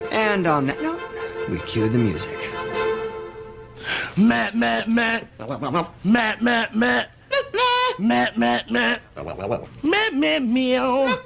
And on that note, we cue the music. Matt. Matt. Matt. Meow.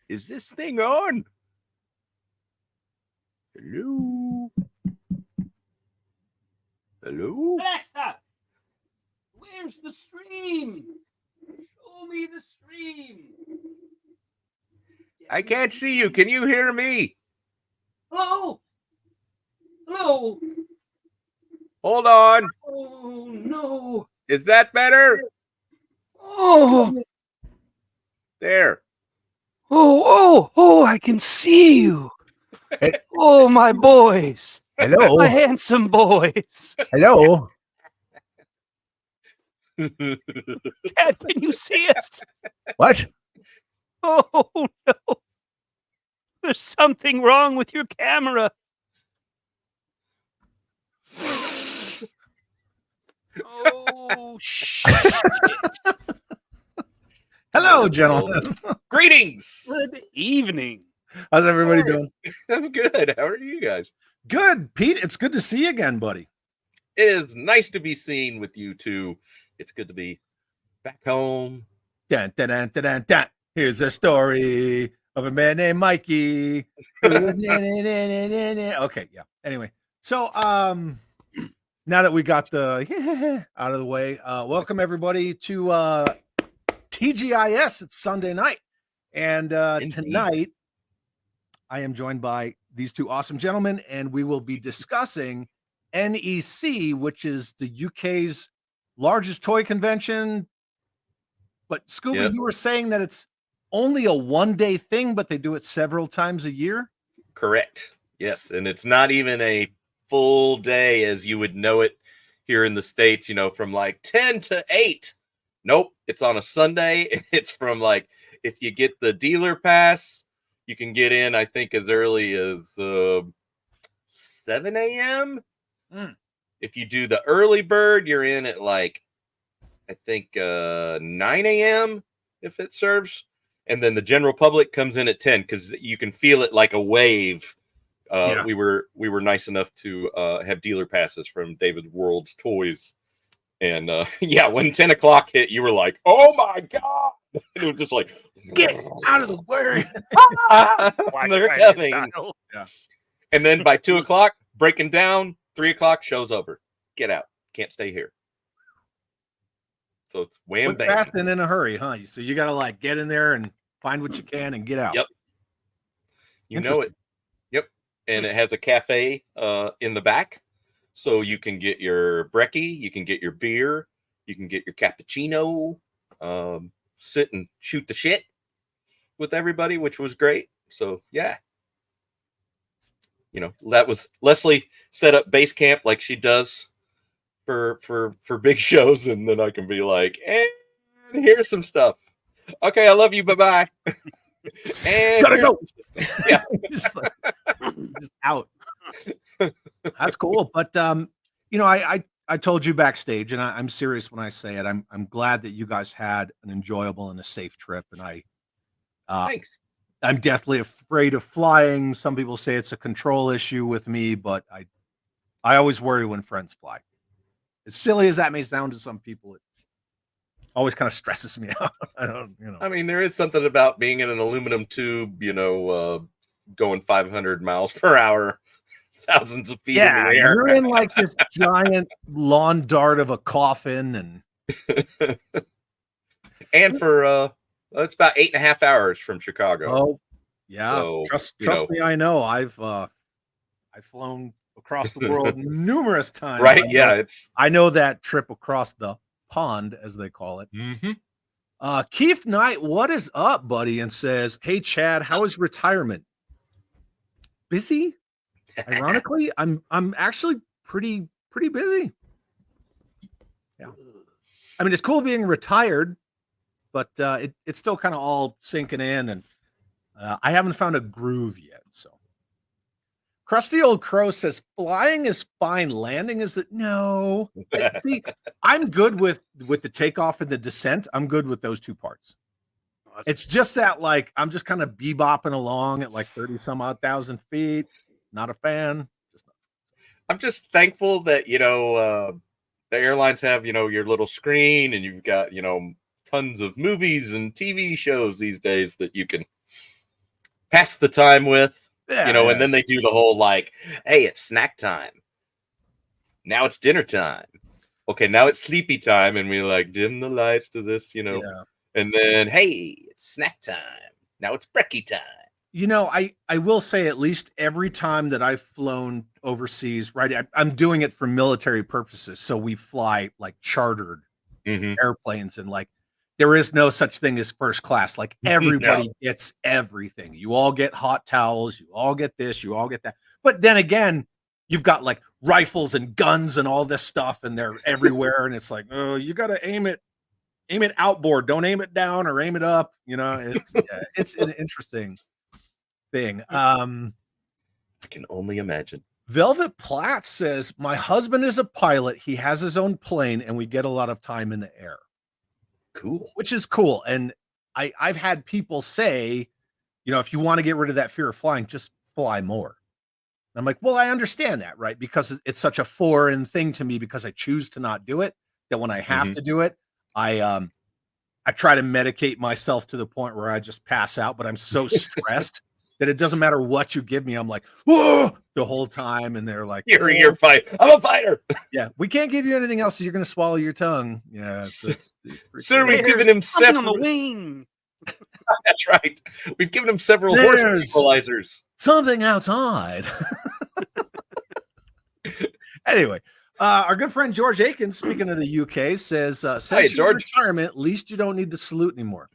Is this thing on? Hello? Hello? Alexa, where's the stream? Show me the stream. I can't see you. Can you hear me? Hello? Hello? Hold on. Oh, no. Is that better? Oh, There. I can see you. Oh, my boys. Hello. My handsome boys. Hello. Dad, can you see us? What? Oh, no. There's something wrong with your camera. Oh, shit. Hello, gentlemen. Greetings. Good evening. How's everybody doing? I'm good. How are you guys? Good, Pete. It's good to see you again, buddy. It is nice to be seen with you two. It's good to be back home. Dun, dun, dun, dun, dun, dun. Here's a story of a man named Mikey. Okay, yeah. Anyway, so now that we got the out of the way, welcome everybody to TGIS. It's Sunday night, and tonight I am joined by these two awesome gentlemen, and we will be discussing NEC, which is the UK's largest toy convention. But Scuba, Yep. you were saying that it's only a one-day thing, but they do it several times a year? Correct. Yes. And it's not even a full day as you would know it here in the States, you know, from like 10 to 8. Nope. It's on a Sunday. It's from like, if you get the dealer pass, you can get in, I think, as early as 7 a.m. Mm. If you do the early bird, you're in at like, I think 9 a.m. if it serves. And then the general public comes in at 10 because you can feel it like a wave. Yeah. We were nice enough to have dealer passes from David World's Toys. And yeah, when 10 o'clock hit, you were like, oh my God. And it was just like, Get out of the way. they're coming. Yeah. And then by 2 o'clock, breaking down, 3 o'clock, show's over. Get out. Can't stay here. So it's wham Quick, bam. fast and in a hurry, huh? So you got to like get in there and find what you can and get out. Yep. You know it. Yep. And it has a cafe in the back. So you can get your brekkie, you can get your beer, you can get your cappuccino, sit and shoot the shit with everybody, which was great. So yeah. You know, that was Leslie set up base camp like she does for big shows, and then I can be like, and here's some stuff. Okay, I love you. Bye-bye. And Gotta go. Yeah. just out. That's cool. But you know, I I told you backstage, and I'm serious when I say it. I'm glad that you guys had an enjoyable and a safe trip. And Thanks. I'm deathly afraid of flying. Some people say it's a control issue with me, but I always worry when friends fly. As silly as that may sound to some people, it always kind of stresses me out. I don't, I mean, there is something about being in an aluminum tube, going 500 miles per hour, thousands of feet in the air. You're in like this giant lawn dart of a coffin, and for it's about 8.5 hours from Chicago. Oh, yeah. So, trust me, I know. I've flown across the world numerous times. Right? Yeah, I know that trip across the pond, as they call it. Mm-hmm. Keith Knight, what is up, buddy? And says, "Hey, Chad, how is retirement? Busy? Ironically, I'm actually pretty busy. Yeah, I mean, it's cool being retired, but it's still kind of all sinking in, and I haven't found a groove yet. So, Crusty Old Crow says, flying is fine. Landing is it? No. See, I'm good with the takeoff and the descent. I'm good with those two parts. It's just that, like, I'm just kind of bebopping along at like 30 some odd thousand feet. Not a fan. I'm just thankful that, the airlines have, your little screen, and you've got, tons of movies and TV shows these days that you can pass the time with. And then they do the whole like, hey, it's snack time. Now it's dinner time. Okay, now it's sleepy time, and we like dim the lights to this, And then, hey, it's snack time. Now it's brekkie time. I will say, at least every time that I've flown overseas, right? I'm doing it for military purposes, so we fly like chartered airplanes, and like there is no such thing as first class. Like everybody gets everything. You all get hot towels. You all get this. You all get that. But then again, you've got like rifles and guns and all this stuff, and they're everywhere. And it's like, oh, you got to aim it outboard. Don't aim it down or aim it up. It's an interesting thing. I can only imagine. Velvet Platt says, my husband is a pilot. He has his own plane, and we get a lot of time in the air. Cool. Which is cool. And I've had people say, if you want to get rid of that fear of flying, just fly more. And I'm like, well, I understand that, right? Because it's such a foreign thing to me, because I choose to not do it, that when I have to do it, I try to medicate myself to the point where I just pass out, but I'm so stressed that it doesn't matter what you give me. I'm like, whoa, the whole time. And they're like, you're a fighter. I'm a fighter. Yeah. We can't give you anything else. So you're going to swallow your tongue. Yeah. Sir, we've given him several on the wing. That's right. We've given him several horse equalizers. Something outside. Anyway, our good friend George Akens, speaking of the UK, says, since your retirement, at least you don't need to salute anymore.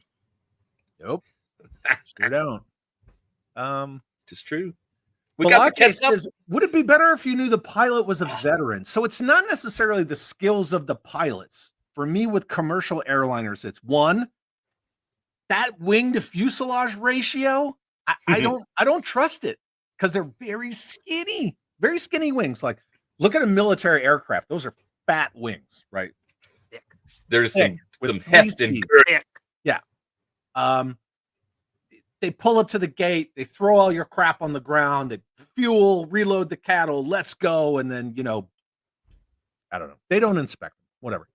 Nope. Sure don't. It's true. Says, would it be better if you knew the pilot was a veteran? So it's not necessarily the skills of the pilots. For me, with commercial airliners, it's one, that wing to fuselage ratio. I don't trust it, because they're very skinny wings. Like, look at a military aircraft; those are fat wings, right? Thick. There's some heft and girth. Yeah. They pull up to the gate, they throw all your crap on the ground, they fuel, reload the cattle, let's go. And then, I don't know. They don't inspect them, whatever.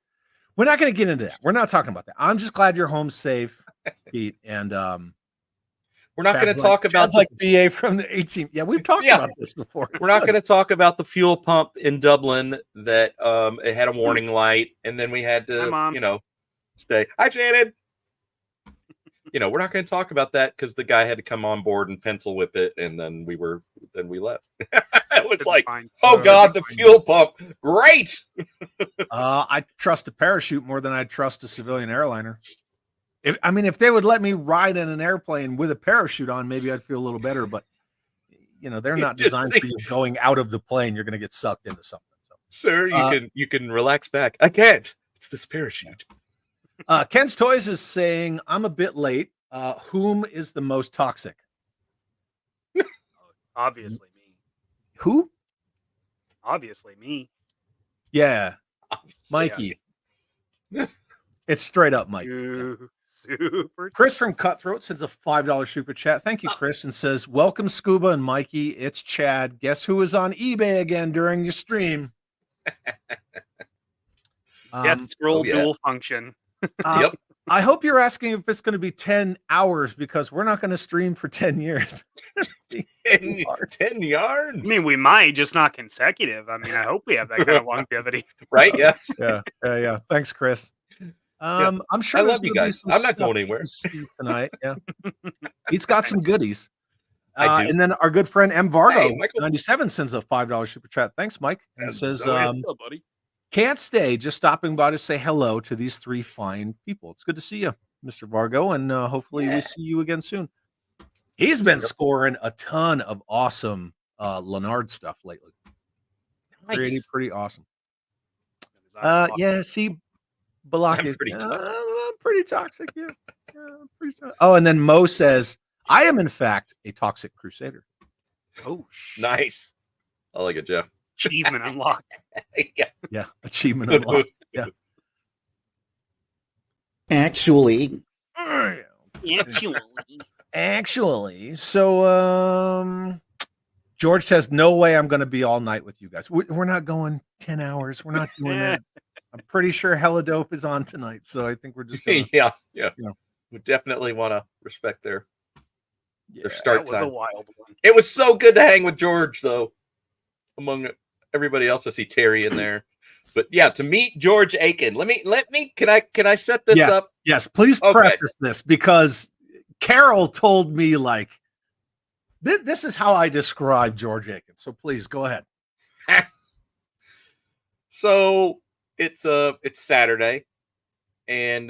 We're not going to get into that. We're not talking about that. I'm just glad you're home safe, Pete. And we're not going to talk about like BA from the 18. Yeah, we've talked about this before. We're not going to talk about the fuel pump in Dublin that it had a warning light, and then we had to, stay. Hi, Shannon. We're not going to talk about that because the guy had to come on board and pencil whip it, and then we left. It was like, oh God, the fuel pump, great. I trust a parachute more than I trust a civilian airliner. If they would let me ride in an airplane with a parachute on, maybe I'd feel a little better. But they're not designed for you going out of the plane. You're going to get sucked into something. So, sir, you can relax back. I can't. It's this parachute. Ken's Toys is saying, I'm a bit late. Whom is the most toxic? Obviously me. Who? Obviously me. Yeah. Mikey. It's straight up Mike. Super. Chris from Cutthroat sends a $5 super chat. Thank you, Chris, and says, "Welcome, Scuba and Mikey. It's Chad. Guess who was on eBay again during your stream?" Scroll dual function. Yep. I hope you're asking if it's going to be 10 hours because we're not going to stream for 10 years. 10 yards. I mean, we might, just not consecutive. I mean, I hope we have that kind of longevity. Right? Yeah. Yeah. Thanks, Chris. I'm sure I love you guys. I'm not going anywhere tonight. Yeah. He's got some goodies. I do. And then our good friend M. Vargo, Hey, Michael. 97, sends a $5 super chat. Thanks, Mike. And says, Hello, buddy. "Can't stay, just stopping by to say hello to these three fine people. It's good to see you, Mr. Vargo, and hopefully we see you again soon." He's been scoring a ton of awesome Leonard stuff lately. Nice. Pretty awesome. Yeah, see, Balak I'm is pretty toxic. pretty toxic. Yeah, pretty toxic. Oh, and then Mo says, "I am in fact a toxic crusader." Oh, shit. Nice. I like it, Jeff. Achievement unlocked. Yeah. Achievement unlocked. Yeah. Actually, Actually, so George says, "No way I'm going to be all night with you guys. We're not going 10 hours. We're not doing that. I'm pretty sure Hella Dope is on tonight, so I think we're just gonna, Yeah. you know. We definitely want to respect their start That was a time. wild one. It was so good to hang with George, though. Among everybody else, I see Terry in there. But yeah, to meet George Akens. Can I set this up? Yes, please Okay. preface this because Carol told me like this is how I describe George Akens. So please go ahead. So it's Saturday, and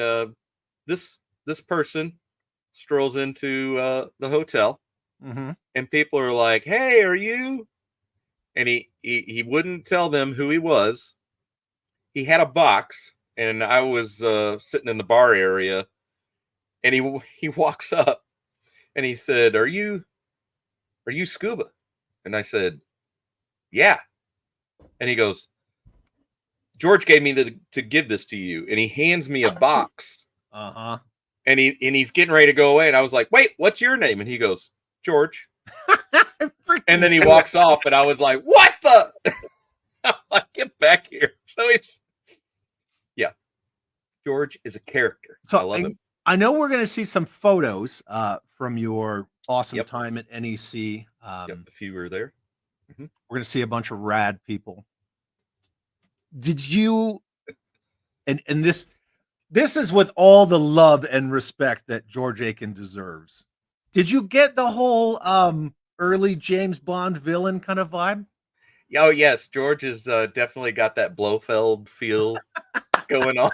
this person strolls into the hotel, Mm-hmm. and people are like, "Hey, are you?" And he wouldn't tell them who he was. He had a box, and I was sitting in the bar area, and he walks up, and he said, "Are you Scuba?" And I said, "Yeah." And he goes, "George gave me to give this to you," and he hands me a box. Uh-huh. And he's getting ready to go away, and I was like, "Wait, what's your name?" And he goes, "George." And then he walks off, and I was like, "What the?" I'm like, "Get back here!" So George is a character. So I love him. I know we're going to see some photos from your awesome Yep. time at NEC. If you were there, We're going to see a bunch of rad people. Did you? And this is with all the love and respect that George Akens deserves. Did you get the whole early James Bond villain kind of vibe? oh yes, George has definitely got that Blofeld feel going on.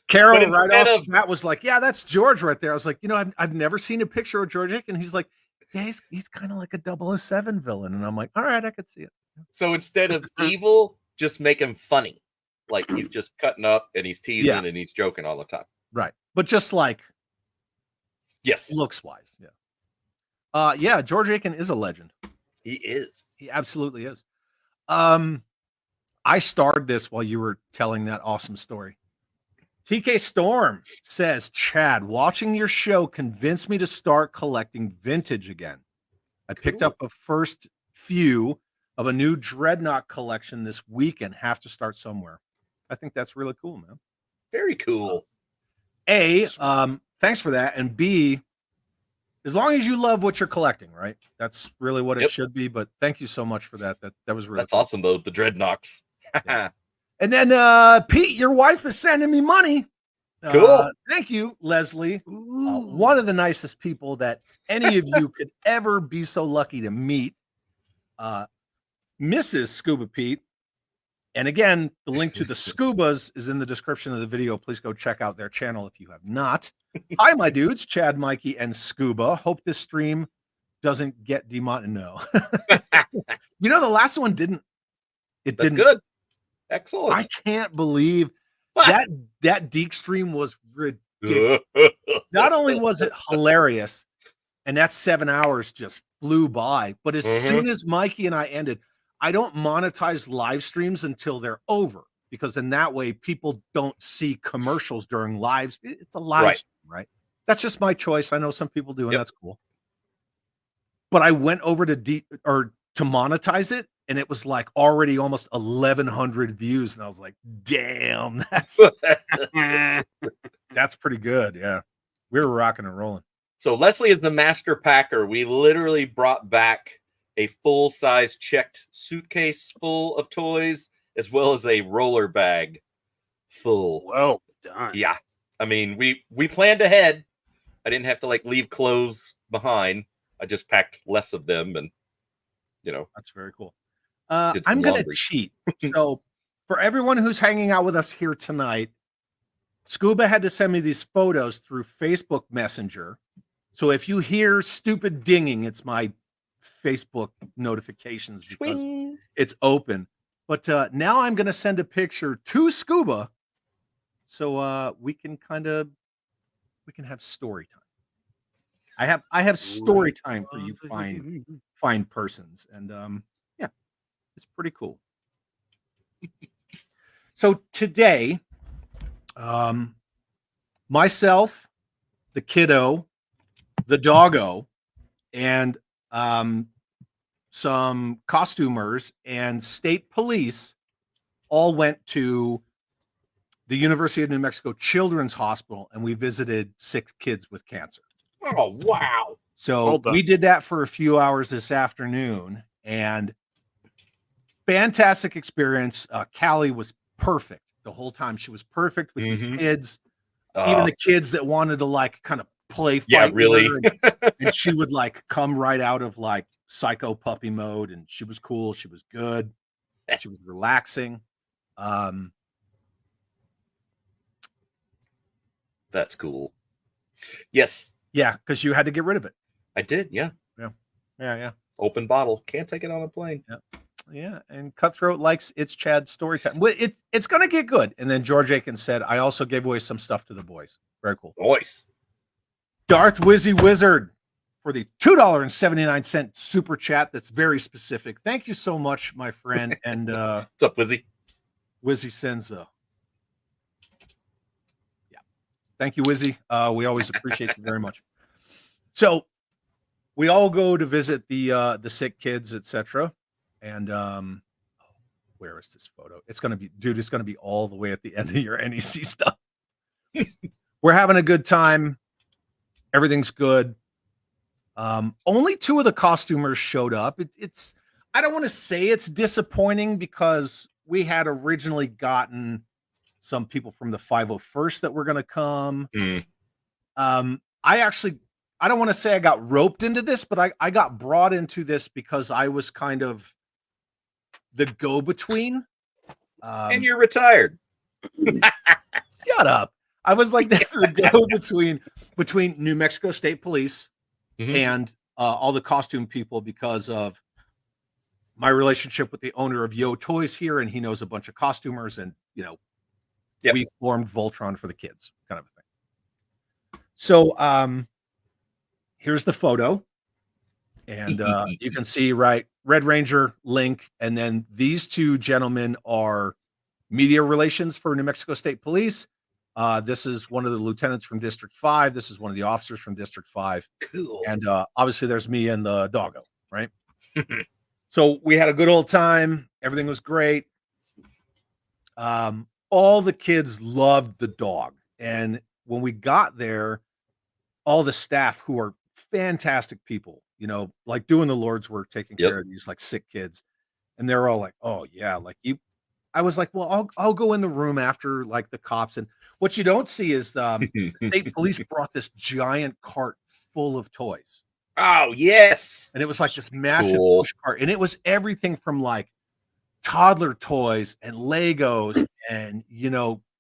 Carol But right instead off of- the bat was like, "Yeah, that's George right there." I was like, I've never seen a picture of George Akens. He's like, "Yeah, he's kind of like a 007 villain," and I'm like, "All right, I could see it." So instead of evil, just make him funny. Like he's just cutting up and he's teasing Yeah. and he's joking all the time. Right, but just like Yes, looks wise, yeah. Yeah, George Akens is a legend. he is. He absolutely is. I starred this while you were telling that awesome story. TK Storm says, "Chad, watching your show convinced me to start collecting vintage again. I picked Cool. up a first few of a new Dreadnought collection this weekend. Have to start somewhere." I think that's really cool, man. Very cool. A, thanks for that. And B, as long as you love what you're collecting, right? That's really what it Yep. should be. But thank you so much for that. That was really That's cool. awesome though. The Dreadnoughts. Yeah. And then Pete, your wife is sending me money. Cool. Thank you, Leslie. One of the nicest people that any of you could ever be so lucky to meet. Mrs. Scuba Pete. And again, the link to the Scubas is in the description of the video. Please go check out their channel if you have not. Hi, my dudes, Chad, Mikey, and Scuba. Hope this stream doesn't get demonetized. No. The last one didn't. It That's didn't. good. Excellent. I can't believe that Deke stream was ridiculous. Not only was it hilarious, and that 7 hours just flew by, but as soon as Mikey and I ended, I don't monetize live streams until they're over, because in that way people don't see commercials during lives. It's a live stream, right? That's just my choice. I know some people do, and that's cool. But I went over to monetize it, and it was like already almost 1,100 views, and I was like, damn, that's pretty good. Yeah, we were rocking and rolling. So Leslie is the master packer. We literally brought back a full-size checked suitcase full of toys, as well as a roller bag full. Well done. Yeah. I mean, we planned ahead. I didn't have to like leave clothes behind. I just packed less of them, and that's very cool. I'm going to cheat. So for everyone who's hanging out with us here tonight, Scuba had to send me these photos through Facebook Messenger. So if you hear stupid dinging, it's my Facebook notifications because it's open. But now I'm going to send a picture to Scuba so we can have story time. I have story time for you fine persons, and yeah, it's pretty cool. So today, myself, the kiddo, the doggo, and some costumers and state police all went to the University of New Mexico Children's Hospital, and we visited 6 kids with cancer. Oh, wow. So we did that for a few hours this afternoon, and fantastic experience. Callie was perfect the whole time. She was perfect with these kids, even the kids that wanted to like kind of play fight. Yeah, really. And she would like come right out of like psycho puppy mode, and she was cool. She was good. She was relaxing. That's cool. Yes. Yeah, because you had to get rid of it. I did. Yeah. Open bottle. Can't take it on a plane. Yeah. And Cutthroat likes It's Chad's story time. It's going to get good. And then George Akens said, I also gave away some stuff to the boys. Very cool. Nice. Darth Wizzy Wizard for the $2.79 super chat. That's very specific. Thank you so much, my friend. And what's up, Wizzy? Wizzy sends thank you, Wizzy. We always appreciate you very much. So we all go to visit the sick kids, etc. And where is this photo? It's gonna be all the way at the end of your NEC stuff. We're having a good time. Everything's good. Only 2 of the costumers showed up. I don't want to say it's disappointing because we had originally gotten some people from the 501st that were going to come. I don't want to say I got roped into this, but I got brought into this because I was kind of the go-between. And you're retired. Shut up. I was like the go-between between New Mexico State Police and all the costume people because of my relationship with the owner of Yo Toys here, and he knows a bunch of costumers, and we formed Voltron for the kids, kind of a thing. So here's the photo, and you can see Red Ranger, Link, and then these 2 gentlemen are media relations for New Mexico State Police. This is one of the lieutenants from District 5. This is one of the officers from District 5. Cool. And obviously there's me and the doggo, right? So we had a good old time. Everything was great. All the kids loved the dog. And when we got there, all the staff, who are fantastic people, like doing the Lord's work, taking care of these like sick kids. And they're all like, oh yeah, like you. I was like, well, I'll go in the room after like the cops. And what you don't see is the state police brought this giant cart full of toys. Oh, yes. And it was like this massive push cart. And it was everything from like toddler toys and Legos and,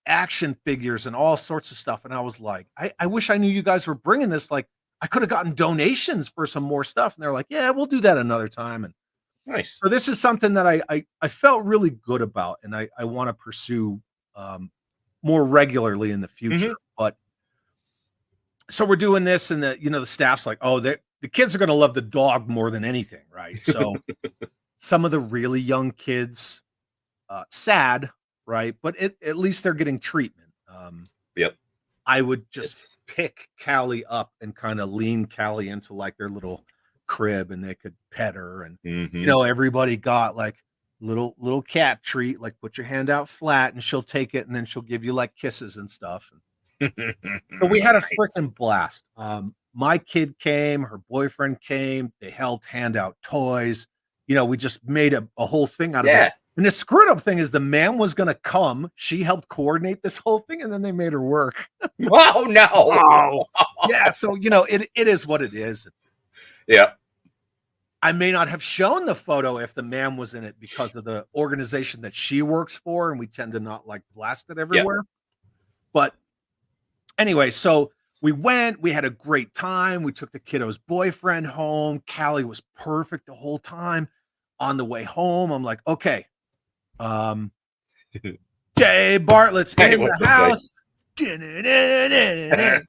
action figures and all sorts of stuff. And I was like, I wish I knew you guys were bringing this. Like, I could have gotten donations for some more stuff. And they're like, yeah, we'll do that another time. And nice. So this is something that I felt really good about, and I want to pursue more regularly in the future. But so we're doing this, and the staff's like, oh, the kids are going to love the dog more than anything, right? So some of the really young kids, sad, right? But at least they're getting treatment. Yep. I would just pick Callie up and kind of lean Callie into like their little crib, and they could pet her. And you know, everybody got like little cat treat, like put your hand out flat and she'll take it, and then she'll give you like kisses and stuff. So we had a freaking blast. My kid came, her boyfriend came, they helped hand out toys. You know, we just made a whole thing out of it. And the screwed up thing is the man was going to come. She helped coordinate this whole thing, and then they made her work. Oh, no. Oh. Yeah. So, you know, it is what it is. Yeah. I may not have shown the photo if the man was in it because of the organization that she works for, and we tend to not like blast it everywhere. Yeah. But anyway, so we went, we had a great time. We took the kiddo's boyfriend home. Callie was perfect the whole time. On the way home, I'm like, okay, Jay Bartlett's in the house. Anyway,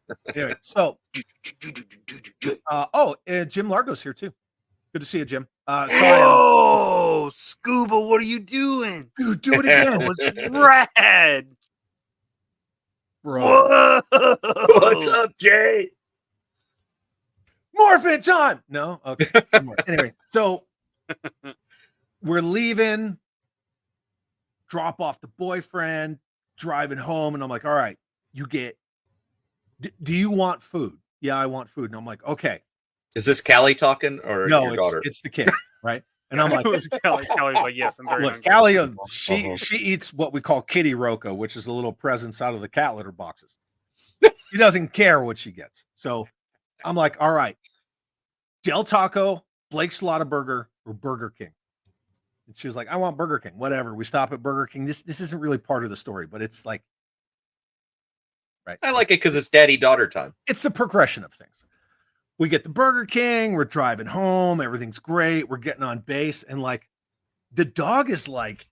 so, Jim Largo's here too. Good to see you, Jim. Sorry. Scuba, what are you doing? Dude, do it again. It was rad. Bro. What's up, Jay? Morphin time. No? Okay. Anyway, so we're leaving, drop off the boyfriend, driving home, and I'm like, all right, you get, do you want food? Yeah, I want food. And I'm like, okay. Is this Callie talking or your daughter? It's the kid, right? And I'm like, Callie's like, yes, I'm very look, Callie, she eats what we call kitty roca, which is a little presents out of the cat litter boxes. She doesn't care what she gets. So I'm like, all right, Del Taco, Blake's Lottaburger, or Burger King. And she was like, I want Burger King. Whatever. We stop at Burger King. This isn't really part of the story, but it's like, right. I like it because it's daddy-daughter time. It's the progression of things. We get the Burger King. We're driving home. Everything's great. We're getting on base. And like, the dog is like,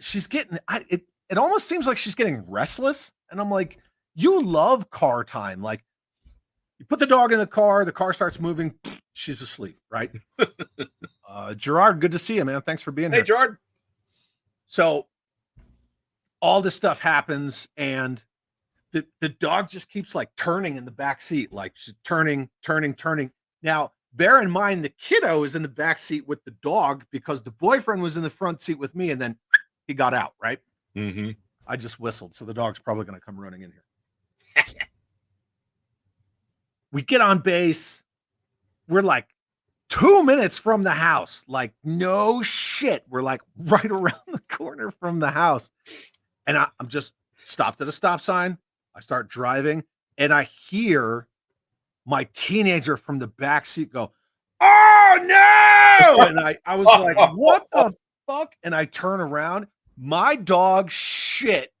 she's getting, it almost seems like she's getting restless. And I'm like, you love car time. Like, you put the dog in the car starts moving, she's asleep, right? Gerard, good to see you, man. Thanks for being here. Hey, Gerard. So all this stuff happens, and the dog just keeps like turning in the back seat, like she's turning. Now, bear in mind, the kiddo is in the back seat with the dog because the boyfriend was in the front seat with me, and then he got out, right? I just whistled, so the dog's probably going to come running in here. We get on base. We're like 2 minutes from the house. Like, no shit. We're like right around the corner from the house. And I'm just stopped at a stop sign. I start driving, and I hear my teenager from the back seat go, "Oh no!" And I was like, "What the fuck?" And I turn around. My dog shit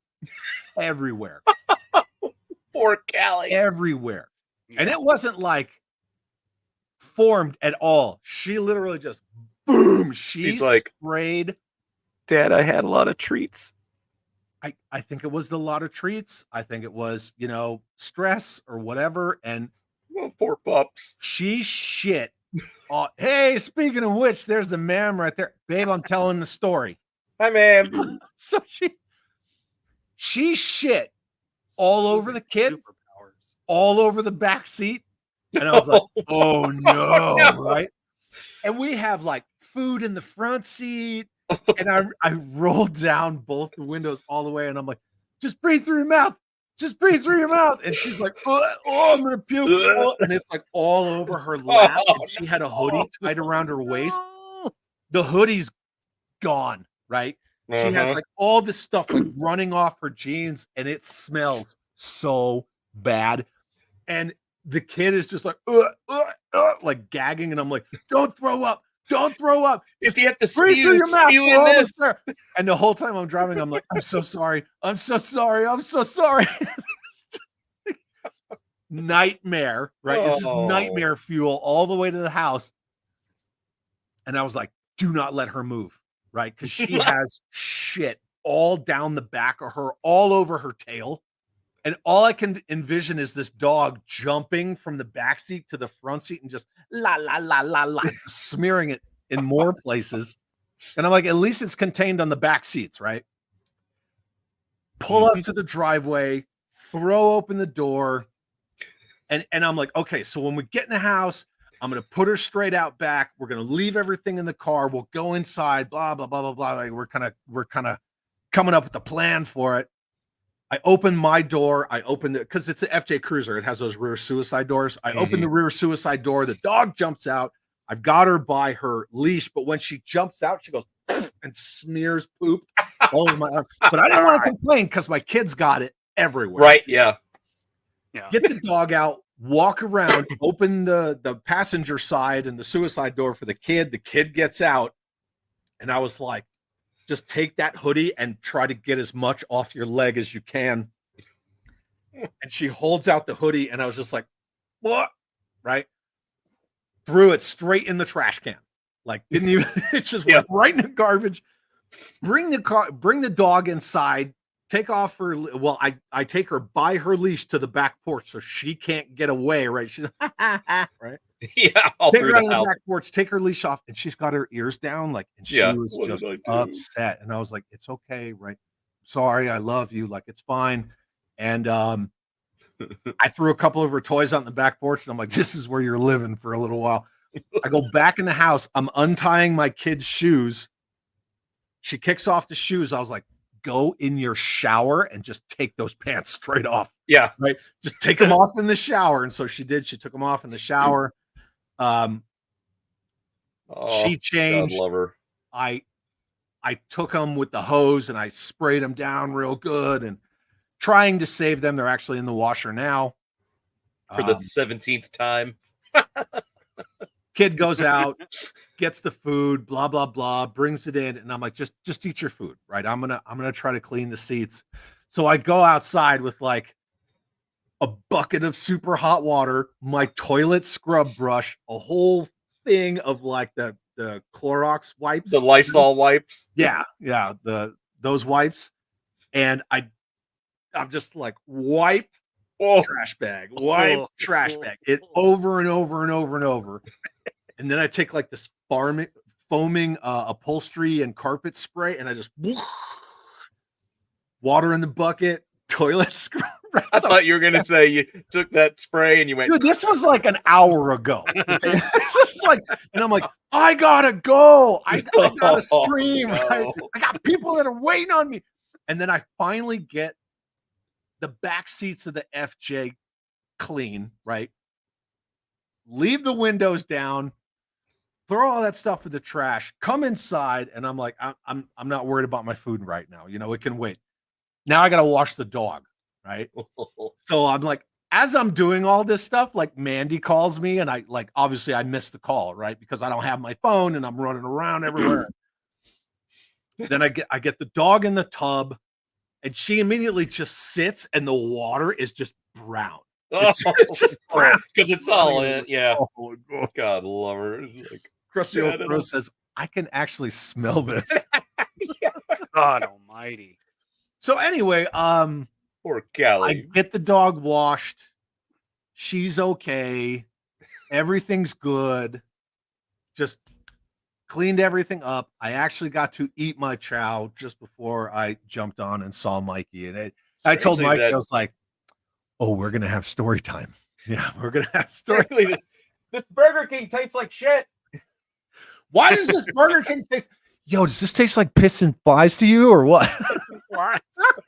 everywhere. Poor Callie. Everywhere. And it wasn't like formed at all. She literally just boom. She's like, sprayed. Dad, I had a lot of treats. I think it was the lot of treats. I think it was, stress or whatever. And poor pups. She shit. Hey, speaking of which, there's the ma'am right there. Babe, I'm telling the story. Hi, ma'am. So she shit all over the kid, all over the back seat. And I was like, oh no, right? And we have like food in the front seat. And I rolled down both the windows all the way, and I'm like, just breathe through your mouth. Just breathe through your mouth. And she's like, oh, I'm gonna puke. And it's like all over her lap. And she had a hoodie tied around her waist. The hoodie's gone, right? She has like all this stuff like running off her jeans, and it smells so bad. And the kid is just like gagging, and I'm like, don't throw up. Don't throw up. If you have to spew in this. And the whole time I'm driving, I'm like, I'm so sorry. I'm so sorry. I'm so sorry. Nightmare, right? It's just nightmare fuel all the way to the house. And I was like, do not let her move, right? Because she has shit all down the back of her, all over her tail. And all I can envision is this dog jumping from the back seat to the front seat and just la, la, la, la, la, smearing it in more places. And I'm like, at least it's contained on the back seats, right? Pull up to the driveway, throw open the door. And I'm like, okay, so when we get in the house, I'm going to put her straight out back. We're going to leave everything in the car. We'll go inside, blah, blah, blah, blah, blah. Like we're kind of coming up with a plan for it. I open my door. I open it because it's an FJ Cruiser. It has those rear suicide doors. I open the rear suicide door. The dog jumps out. I've got her by her leash, but when she jumps out, she goes and smears poop all over my arm. But I didn't want to complain because my kids got it everywhere. Right? Yeah. Get the dog out, walk around, open the passenger side and the suicide door for the kid. The kid gets out, and I was like, just take that hoodie and try to get as much off your leg as you can. And she holds out the hoodie, and I was just like, what? Right? Threw it straight in the trash can. Like, didn't even, it just went right in the garbage. Bring the dog inside, take off her. Well, I take her by her leash to the back porch so she can't get away. Right? She's right. Yeah. Take her out of the back porch, take her leash off, and she's got her ears down. Like, and she was just upset. And I was like, it's okay, right? Sorry, I love you. Like, it's fine. And I threw a couple of her toys out in the back porch, and I'm like, this is where you're living for a little while. I go back in the house. I'm untying my kid's shoes. She kicks off the shoes. I was like, go in your shower and just take those pants straight off. Yeah. Right. Just take them off in the shower. And so she did. She took them off in the shower. She changed. God love her. I took them with the hose and I sprayed them down real good and trying to save them. They're actually in the washer now. For the 17th time. Kid goes out, gets the food, blah, blah, blah, brings it in. And I'm like, just eat your food, right? I'm gonna try to clean the seats. So I go outside with like a bucket of super hot water, my toilet scrub brush, a whole thing of like the Clorox wipes, the Lysol wipes. Yeah, those wipes. And I'm just like wipe trash bag, trash bag, it over and over and over and over. And then I take like this foaming upholstery and carpet spray, and I just water in the bucket, toilet scrub. I thought you were gonna say you took that spray and you went. Dude, this was like an hour ago. It's like, and I'm like, I gotta go. I gotta stream. I got people that are waiting on me. And then I finally get the back seats of the FJ clean, right? Leave the windows down, throw all that stuff in the trash, come inside, and I'm like, I'm not worried about my food right now. You know, it can wait. Now I gotta wash the dog, right? So I'm like, as I'm doing all this stuff, like Mandy calls me, and I like obviously I missed the call, right? Because I don't have my phone and I'm running around everywhere. Then I get the dog in the tub. And she immediately just sits, and the water is just brown. It's just brown because it's all in. Yeah. Oh, God. God love her. Like, Crusty old Pro says, I can actually smell this. God almighty. So anyway, poor Callie. I get the dog washed. She's okay. Everything's good. Just cleaned everything up. I actually got to eat my chow just before I jumped on and saw Mikey. And I told Mikey, I was like, oh, we're going to have story time. Yeah, we're going to have story time. This Burger King tastes like shit. Why does this Burger King taste? Yo, does this taste like piss and flies to you or what?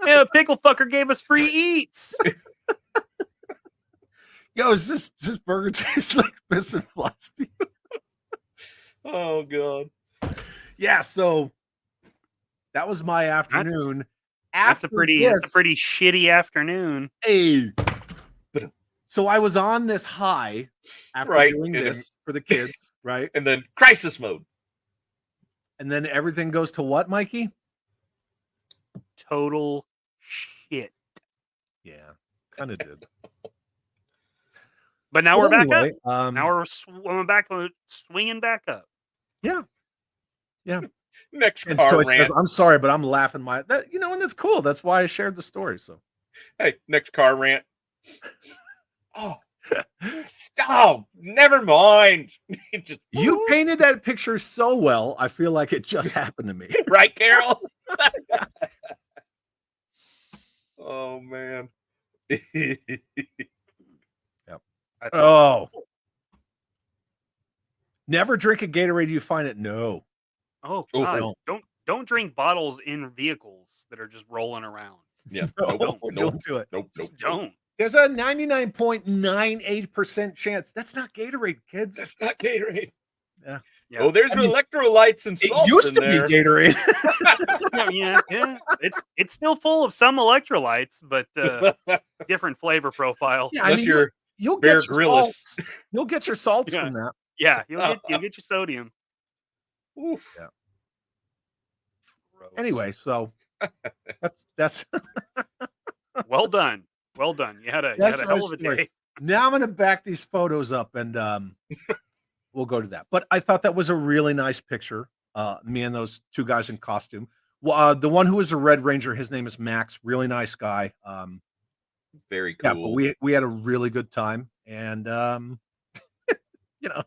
Yeah, pickle fucker gave us free eats. Yo, does this burger taste like piss and flies to you? Oh God. Yeah, so that was my afternoon. That's a pretty shitty afternoon. Hey. So I was on this high after doing this for the kids, right? And then crisis mode. And then everything goes to what, Mikey? Total shit. Yeah, kind of did. But now we're back up. Now we're swinging back up. Yeah. Next car rant. Says, I'm sorry, but I'm laughing and that's cool. That's why I shared the story. So, hey, next car rant. Oh, Oh, never mind. Just, You painted that picture so well. I feel like it just happened to me. right, Carol? Oh man. Oh. Never drink a Gatorade you find it. No. Oh Oh, God! no. Don't drink bottles in vehicles that are just rolling around. Yeah. No, Nope. don't do it. Nope. Just Nope. don't. There's a 99.98% chance. That's not Gatorade, kids. That's not Gatorade. Yeah. Oh, there's I mean, electrolytes and It salts used in to there. be Gatorade. yeah. It's still full of some electrolytes, but different flavor profile. Yeah, I Unless mean, you're you'll Bear get your Grylls. salts. You'll get your salts Yeah. from that. Yeah, you'll get your sodium. Oof. Yeah. Gross. Anyway, so that's Well done. Well done. You had a That's my hell of a story. day. now I'm gonna back these photos up and we'll go to that. But I thought that was a really nice picture. Me and those two guys in costume. Well, the one who was a Red Ranger, his name is Max. Really nice guy. Very Yeah, cool. but we had a really good time, and you know,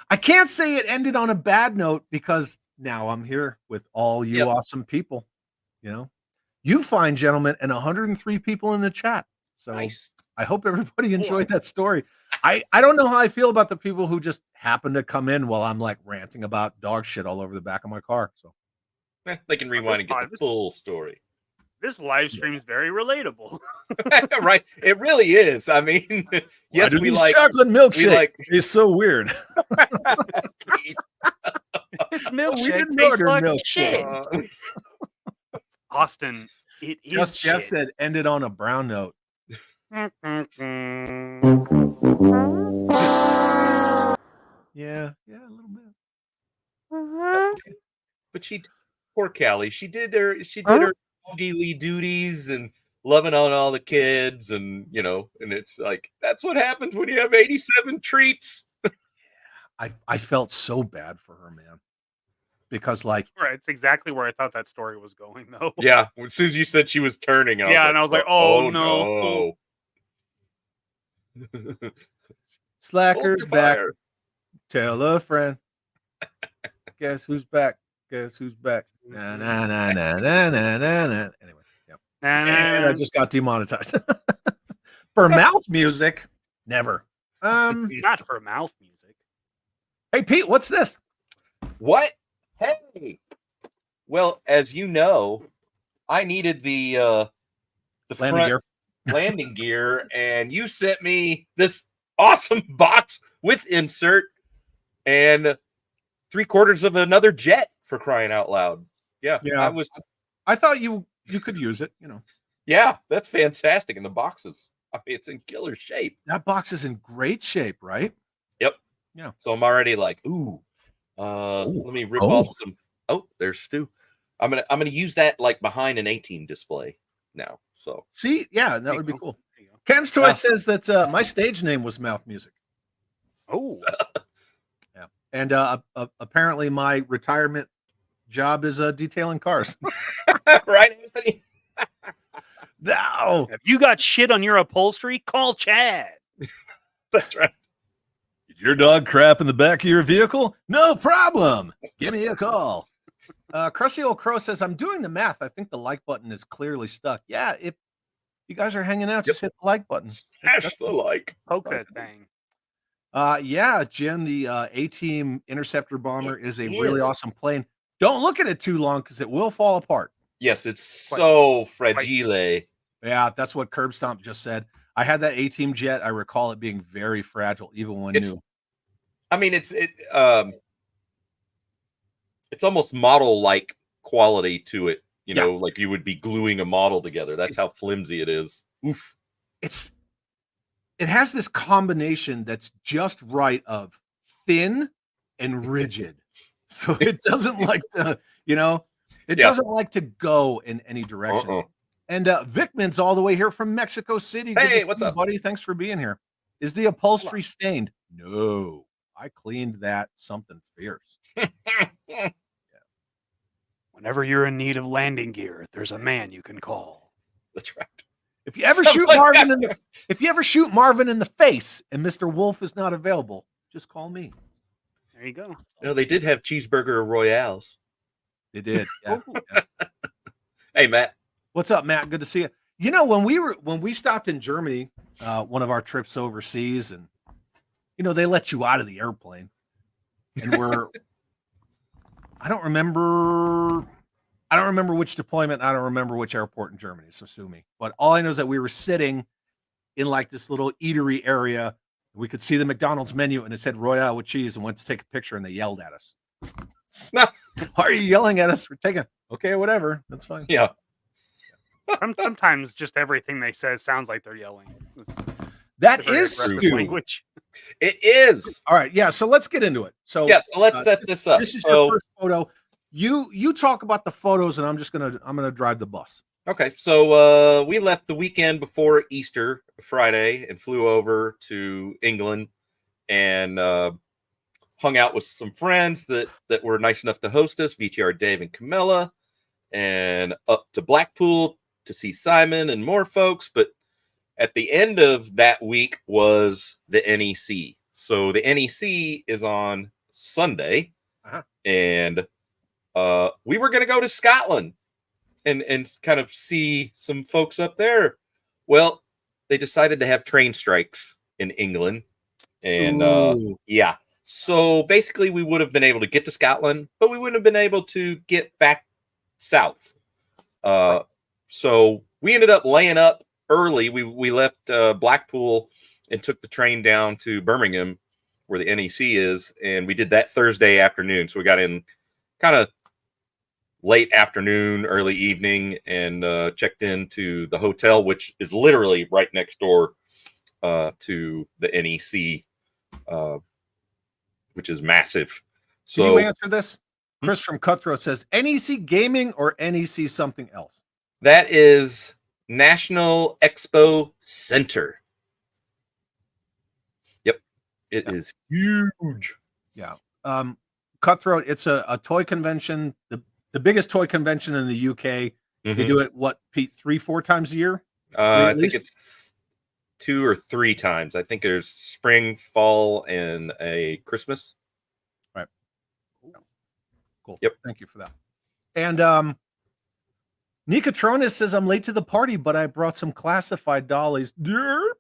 I can't say it ended on a bad note because now I'm here with all you Yep. awesome people. You fine gentlemen, and 103 people in the chat. So Nice. I hope everybody enjoyed that story. I don't know how I feel about the people who just happen to come in while I'm like ranting about dog shit all over the back of my car. So They can rewind and get the full story. This live stream is very relatable. Right. It really is. I mean, yes, we like chocolate milkshake. like- It's so weird. This we milkshake didn't tastes order like milkshake. shit. Austin, it is Just Jeff shit. said ended on a brown note. Yeah, a little bit. That's okay. But poor Callie, she did her doggy duties and loving on all the kids, and and it's like that's what happens when you have 87 treats. I felt so bad for her, man. Because like Right, it's exactly where I thought that story was going, though. Yeah, as soon as you said she was turning, and I was like, oh no. Slackers Hold your back. fire. Tell a friend. Guess who's back? Guess who's back? Na na na na na na na na. Anyway, yeah. And I just got demonetized. For mouth music, never. Not for mouth music. Hey Pete, what's this? What? Hey. Well, as you know, I needed the Landing front gear. landing gear, and you sent me this awesome box with insert and 3/4 of another jet, for crying out loud. Yeah. I thought you could use it, Yeah, that's fantastic. And the boxes, I mean, it's in killer shape. That box is in great shape, right? Yep. Yeah. So I'm already like, let me rip off some. Oh, there's Stu. I'm gonna use that like behind an 18 display now. So See, yeah, that would be go. cool. There you go. Ken's Toy says that my stage name was Mouth Music. Oh, Yeah. And apparently my retirement job is detailing cars. right, Anthony. No. have you got shit on your upholstery? Call Chad. That's right. Did your dog crap in the back of your vehicle? No problem. Give me a call. Crusty Old Crow says, I'm doing the math. I think the like button is clearly stuck. Yeah, if you guys are hanging out, just hit the like button. Smash the like. Poke that thing. Yeah, Jim, the A-Team Interceptor Bomber is a really is. awesome plane. Don't look at it too long because it will fall apart. Yes, it's so fragile. Yeah, that's what Curb Stomp just said. I had that A-Team jet. I recall it being very fragile, even when new. I mean, it's almost model-like quality to it. You know, like you would be gluing a model together. That's how flimsy it is. Oof. It has this combination that's just right of thin and rigid. So it doesn't like to, it doesn't like to go in any direction. And Vickman's all the way here from Mexico City. Good to Hey, see what's you, up, buddy? Thanks for being here. Is the upholstery stained? No, I cleaned that something fierce. Whenever you're in need of landing gear, there's a man you can call. That's right. If you ever shoot Marvin in the if you ever shoot Marvin in the face and Mr. Wolf is not available, just call me. There you go. No, they did have cheeseburger royales. They did. Yeah. Yeah. Hey, Matt. What's up, Matt? Good to see you. You know, when we stopped in Germany, one of our trips overseas, and you know, they let you out of the airplane. And I don't remember which deployment, I don't remember which airport in Germany, so sue me. But all I know is that we were sitting in like this little eatery area. We could see the McDonald's menu and it said Royale with cheese, and went to take a picture and they yelled at us. Why are you yelling at us? We're taking okay, whatever. That's fine. Yeah. Sometimes just everything they say sounds like they're yelling. That is Stu. Language. It is. All right, yeah. So let's get into it. So yes, so let's set this up. This is your first photo. You talk about the photos, and I'm gonna drive the bus. Okay, so we left the weekend before Easter Friday and flew over to England and hung out with some friends that were nice enough to host us, VTR Dave and Camilla, and up to Blackpool to see Simon and more folks. But at the end of that week was the NEC. So the NEC is on Sunday, and we were going to go to Scotland and kind of see some folks up there. Well, they decided to have train strikes in England, and yeah. So basically, we would have been able to get to Scotland, but we wouldn't have been able to get back south. So we ended up laying up early. We left Blackpool and took the train down to Birmingham, where the NEC is, and we did that Thursday afternoon. So we got in kind of late afternoon, early evening, and checked into the hotel, which is literally right next door to the NEC, which is massive. So can you answer this? Chris from Cutthroat says NEC Gaming or NEC something else? That is National Expo Center. Yep. It is huge. Yeah. Cutthroat, it's a toy convention, the biggest toy convention in the UK. They do it, what, Pete, 3-4 times a year? I think it's 2 or 3 times. I think there's spring, fall, and a Christmas. Right. Cool. Yep. Thank you for that. And Nicotronis says, I'm late to the party, but I brought some classified dollies. Derp.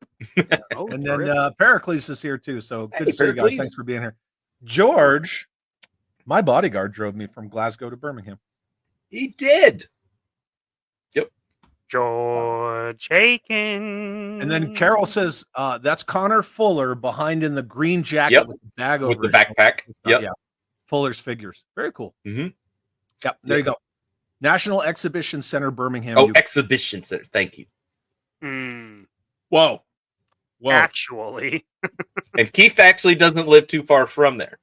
And then Pericles is here too. So good to see you guys. Thanks for being here. George, my bodyguard, drove me from Glasgow to Birmingham. He did. Yep. George Akens. And then Carol says, that's Connor Fuller behind in the green jacket with the bag over with the backpack. Yeah. Fuller's figures. Very cool. Yep. There you go. National Exhibition Center, Birmingham. Oh, Exhibition Center. Thank you. Whoa. Actually. And Keith actually doesn't live too far from there.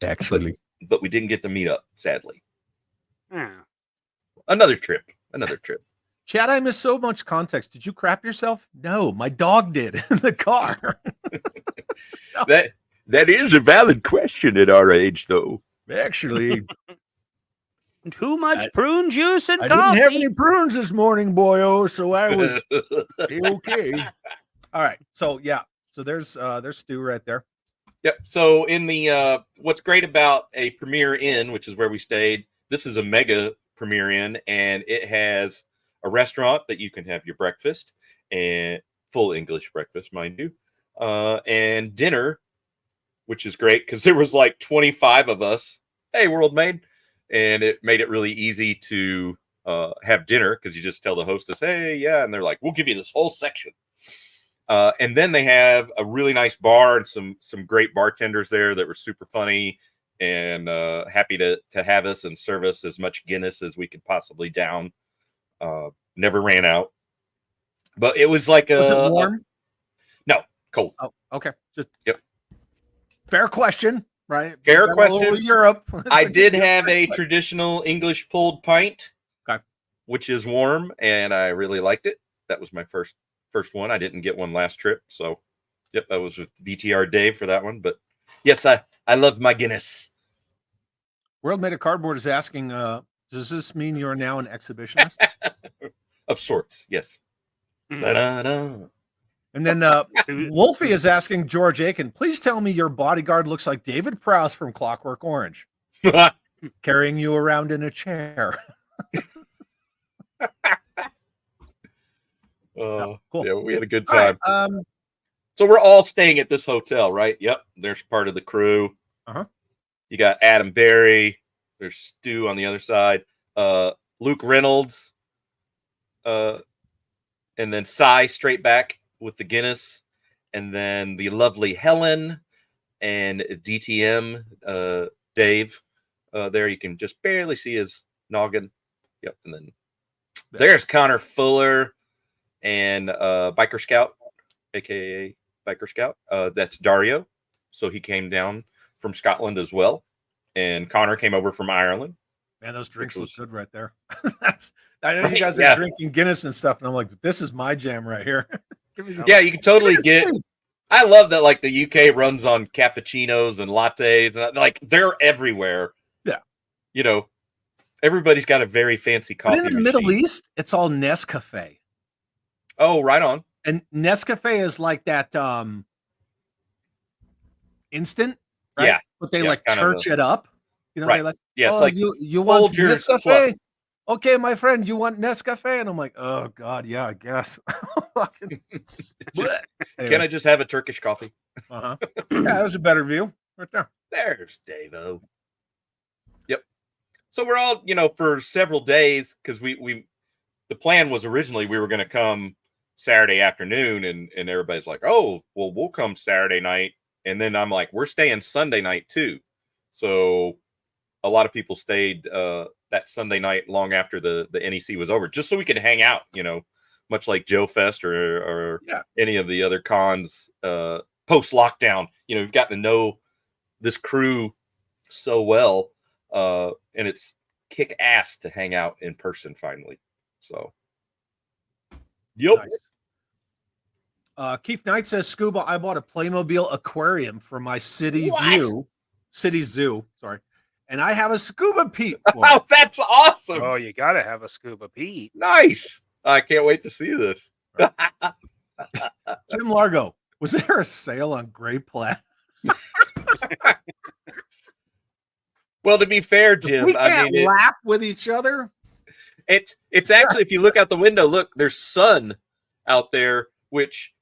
Actually. But we didn't get to meet up, sadly. Yeah. Another trip. Chad, I missed so much context. Did you crap yourself? No, my dog did in the car. No. That is a valid question at our age, though. Actually, too much prune juice and I coffee. didn't have any prunes this morning, boyo, so I was okay. All right, so yeah, so there's Stu right there. Yep. So in the what's great about a Premier Inn, which is where we stayed, this is a mega Premier Inn, and it has a restaurant that you can have your breakfast, and full English breakfast, mind you, and dinner, which is great because there was like 25 of us. Hey, World Maid. And it made it really easy to have dinner because you just tell the hostess, hey, yeah. And they're like, we'll give you this whole section. And then they have a really nice bar and some great bartenders there that were super funny and happy to have us and serve us as much Guinness as we could possibly down. Never ran out. But it was like was it warm? No, cold. Oh, okay. Just yep. Fair question. Right. Fair question. Europe. I did have a traditional English pulled pint, okay, which is warm, and I really liked it. That was my first one. I didn't get one last trip, so yep, I was with VTR Dave for that one. But yes, I love my Guinness. World Made of Cardboard is asking, does this mean you are now an exhibitionist? Of sorts, yes. Mhm. Da-da-da. And then Wolfie is asking George Aiken, please tell me your bodyguard looks like David Prowse from Clockwork Orange, carrying you around in a chair. Cool. Cool. Yeah, we had a good All right, time. So we're all staying at this hotel, right? Yep. There's part of the crew. Uh-huh. You got Adam Berry. There's Stu on the other side. Luke Reynolds. And then Cy straight back with the Guinness. And then the lovely Helen and DTM Dave. There you can just barely see his noggin. Yep. And then there's Connor Fuller and Biker Scout, aka Biker Scout. That's Dario. So he came down from Scotland as well. And Connor came over from Ireland. Man, those drinks look good right there. I know you guys are drinking Guinness and stuff, and I'm like, this is my jam right here. Yeah, you can totally get. I love that, like, the UK runs on cappuccinos and lattes, and like they're everywhere. Yeah, you know, everybody's got a very fancy coffee. But in the Middle East, it's all Nescafe. Oh, right on. And Nescafe is like that instant, right? Yeah, but they like church it up. You know, right. they like, yeah, it's oh, like you want Nescafe? Plus. Okay, my friend, you want Nescafe? And I'm like, oh God, yeah, I guess. Anyway. Anyway. Can I just have a Turkish coffee? Yeah, that was a better view right there. There's Davo. Yep. So we're all, for several days, because we the plan was originally we were going to come Saturday afternoon, and everybody's like, oh, well, we'll come Saturday night. And then I'm like, we're staying Sunday night too. So a lot of people stayed that Sunday night long after the NEC was over, just so we could hang out, much like Joe Fest or any of the other cons post lockdown. We've gotten to know this crew so well, and it's kick ass to hang out in person finally. So, yep. Nice. Keith Knight says, Scuba, I bought a Playmobil aquarium for my city zoo. Sorry. And I have a Scuba Pete. Oh, that's awesome. Oh, you got to have a Scuba Pete. Nice. I can't wait to see this. Jim Largo, was there a sale on gray plaid? Well, to be fair, Jim, we can't laugh with each other. It's actually, if you look out the window, look, there's sun out there, which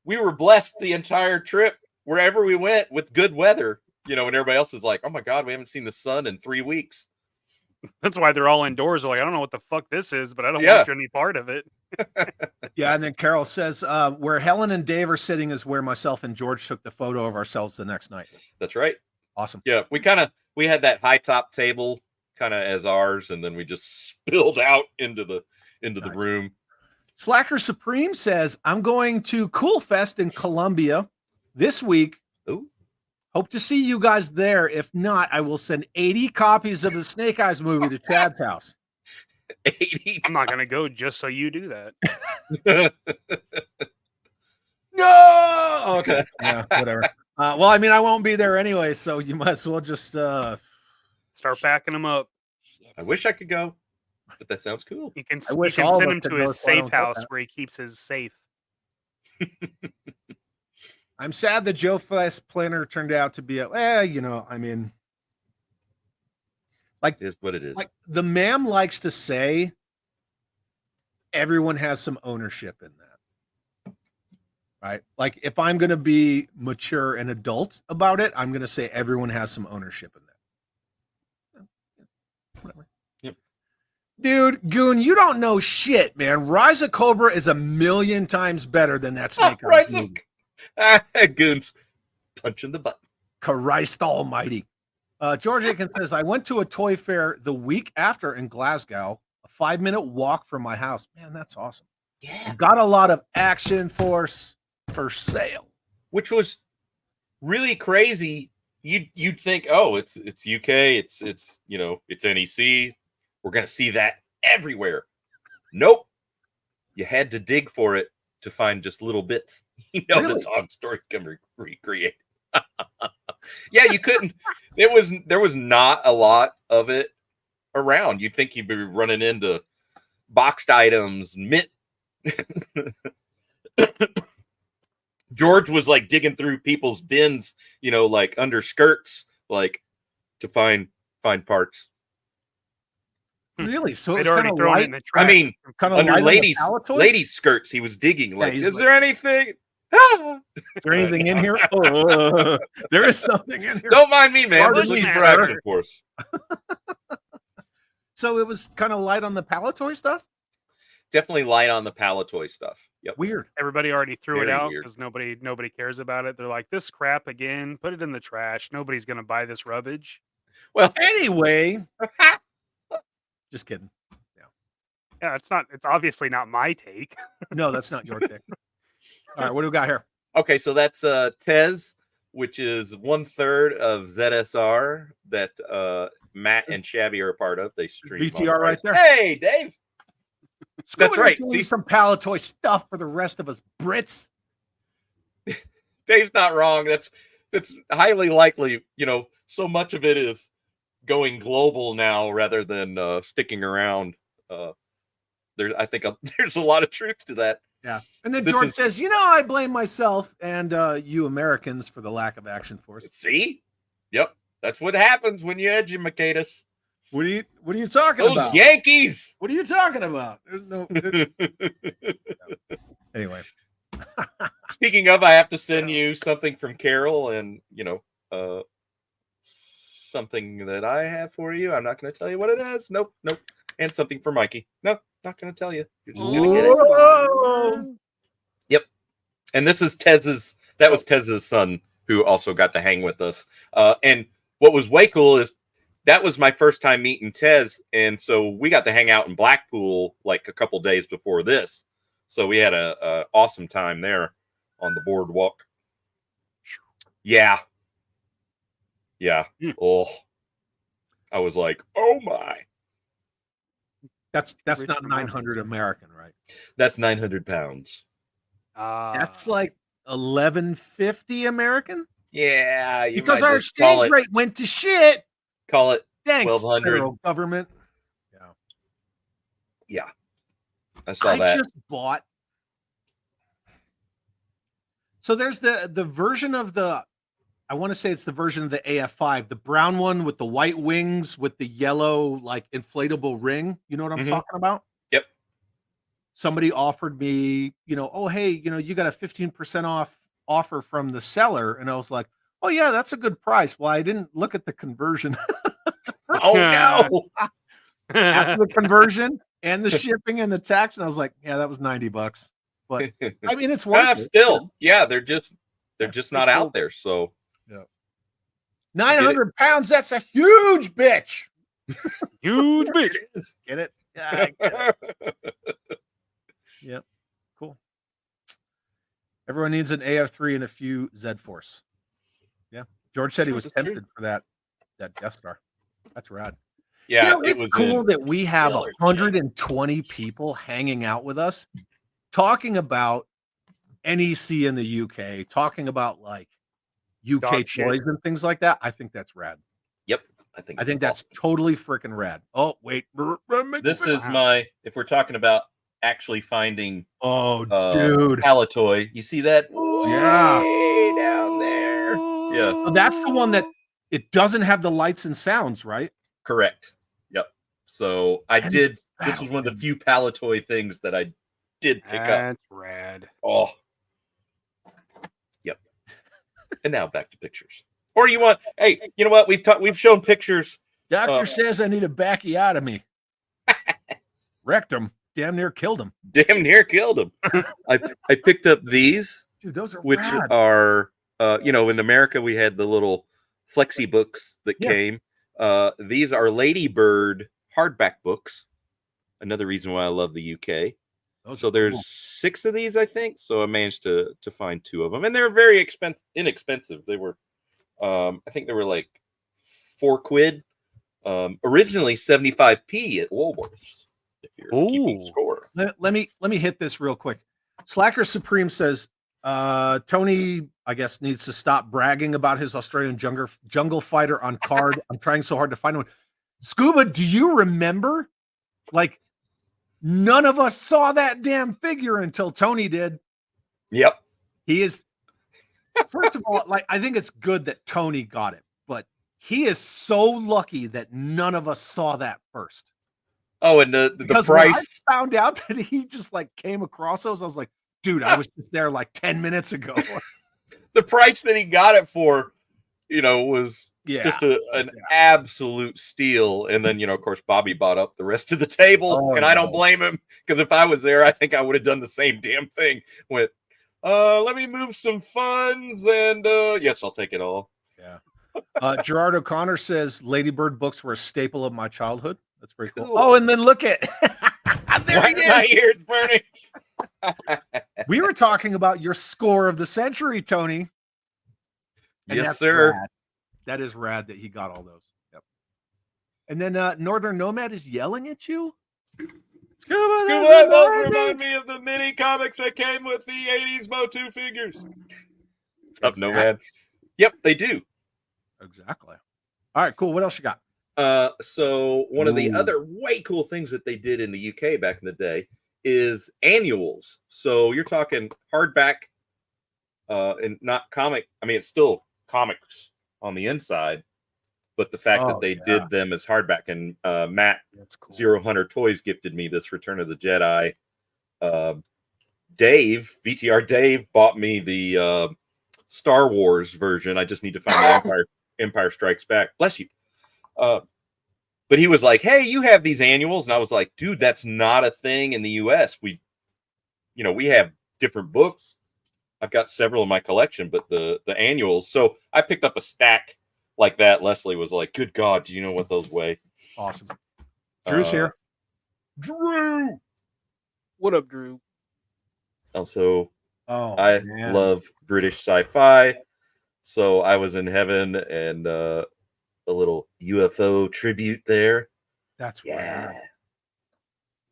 we were blessed the entire trip, wherever we went, with good weather. And everybody else is like, oh my God, we haven't seen the sun in 3 weeks. That's why they're all indoors. They're like, I don't know what the fuck this is, but I don't want any part of it. Yeah, and then Carol says, where Helen and Dave are sitting is where myself and George took the photo of ourselves the next night. That's right. Awesome. Yeah, we had that high top table kind of as ours, and then we just spilled out into the room. Slacker Supreme says, I'm going to Cool Fest in Columbia this week. Ooh. Hope to see you guys there. If not, I will send 80 copies of the Snake Eyes movie to Chad's house. 80. I'm not going to go just so you do that. No. Okay. Yeah, whatever. Well, I mean, I won't be there anyway, so you might as well just start packing them up. I wish I could go, but that sounds cool. You can send him to his safe house where he keeps his safe. I'm sad the Joe Fest planner turned out to be I mean, like, it is what it is. Like the ma'am likes to say, everyone has some ownership in that, right? Like, if I'm going to be mature and adult about it, I'm going to say everyone has some ownership in that. Whatever. Yep. Dude, Goon, you don't know shit, man. Rise of Cobra is 1,000,000 times better than that Snake Eyes movie. Goons punching the button. Christ almighty. George Akens says, I went to a toy fair the week after in Glasgow, a 5-minute walk from my house. Man, that's awesome. Yeah. Got a lot of Action Force for sale. Which was really crazy. You'd think, oh, it's UK, it's NEC. We're gonna see that everywhere. Nope. You had to dig for it to find just little bits. Really? The Toy Story can recreate. Yeah, you couldn't. There was not a lot of it around. You'd think you'd be running into boxed items, George was like digging through people's bins, like under skirts, like to find parts. Really? So They'd it's already kind of thrown it light. in the trash. I mean, Kind of under ladies' skirts, he was digging. Like, he's is like- there anything? Is there anything in here? Oh, there is something in here. Don't mind me, man. Pardon Just me, looking for sir. Action Force. So it was kind of light on the Palatoy stuff. Definitely light on the Palatoy stuff. Yep. Weird. Everybody already threw it Very out weird. because nobody cares about it. They're like, this crap again. Put it in the trash. Nobody's gonna buy this rubbish. Well, Anyway, just kidding. Yeah, it's not. It's obviously not my take. No, that's not your pick. All right, what do we got here? okay, so that's Tez, which is 1/3 of ZSR that Matt and Shabby are a part of. They stream VTR on right there. Hey, Dave. Scuba That's right. Dave See? leave some Palatoy stuff for the rest of us Brits. Dave's not wrong. That's highly likely. So much of it is going global now rather than sticking around. I think there's a lot of truth to that. Yeah. And then This George is- says, I blame myself and you Americans for the lack of Action Force. See? Yep. That's what happens when you educate us. What are you talking Those about? Yankees. What are you talking about? There's no Anyway. Speaking of, I have to send you something from Carol and, something that I have for you. I'm not going to tell you what it is. Nope. And something for Mikey. Nope, not going to tell you. You're just going to get it. Whoa! Yep. And this is that was Tez's son who also got to hang with us. And what was way cool is that was my first time meeting Tez. And so we got to hang out in Blackpool like a couple days before this. So we had a awesome time there on the boardwalk. Yeah. Oh, I was like, oh my. That's Rich not Vermont. 900 American, right? That's 900 pounds. That's like 1150 American. Yeah, you Because might our just call exchange it, rate went to shit. call it Thanks, 1200. federal government. Yeah. I saw I that. just bought. So there's the version of I want to say it's the version of the AF5, the brown one with the white wings with the yellow like inflatable ring. You know what I'm Mhm. talking about? Yep. Somebody offered me, oh hey, you got a 15% off offer from the seller, and I was like, oh yeah, that's a good price. Well, I didn't look at the conversion Oh no. after the conversion and the shipping and the tax, and I was like, yeah, that was $90. But I mean, it's worth it. Still, yeah, they're just not out there. So 900 pounds. That's a huge bitch. Huge bitch. Get it? Yeah, I get it. Yep. Cool. Everyone needs an AF3 and a few Z Force. Yeah. George said he was This is true. tempted for that Death Star. That's rad. Yeah, It it was was cool in- that we have Killer, 120 people hanging out with us, talking about NEC in the UK, talking about like UK Dog shit. toys and things like that. I think that's rad. Yep, I think That's totally freaking rad. Oh, wait. this is if we're talking about actually finding Oh, dude. Palatoy, you see that? Yeah. Way down there. Yeah, So that's the one that it doesn't have the lights and sounds, right? correct. Yep. So I And did. This was one of the few Palatoy things that I did pick up. That's rad. Oh. Yep. And now back to pictures. Or you want? Hey, you know what? We've shown pictures. Doctor says I need a backiotomy. Wrecked him. Damn near killed him. Damn near killed him. I picked up these, Dude, those are which rad. are in America we had the little flexi books that Yeah. came. These are Ladybird hardback books. Another reason why I love the UK. Those So are there's cool. 6 of these, I think. So I managed to find 2 of them, and they're very inexpensive. They were, I think they were like £4. Originally 75p at Woolworths. If you're keeping Ooh. score. Let me hit this real quick. Slacker Supreme says Tony, I guess, needs to stop bragging about his Australian jungle fighter on card. I'm trying so hard to find one. Scuba, do you remember? Like, None of us saw that damn figure until Tony did. Yep. He is, first of all, like, I think it's good that Tony got it, but he is so lucky that none of us saw that first. Oh, and the Because price. when I found out that he just like came across those, I was like, dude, I was just there like 10 minutes ago. The price that he got it for, was just an absolute steal. And then, of course, Bobby bought up the rest of the table, and I don't blame him, because if I was there, I think I would have done the same damn thing. Went, let me move some funds, and yes, I'll take it all. Yeah. Gerard O'Connor says Ladybird books were a staple of my childhood. That's very cool. Cool. Oh, and then look at there Why he are my is. ears burning? We were talking about your score of the century, Tony. And Yes, that's sir. rad. That is rad that he got all those. Yep. And then Northern Nomad is yelling at you. Scuba, those remind me of the mini comics that came with the 80s Motu figures. What's up, Nomad? Yep, they do. Exactly. All right, cool. What else you got? So one of the other way cool things that they did in the UK back in the day is annuals. So you're talking hardback, and not comic. I mean, it's still comics on the inside, but the fact that they did them as hardback. And Matt, That's cool. Zero Hunter Toys, gifted me this Return of the Jedi. Dave, VTR Dave, bought me the Star Wars version. I just need to find the Empire Strikes Back. Bless you. But he was like, hey, you have these annuals. And I was like, dude, that's not a thing in the US. We have different books. I've got several in my collection, but the annuals. So I picked up a stack like that. Leslie was like, good God, do you know what those weigh? Awesome. Drew's here. Drew. What up, Drew? Also, I love British sci-fi. So I was in heaven, and a little UFO tribute there. That's rad.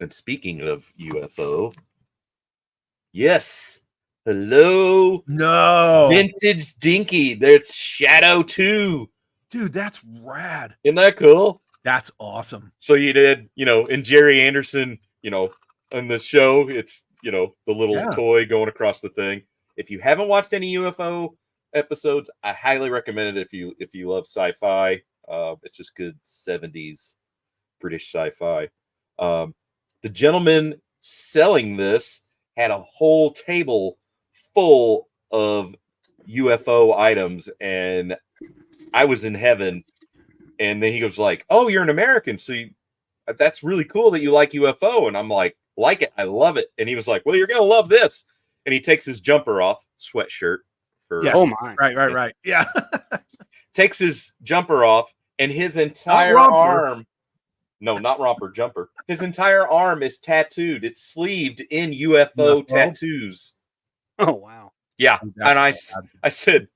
And speaking of UFO, yes. Hello. No. Vintage Dinky. There's Shadow 2. Dude, that's rad. Isn't that cool? That's awesome. So you did, in Jerry Anderson, on the show, it's, the little toy going across the thing. If you haven't watched any UFO episodes, I highly recommend it if you love sci-fi. It's just good 70s British sci-fi. The gentleman selling this had a whole table full of UFO items, and I was in heaven. And then he goes like, oh, you're an American, so that's really cool that you like UFO. And I'm like it, I love it. And he was like, well, you're gonna love this. And he takes his jumper off, sweatshirt for Oh my. Right. Yeah. Takes his jumper off, and his entire arm, no, not romper, jumper, his entire arm is tattooed. It's sleeved in UFO tattoos. Oh wow. Yeah. And I said,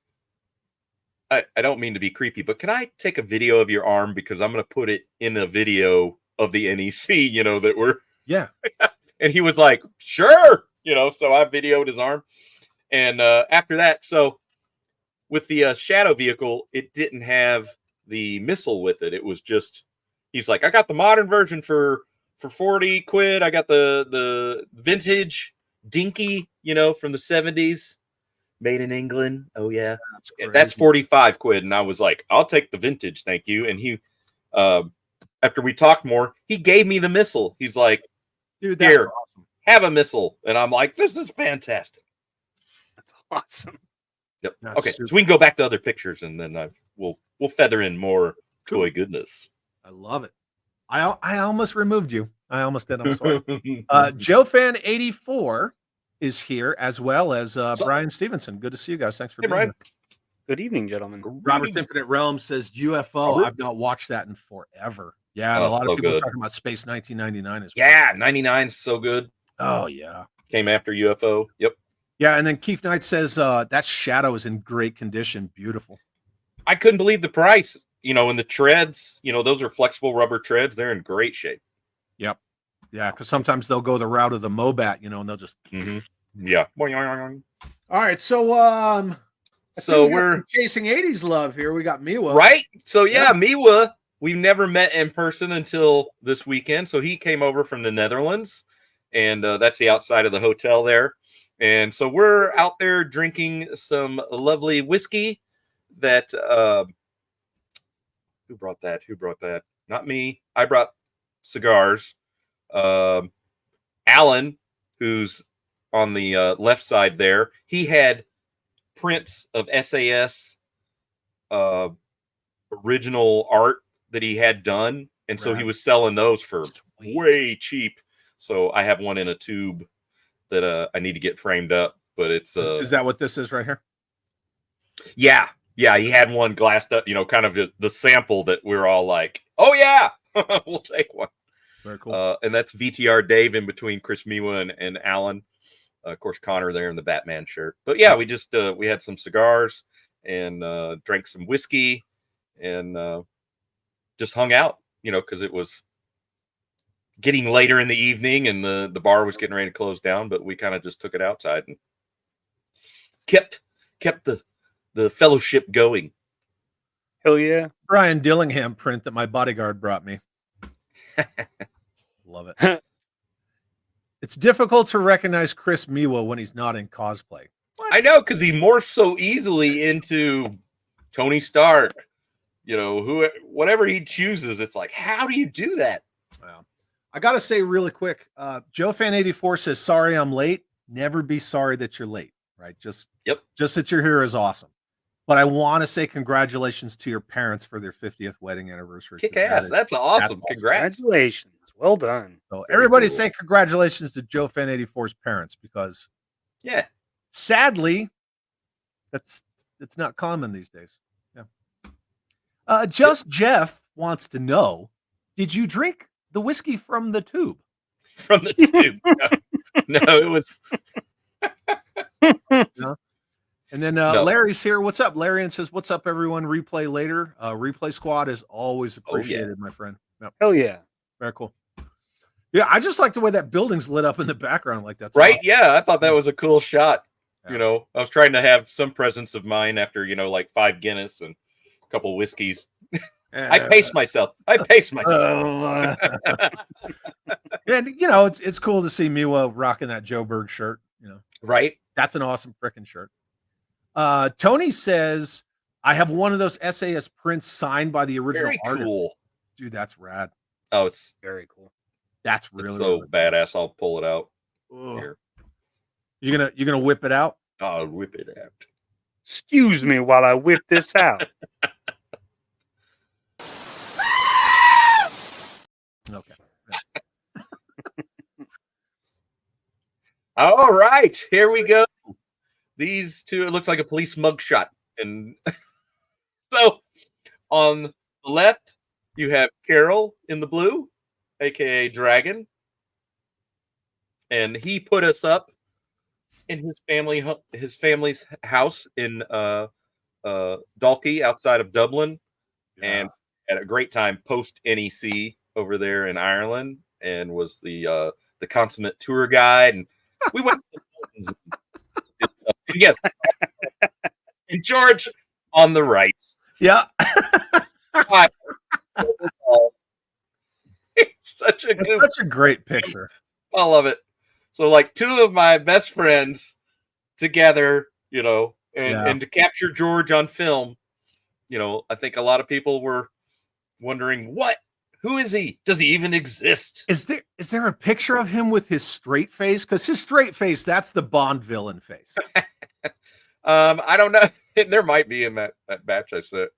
I don't mean to be creepy, but can I take a video of your arm, because I'm going to put it in a video of the NEC, that we're. Yeah. And he was like, sure. So I videoed his arm. And after that, so with the Shadow vehicle, it didn't have the missile with it. It was just, he's like, I got the modern version for 40 quid. I got the vintage Dinky, from the 70s. Made in England. Oh, yeah. That's 45 quid. And I was like, I'll take the vintage. Thank you. And he, after we talked more, he gave me the missile. He's like, dude, here, awesome. Have a missile. And I'm like, this is fantastic. That's awesome. Yep. Okay. So we can go back to other pictures, and then we'll feather in more toy goodness. I love it. I almost removed you. I almost did. I'm sorry. Joe Fan 84 is here, as well as Brian Stevenson. Good to see you guys. Thanks for being here. Good evening, gentlemen. Robert's Infinite Realm says UFO. I've not watched that in forever. Yeah, and a lot of people are talking about Space 1999 as well. Yeah, 99 is so good. Oh, yeah. Came after UFO. Yep. Yeah, and then Keith Knight says that Shadow is in great condition. Beautiful. I couldn't believe the price. And the treads, those are flexible rubber treads. They're in great shape. Yep. Yeah, because sometimes they'll go the route of the Mobat, and they'll just. Yeah. All right, so so we're chasing 80s love here. We got Miwa. Right? So yeah, Miwa we've never met in person until this weekend. So he came over from the Netherlands, and that's the outside of the hotel there. And so we're out there drinking some lovely whiskey that who brought that? Not me. I brought cigars. Alan, who's on the left side there, he had prints of SAS original art that he had done, and so he was selling those for way cheap. So I have one in a tube that I need to get framed up, but it's is that what this is right here? Yeah, he had one glassed up, kind of the sample that we're all like, oh yeah, we'll take one. Very cool. And that's VTR Dave in between Chris Miwa and Alan. Of course, Connor there in the Batman shirt. But yeah, we just we had some cigars and drank some whiskey and just hung out, because it was getting later in the evening and the bar was getting ready to close down. But we kind of just took it outside and kept the fellowship going. Hell yeah. Brian Dillingham print that my bodyguard brought me. Love it. It's difficult to recognize Chris Miwa when he's not in cosplay. What? I know, because he morphs so easily into Tony Stark. Whatever he chooses, it's like, how do you do that? Well, I got to say really quick, Joe Fan 84 says, sorry I'm late. Never be sorry that you're late, right? Just that you're here is awesome. But I want to say congratulations to your parents for their 50th wedding anniversary. Kick ass. That's awesome. Congrats. Congratulations. Well done. So everybody say congratulations to Joe Fan 84's parents, because sadly, it's not common these days. Yeah. Jeff wants to know, did you drink the whiskey from the tube? From the tube. No, it was no. And then Larry's here. What's up? Larry and says, what's up, everyone? Replay later. Replay squad is always appreciated, my friend. Yep. Hell yeah. Very cool. Yeah, I just like the way that building's lit up in the background like that. Right? Awesome. Yeah, I thought that was a cool shot. Yeah. I was trying to have some presence of mind after, like 5 Guinness and a couple whiskeys. I paced myself. And, it's cool to see Miwa rocking that Joe Berg shirt. Right? That's an awesome freaking shirt. Tony says, I have one of those SAS prints signed by the original artist. Cool. Dude, that's rad. Oh, it's very cool. That's really so badass. I'll pull it out. Here. You're gonna whip it out? I'll whip it out. Excuse me while I whip this out. Okay. All right, here we go. These two, it looks like a police mugshot. And so on the left, you have Carol in the blue, aka Dragon. And he put us up in his family's house in Dalkey outside of Dublin. Yeah. And had a great time post NEC over there in Ireland, and was the consummate tour guide. And we went to the mountains. Yes. And George on the right. Yeah. Such a great picture. I love it. So like 2 of my best friends together, and to capture George on film, I think a lot of people were wondering, who is he? Does he even exist? Is there a picture of him with his straight face? Because his straight face, that's the Bond villain face. I don't know. There might be in that batch I said.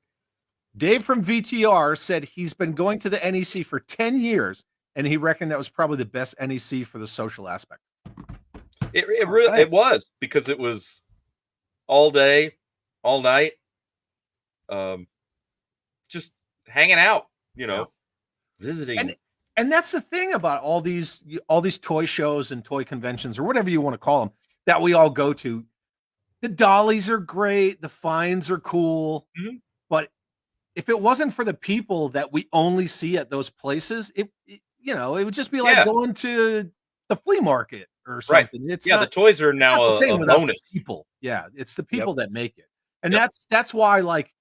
Dave from VTR said he's been going to the NEC for 10 years, and he reckoned that was probably the best NEC for the social aspect. It was, because it was all day, all night, just hanging out, visiting. And that's the thing about all these toy shows and toy conventions, or whatever you want to call them, that we all go to. The dollies are great, the finds are cool, but if it wasn't for the people that we only see at those places, it would just be like going to the flea market or something. Right. The toys are now a bonus. People, it's the people that make it, and that's why, like,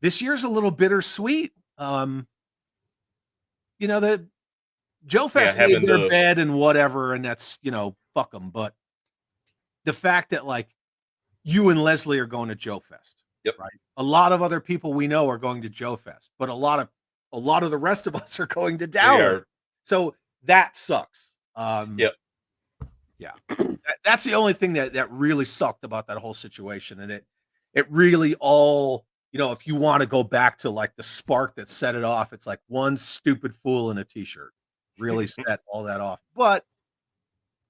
this year's a little bittersweet. you know, the Joe Fest made their bed and whatever, and that's, you know, fuck them. But the fact that like you and Leslie are going to Joe Fest, right? A lot of other people we know are going to Joe Fest, but a lot of the rest of us are going to Dallas. So that sucks. Yeah, that's the only thing that really sucked about that whole situation, and it really all, you know, if you want to go back to like the spark that set it off, it's like one stupid fool in a t-shirt really set all that off. But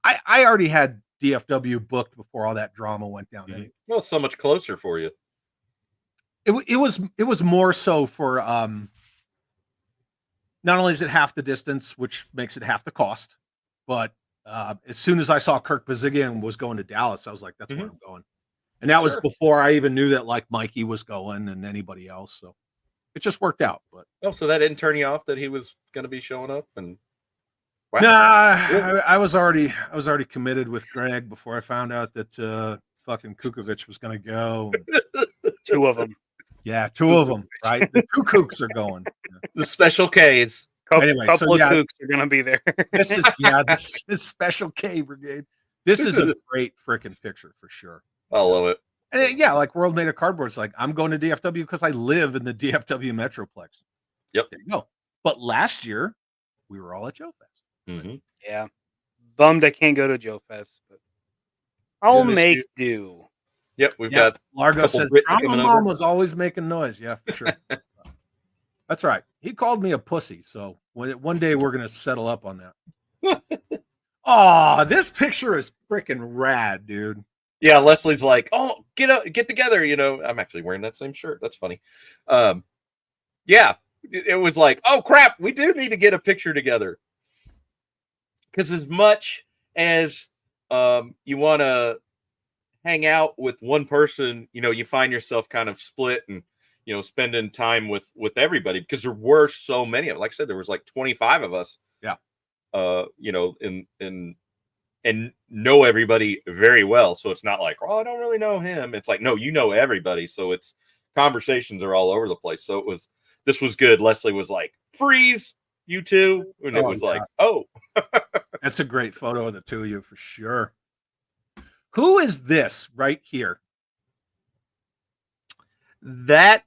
I already had DFW booked before all that drama went down. Anyway. Well, so much closer for you. It was more so for not only is it half the distance, which makes it half the cost, but as soon as I saw Kirk Bazigian was going to Dallas, I was like, that's where I'm going. And that was before I even knew that like Mikey was going and anybody else. So it just worked out. But so that didn't turn you off that he was going to be showing up? And wow. Nah, I was already committed with Greg before I found out that fucking Kukovic was going to go. Two of them. Yeah, two of them, right? The two kooks are going. The special Ks. Couple of kooks are going to be there. This is special K brigade. This is a great freaking picture for sure. I love it. And like World Made of Cardboard. It's like, I'm going to DFW because I live in the DFW Metroplex. Yep. There you go. But last year, we were all at Joe Fest. Mm-hmm. Yeah. Bummed I can't go to Joe Fest, but I'll make do. Yep, we've got Largo says Drama Mom was always making noise. Yeah, for sure. That's right. He called me a pussy. So one day we're gonna settle up on that. Oh, this picture is freaking rad, dude. Yeah, Leslie's like, oh, get together. You know, I'm actually wearing that same shirt. That's funny. Yeah, it was like, oh crap, we do need to get a picture together. Because as much as you want to hang out with one person, you know, you find yourself kind of split and, you know, spending time with everybody because there were so many of them. Like I said, there was like 25 of us. Yeah. You know, and know everybody very well. So it's not like, oh, I don't really know him. It's like, no, you know everybody. So it's conversations are all over the place. So this was good. Leslie was like, freeze, you two. And it was like, oh. That's a great photo of the two of you for sure. Who is this right here? That's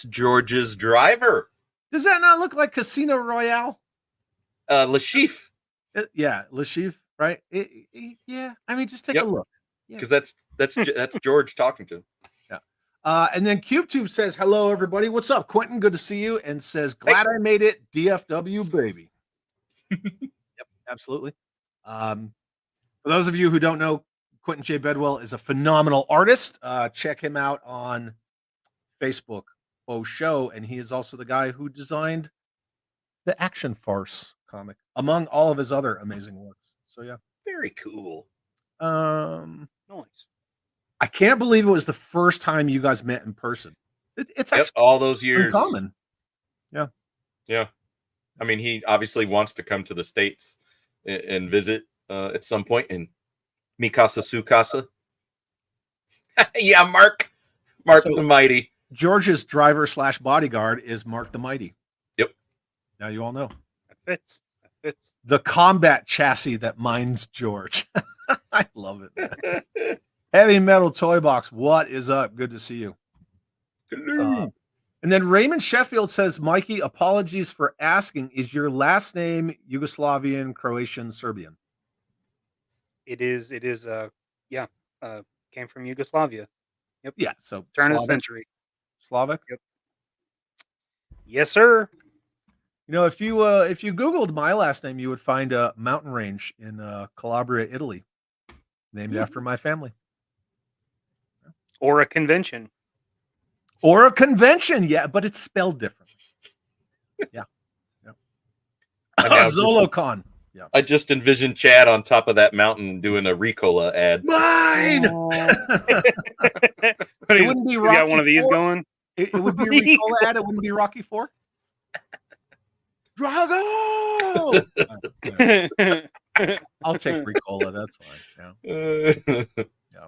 George's driver. Does that not look like Casino Royale? Lashif. Yeah, Lashif, right? Yeah. I mean, just take a look. Because that's George talking to him. Yeah. And then CubeTube says, hello, everybody. What's up, Quentin? Good to see you. And says, glad I made it, DFW, baby. Yep, absolutely. For those of you who don't know, Quentin J. Bedwell is a phenomenal artist. Check him out on Facebook, show, and he is also the guy who designed the Action Farce comic, among all of his other amazing works. So yeah, very cool. Nice. I can't believe it was the first time you guys met in person. It's actually all those years uncommon. Yeah. Yeah. I mean, he obviously wants to come to the States and visit at some point in Mikasa Sukasa. Yeah, Mark the Mighty. George's driver / bodyguard is Mark the Mighty. Yep. Now you all know. That fits. The combat chassis that mines George. I love it. Heavy Metal Toy Box, what is up? Good to see you. And then Raymond Sheffield says, Mikey, apologies for asking. Is your last name Yugoslavian, Croatian, Serbian? It is. Came from Yugoslavia. Yep. Yeah. So turn of the century. Slavic. Yep. Yes, sir. You know, if you Googled my last name, you would find a mountain range in Calabria, Italy, named after my family. Or a convention. Yeah, but it's spelled different. Yeah. Zolocon. Yeah. I just envisioned Chad on top of that mountain doing a Ricola ad. Mine. It wouldn't be Rocky. You got one of these going? It would be a Ricola ad. It wouldn't be Rocky 4. Drago. I'll take Ricola. That's fine. Yeah.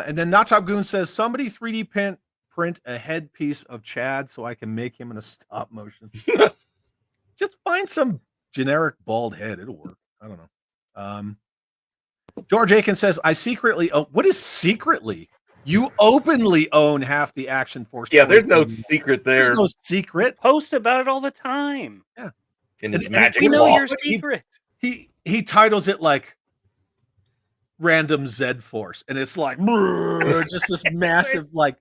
And then Not Top Goon says somebody 3D print print a headpiece of Chad so I can make him in a stop motion. Just find some generic bald head. It'll work. I don't know. George Akens says, I secretly own. What is secretly? You openly own half the Action Force. Yeah, there's no secret there. There's no secret. Post about it all the time. Yeah. In his And magic We know loft. your secret. He titles it like Random Z Force, and it's like just this massive, like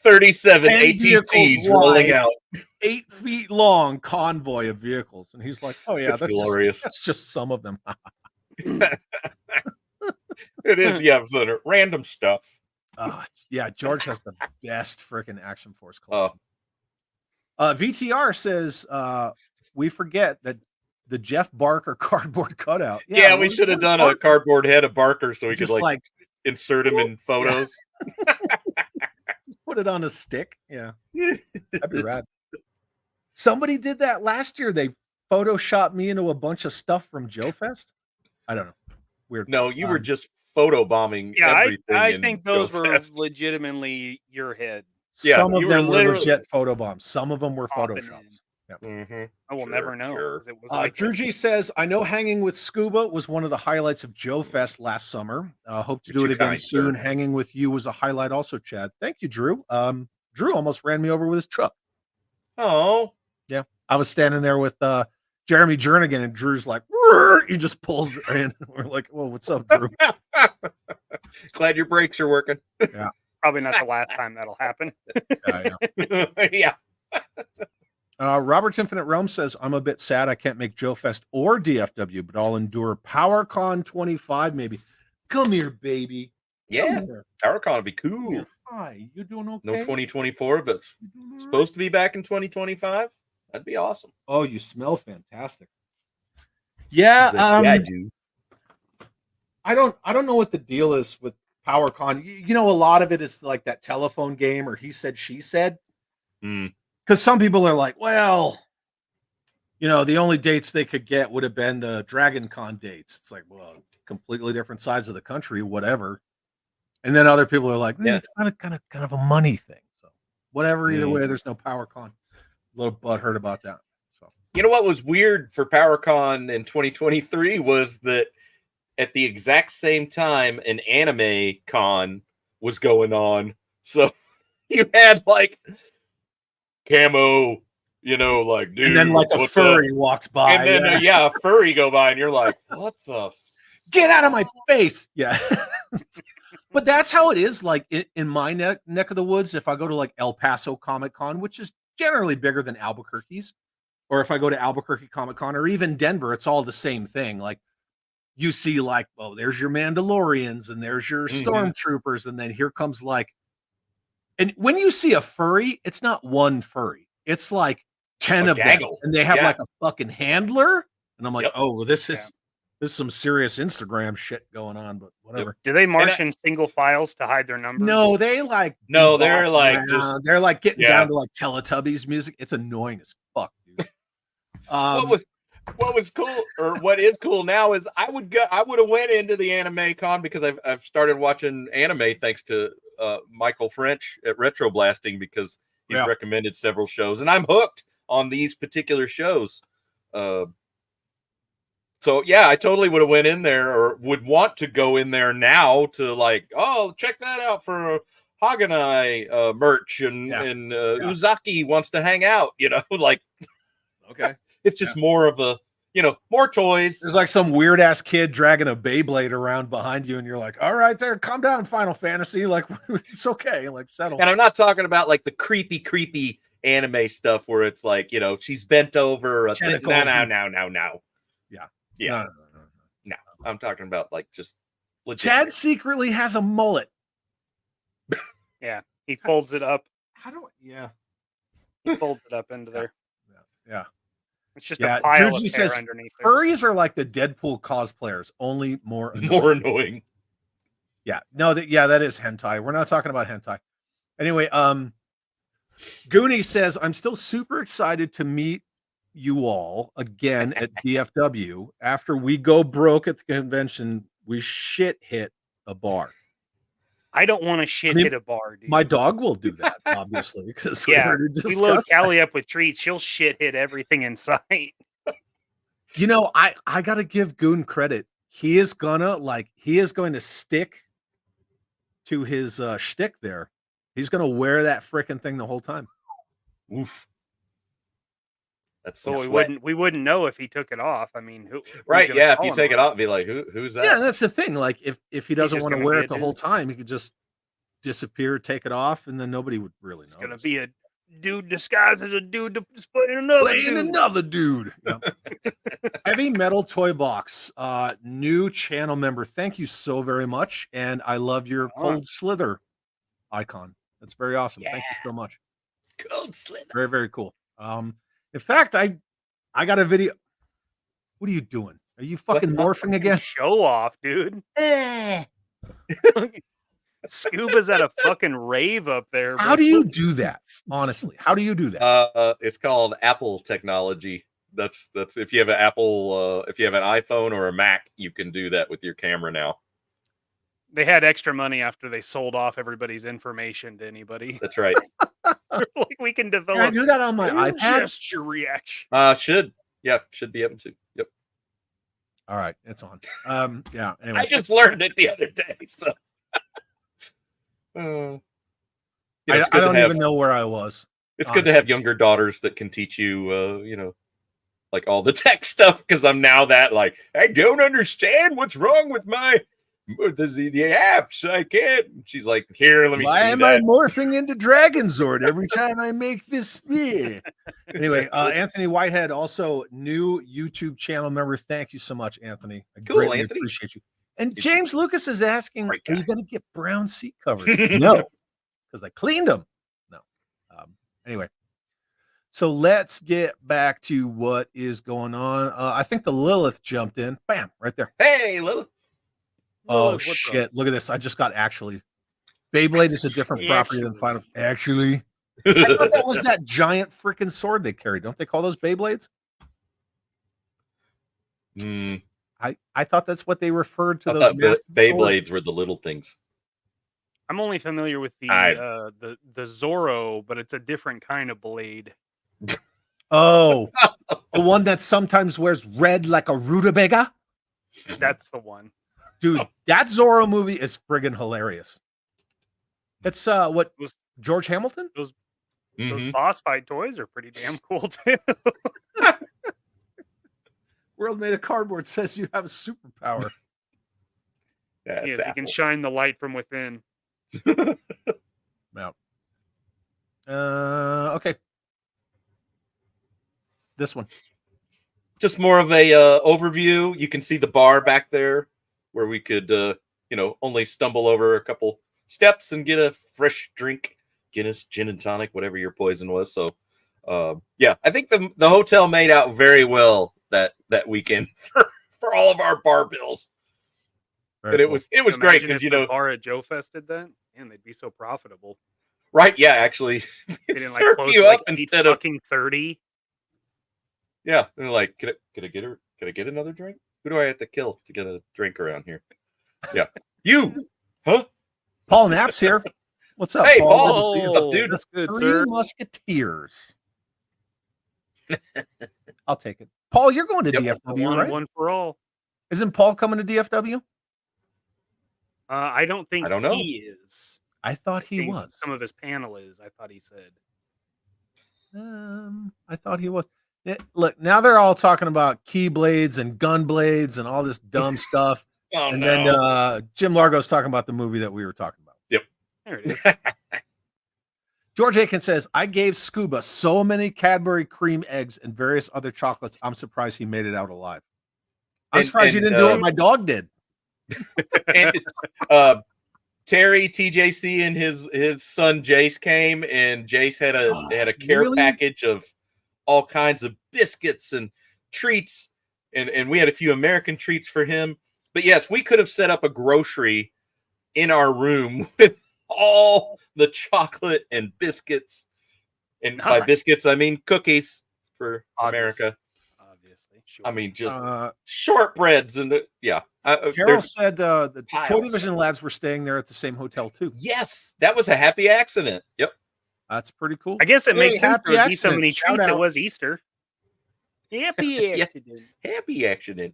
37 10 ATCs vehicles rolling wide. out. 8 feet long convoy of vehicles, and he's like, "Oh yeah, That's glorious. That's just some of them." It is, yeah, so random stuff. Yeah, George has the best freaking Action Force Oh, collection. VTR says we forget that the Jeff Barker cardboard cutout. yeah, we should have done a cardboard head of Barker so we could Just like insert him in photos. Just put it on a stick. Yeah, that'd be rad. Somebody did that last year. They photoshopped me into a bunch of stuff from Joe Fest. I don't know. Weird. No, you were just photo bombing. Yeah, everything I in think those Go were Fest. legitimately your head. Yeah, Some of you were them were literally- legit photo bombs. Some of them were Popping photoshops. I will never know. Sure. 'Cause it was like Drew G says, I know hanging with Scuba was one of the highlights of Joe Fest last summer. Hope to do it You're again kind, soon. sir. Hanging with you was a highlight also, Chad. Thank you, Drew. Drew almost ran me over with his truck. Oh, I was standing there with Jeremy Jernigan, and Drew's like, he just pulls it in. We're like, well, what's up, Drew? glad your brakes are working. probably not the last time that'll happen. Yeah. Robert's Infinite Realm says, I'm a bit sad I can't make Joe Fest or DFW, but I'll endure PowerCon 25 maybe. Come here, baby. Yeah. Come here. PowerCon would be cool. Hi, you doing okay? No 2024, but it's You doing all right? supposed to be back in 2025. That'd be awesome. Oh, you smell fantastic. Yeah, I do. I don't know what the deal is with PowerCon. You know, a lot of it is like that telephone game or he said, she said. Mm. Because some people are like, well, you know, the only dates they could get would have been the Dragon Con dates. It's like, well, completely different sides of the country, whatever. And then other people are like, Yeah. it's kind of a money thing. So whatever, either way, there's no PowerCon. A little butthurt about that. So You know what was weird for PowerCon in 2023 was that at the exact same time an anime con was going on. So you had like camo, you know, like dude, and then like a what's furry up? walks by. And then a furry go by, and you're like, what the? Get out of my face. Yeah. But that's how it is. Like in my neck of the woods, if I go to like El Paso Comic Con, which is generally bigger than Albuquerque's, or if I go to Albuquerque Comic Con or even Denver, it's all the same thing. Like you see like, oh, there's your Mandalorians and there's your Stormtroopers. And then here comes like, and when you see a furry, it's not one furry. It's like 10 A of them. gaggle. And they have Yeah. like a fucking handler. And I'm like, Yep. oh, well, this is some serious Instagram shit going on, but whatever. Do they march in single files to hide their numbers? No, they like No, bebop they're like around. just they're like getting Yeah. down to like Teletubbies music. It's annoying as fuck, dude. what was cool, or what is cool now is I would have went into the anime con because I've started watching anime thanks to Michael French at Retro Blasting because he's Yeah. recommended several shows and I'm hooked on these particular shows. So yeah, I totally would have went in there or would want to go in there now to like, oh, check that out for Haganai merch and Uzaki wants to hang out, you know, like Okay. it's just more of a, you know, more toys. There's like some weird ass kid dragging a Beyblade around behind you, and you're like, all right, there, calm down, Final Fantasy. Like, it's okay. Like, settle. And I'm not talking about like the creepy anime stuff where it's like, you know, she's bent over. No. Yeah. No. I'm talking about like just legit. Chad secretly has a mullet. Yeah, he folds it up. How do I? Yeah. He folds it up into there. Yeah. It's just Yeah, a pile Juji of hair says underneath there. Furries are like the Deadpool cosplayers, only more annoying. More annoying. Yeah. No, that is hentai. We're not talking about hentai. Anyway, Goonie says, I'm still super excited to meet you all again at DFW. After we go broke at the convention, we shit hit a bar. I don't want to shit hit a bar, dude. My dog will do that, obviously, because we Yeah, already we load discussed that. Callie up with treats. She'll shit hit everything in sight. You know, I gotta give Goon credit. He is going to stick to his shtick there. He's gonna wear that freaking thing the whole time. Oof. That's So some we wouldn't know if he took it off. I mean, who's right? gonna Yeah, if call you him take on it off, be like, who's that? Yeah, and that's the thing. Like, if he doesn't just want to gonna wear be it a the whole dude. time, he could just disappear, take it off, and then nobody would really know. It's gonna be a dude disguised as a dude displaying another Playing dude. another dude. Yep. Heavy Metal Toy Box, new channel member. Thank you so very much, and I love your Cold Slither icon. That's very awesome. Thank you so much. Cold Slither. Very, very cool. In fact, I got a video. What are you doing? Are you fucking morphing again? Show off, dude. Scuba's at a fucking rave up there. How do you do that? Honestly, how do you do that? It's called Apple technology. That's if you have an Apple, if you have an iPhone or a Mac, you can do that with your camera now. They had extra money after they sold off everybody's information to anybody. That's right. Like we can develop. Can I do that on my iPad? Gesture reaction. Should be able to. Yep. All right, it's on. Yeah. Anyway, I just learned it the other day, so. You know, I don't even know where I was. It's good to have younger daughters that can teach you, you know, like all the tech stuff. Because I'm now that like I don't understand what's wrong with my the apps. I can't. She's like, here, let me. Why see am that. I morphing into Dragon Zord every time I make this? Yeah. Anyway, Anthony Whitehead, also new YouTube channel member. Thank you so much, Anthony. I Cool, greatly Anthony. appreciate you. And James Lucas is asking, Great are you guy. going to get brown seat covers? No, because I cleaned them. No. Anyway, so let's get back to what is going on. I think the Lilith jumped in. Bam, right there. Hey, Lilith. Oh, what's shit. up? Look at this. I just got actually. Beyblade is a different property than Final. Actually. I thought that was that giant freaking sword they carried. Don't they call those Beyblades? I thought that's what they referred to. I Those thought massive Beyblades swords. were the little things. I'm only familiar with the Zorro, but it's a different kind of blade. Oh, the one that sometimes wears red like a rutabaga? That's the one. Dude, that Zorro movie is friggin' hilarious. It's what was George Hamilton? Those boss fight toys are pretty damn cool too. World made of cardboard says you have a superpower. Yes, you can shine the light from within. Out. Okay. This one. Just more of a overview. You can see the bar back there where we could, you know, only stumble over a couple steps and get a fresh drink, Guinness, gin and tonic, whatever your poison was. So, yeah, I think the hotel made out very well that weekend for all of our bar bills. But it was great because, you know, bar at Joe Fest did that, and they'd be so profitable. Right? Yeah, actually, They didn't serve close you at, up instead of fucking 30. Yeah, they're like, could I get her? Could I get another drink? Who do I have to kill to get a drink around here? Yeah, you, huh? Paul Knapp's here. What's up? Hey, Paul? Paul. What's up, dude? That's good, Three sir. Musketeers. I'll take it. Paul, you're going to DFW, right? One for all. Isn't Paul coming to DFW? I don't think I don't know. he is. I thought he I think was. Some of his panel is. I thought he said. I thought he was. Look, now they're all talking about keyblades and gun blades and all this dumb stuff. Oh, and no. then Jim Largo's talking about the movie that we were talking about. Yep. There it is. George Akens says, I gave Scuba so many Cadbury cream eggs and various other chocolates. I'm surprised he made it out alive. I'm surprised he didn't do what my dog did. And Terry, TJC, and his son Jace came, and Jace had a care package of all kinds of biscuits and treats, and we had a few American treats for him. But yes, we could have set up a grocery in our room with all the chocolate and biscuits. And by biscuits, I mean cookies for America. Obviously. Sure. I mean, just shortbreads and yeah. Carol said the piles. Toy Division lads were staying there at the same hotel too. Yes, that was a happy accident. Yep. That's pretty cool. I guess it Hey, makes sense happy there would be so accident. many Shout treats. out. It was Easter. Happy Yeah. accident. Happy accident.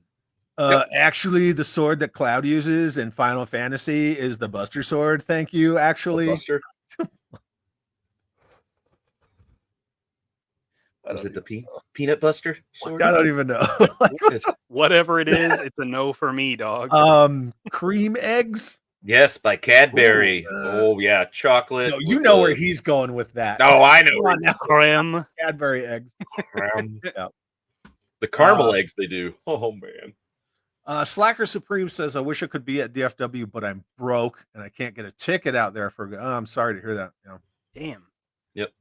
Actually, the sword that Cloud uses in Final Fantasy is the Buster Sword. Thank you. Actually, Buster. I Was don't it the peanut buster sword? I don't even know. Whatever it is, it's a no for me, dog. Cream eggs. Yes, by Cadbury. Ooh, Oh yeah, chocolate. No, you with know the- where he's going with that. Oh, I know. Come on now. Creme. Cadbury eggs. Yeah. The caramel eggs they do. Oh man. Slacker Supreme says, I wish I could be at DFW, but I'm broke and I can't get a ticket out there for. Oh, I'm sorry to hear that. Yeah. Damn. Yep.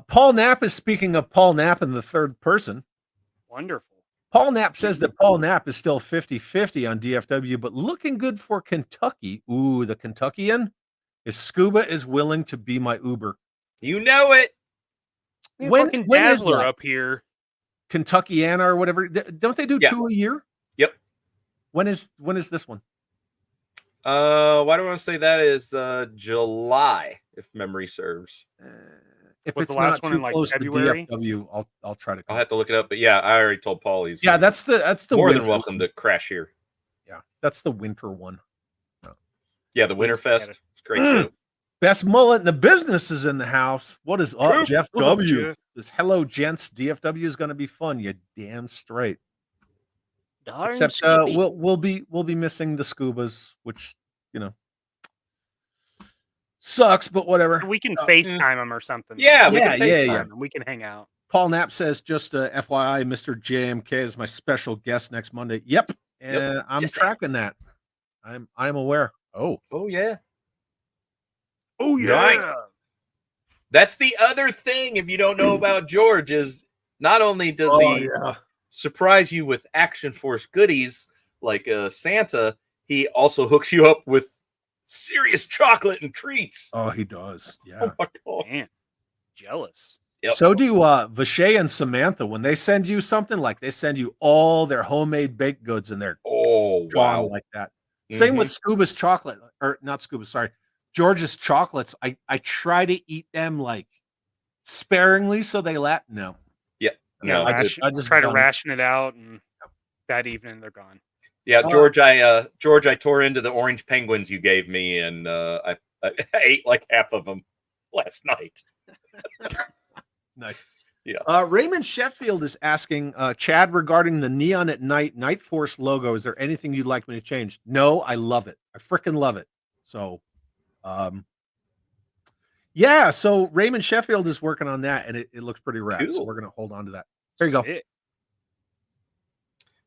Paul Knapp is speaking of Paul Knapp in the third person. Wonderful. Paul Knapp says that Paul Knapp is still 50-50 on DFW, but looking good for Kentucky. Ooh, the Kentuckian. If Scuba is willing to be my Uber. You know it. When Fucking is Dazzler that? up here. Kentuckiana or whatever. Don't they do Yeah. 2 a year? Yep. When is this one? Why do I want to say that is July, if memory serves. If Was it's the last not one too in, like, close February? to DFW, I'll try to. I'll have to look it up, but yeah, I already told Paul he's Yeah, that's the more winter than welcome to crash here. Yeah, that's the winter one. Yeah, the Winterfest. It's a great Mm. show. Best mullet in the business is in the house. What is up, True. Jeff What's up, W? Jeff? Says, hello, gents. DFW is going to be fun. You damn straight. Darn Except Scooby. we'll be missing the Scubas, which sucks, but whatever. We can FaceTime them or something. Yeah, we Yeah, can yeah, FaceTime yeah. them. We can hang out. Paul Knapp says, just FYI, Mr. JMK is my special guest next Monday. Yep, and I'm Just tracking that. I'm aware. Oh, Oh yeah. Oh Nice. That's the other thing. If you don't know about George, is not only does he surprise you with Action Force goodies like Santa, he also hooks you up with serious chocolate and treats. Oh, he does. Yeah. Oh my god. Man, jealous. Yep. So do Vache and Samantha. When they send you something, like they send you all their homemade baked goods and they're Oh drawn wow. like that. Same with Scuba's chocolate, or not Scuba, sorry, George's chocolates. I try to eat them like sparingly so they last. No. Yeah. Yeah, No, I just try to done it. ration it out, and that evening they're gone. yeah, George, I tore into the orange penguins you gave me, and I ate like half of them last night. Nice. Yeah. Raymond Sheffield is asking Chad regarding the Neon at Night Force logo. Is there anything you'd like me to change? No, I love it. I freaking love it. So, yeah. So Raymond Sheffield is working on that, and it looks pretty rad. So Cool. we're gonna hold on to that. There you go. Sick.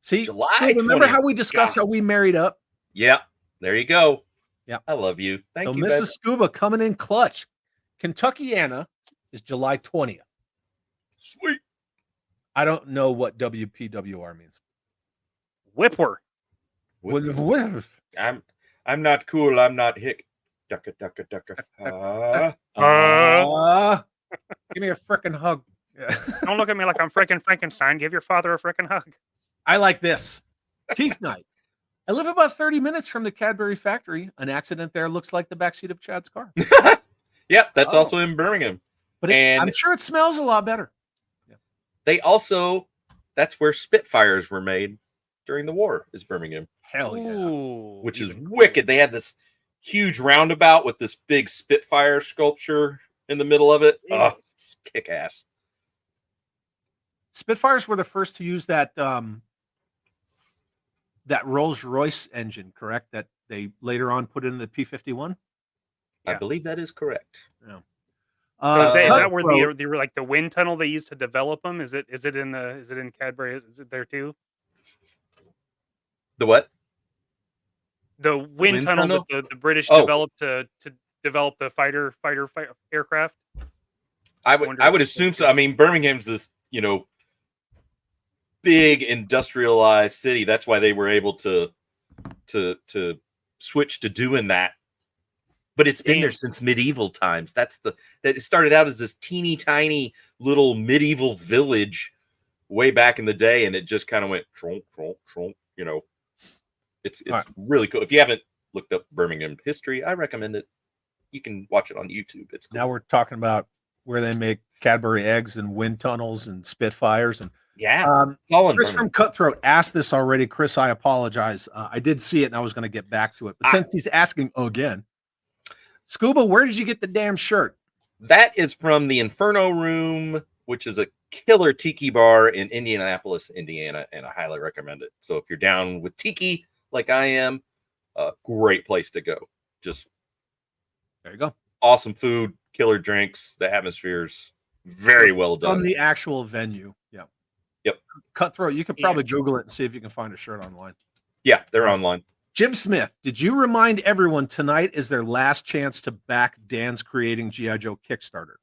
See, July Steve, remember 20th. how we discussed God. how we married up? Yeah. There you go. Yeah. I love you. Thank So you, Mrs. Ben. Scuba coming in clutch. Kentuckiana is July 20th. Sweet. I don't know what WPWR means. Whipper. I'm not cool. I'm not hick. Ducka ducka ducka. Give me a freaking hug. Don't look at me like I'm freaking Frankenstein. Give your father a freaking hug. I like this. Teeth night. I live about 30 minutes from the Cadbury factory. An accident there looks like the backseat of Chad's car. Yep, that's Oh. also in Birmingham. But And- I'm sure it smells a lot better. They also, that's where Spitfires were made during the war, is Birmingham, Hell yeah. Ooh, which is even wicked. They had this huge roundabout with this big Spitfire sculpture in the middle of it. Sick. Oh, kick ass. Spitfires were the first to use that that Rolls-Royce engine, correct? That they later on put in the P-51. I Yeah. believe that is correct. Yeah. Is that where Cutthroat- the wind tunnel they used to develop them? Is it in Cadbury? Is it there too? The what? The wind tunnel tunnel? that the British Oh. developed to develop the fighter aircraft. I wonder would if- assume so. I mean, Birmingham's this, big industrialized city. That's why they were able to switch to doing that. But it's been there Damn. since medieval times. That it started out as this teeny tiny little medieval village way back in the day, and it just kind of went tronk, tronk, tronk, It's right. really cool. If you haven't looked up Birmingham history, I recommend it. You can watch it on YouTube. It's cool. Now we're talking about where they make Cadbury eggs and wind tunnels and Spitfires. And it's all in Chris Birmingham. from Cutthroat asked this already. Chris, I apologize. I did see it and I was going to get back to it. But since he's asking again, Scuba, where did you get the damn shirt? That is from the Inferno Room, which is a killer tiki bar in Indianapolis, Indiana, and I highly recommend it. So if you're down with tiki like I am, great place to go. Just there you go. Awesome food, killer drinks, the atmosphere's very well done. On the actual venue. Yeah. Yep. Cutthroat, you could probably Google it and see if you can find a shirt online. Yeah, they're online. Jim Smith, did you remind everyone tonight is their last chance to back Dan's Creating G.I. Joe Kickstarter?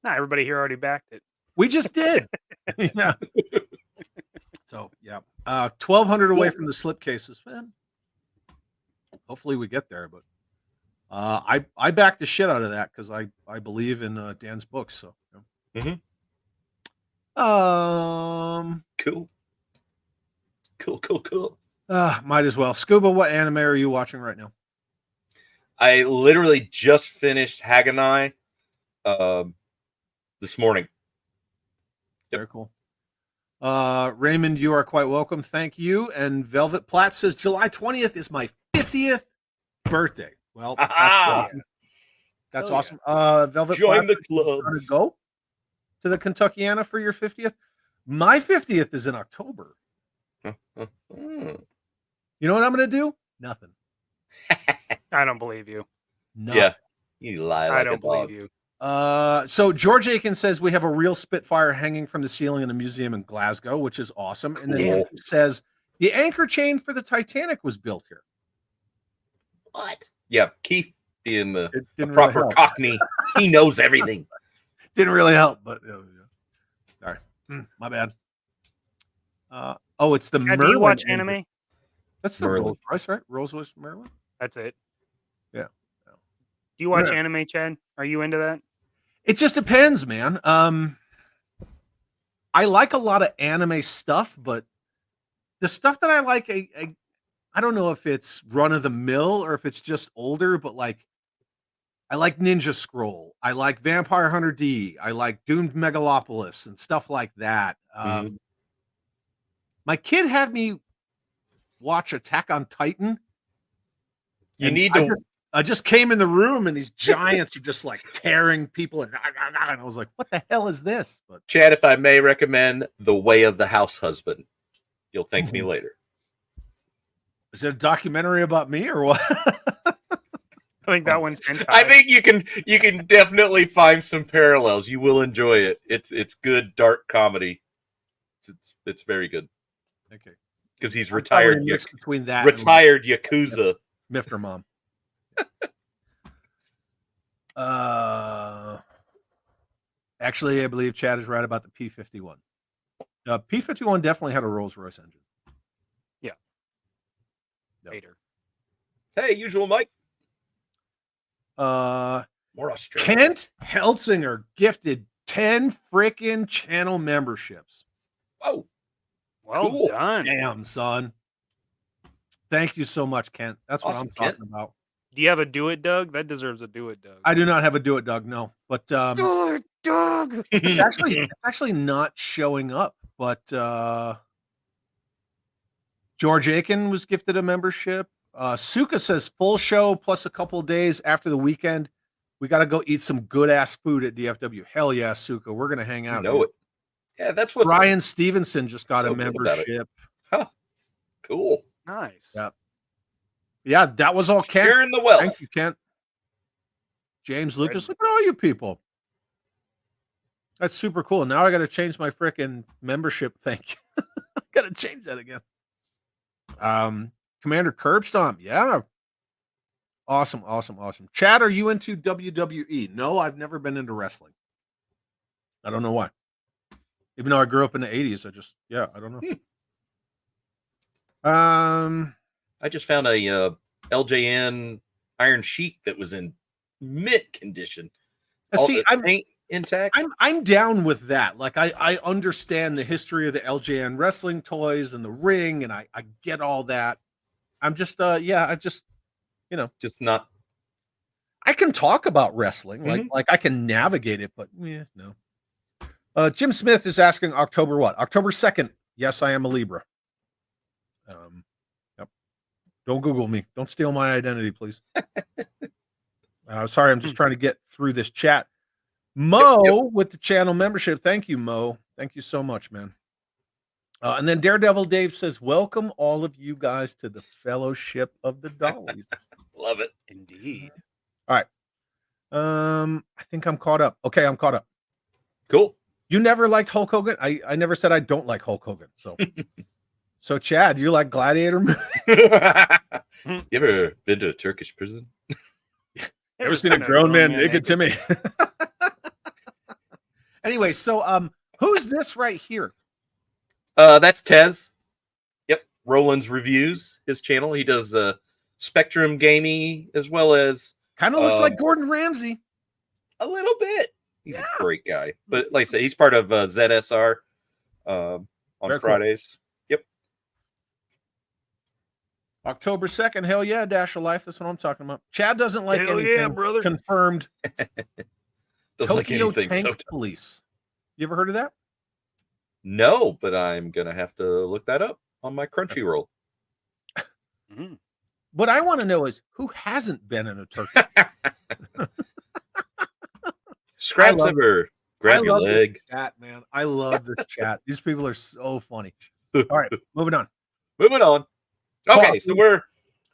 Nah, everybody here already backed it. We just did. Yeah. So, yeah. 1,200 away from the slipcases, man. Hopefully we get there, but I backed the shit out of that because I believe in Dan's books. So, yeah. Cool. Might as well. Scuba, what anime are you watching right now? I literally just finished Haganai this morning. Very cool. Raymond, you are quite welcome. Thank you. And Velvet Platt says July 20th is my 50th birthday. Well, that's awesome. That's awesome. Velvet Join Platt, the club. Gonna go to the Kentuckiana for your 50th. My 50th is in October. You know what I'm going to do? Nothing. I don't believe you. No. Yeah. You lie like I don't a dog. believe you. So George Akens says we have a real Spitfire hanging from the ceiling in a museum in Glasgow, which is awesome. And then he says the anchor chain for the Titanic was built here. What? Yeah, Keith being the really proper help. Cockney, he knows everything. Didn't really help, but sorry, my bad. It's the Do Merlin. you watch anime? That's the Merlin. Rolls Royce, right? Rolls Royce Merlin. That's it. Yeah. Do you watch anime, Chad? Are you into that? It just depends, man. I like a lot of anime stuff, but the stuff that I like, I don't know if it's run of the mill or if it's just older, but like I like Ninja Scroll. I like Vampire Hunter D. I like Doomed Megalopolis and stuff like that. My kid had me watch Attack on Titan. I just came in the room and these giants are just like tearing people and I was like, what the hell is this? But Chad, if I may recommend The Way of the House Husband. You'll thank me later. Is it a documentary about me or what? I think that one's hentai. I think you can definitely find some parallels. You will enjoy it. It's good dark comedy. It's very good. Okay. Because he's retired. Between that retired Yakuza. Mifter mom. Actually, I believe Chad is right about the P-51. P-51 definitely had a Rolls-Royce engine. Yeah. Yep. Later. Hey, usual Mike. More Australian. Kent Helsinger gifted 10 freaking channel memberships. Oh, well done. Damn, son. Thank you so much, Kent. That's what I'm talking about. Do you have a do it, Doug? That deserves a do it, Doug. I do not have a do it, Doug. No, but do it, Doug. it's actually not showing up. But George Aiken was gifted a membership. Suka says full show plus a couple of days after the weekend. We got to go eat some good ass food at DFW. Hell yeah, Suka. We're gonna hang out. You know it. Yeah, that's what Brian Stevenson just got a membership. Huh. Cool. Nice. Yeah. Yeah, that was all Kent. Sharing the wealth. Thank you, Kent. James Lucas, look at all you people. That's super cool. Now I got to change my freaking membership. Thank you. I got to change that again. Commander Curbstomp. Yeah. Awesome. Chad, are you into WWE? No, I've never been into wrestling. I don't know why. Even though I grew up in the 80s, I don't know. I just found a LJN Iron Sheik that was in mint condition. I'm intact. I'm down with that. Like I understand the history of the LJN wrestling toys and the ring, and I get all that. I'm just I just just not. I can talk about wrestling, Mhm. like I can navigate it, but no. Jim Smith is asking October what? October 2nd. Yes, I am a Libra. Yep. Don't Google me. Don't steal my identity, please. Sorry, I'm just trying to get through this chat. Mo with the channel membership. Thank you, Mo. Thank you so much, man. And then Daredevil Dave says, welcome all of you guys to the Fellowship of the Dollies. Love it. Indeed. All right. I think I'm caught up. Okay, I'm caught up. Cool. You never liked Hulk Hogan? I never said I don't like Hulk Hogan. So, so Chad, you like Gladiator? You ever been to a Turkish prison? Ever seen a grown man naked to me? Anyway, so who's this right here? That's Tez. Yep, Roland's Reviews, his channel. He does Spectrum gaming as well as kind of looks like Gordon Ramsay. A little bit. He's a great guy. But like I said, he's part of ZSR on Very Fridays. Cool. Yep. October 2nd. Hell yeah, Dash of Life. That's what I'm talking about. Chad doesn't like Hell anything. yeah, brother. Confirmed. Doesn't like Tokyo anything. Tank So Police. You ever heard of that? no, but I'm gonna have to look that up on my Crunchyroll. Mm. What I want to know is who hasn't been in a turkey. Scraps ever grab your leg. Chat, man. I love this chat. These people are so funny. All right, moving on. Moving on. Okay, so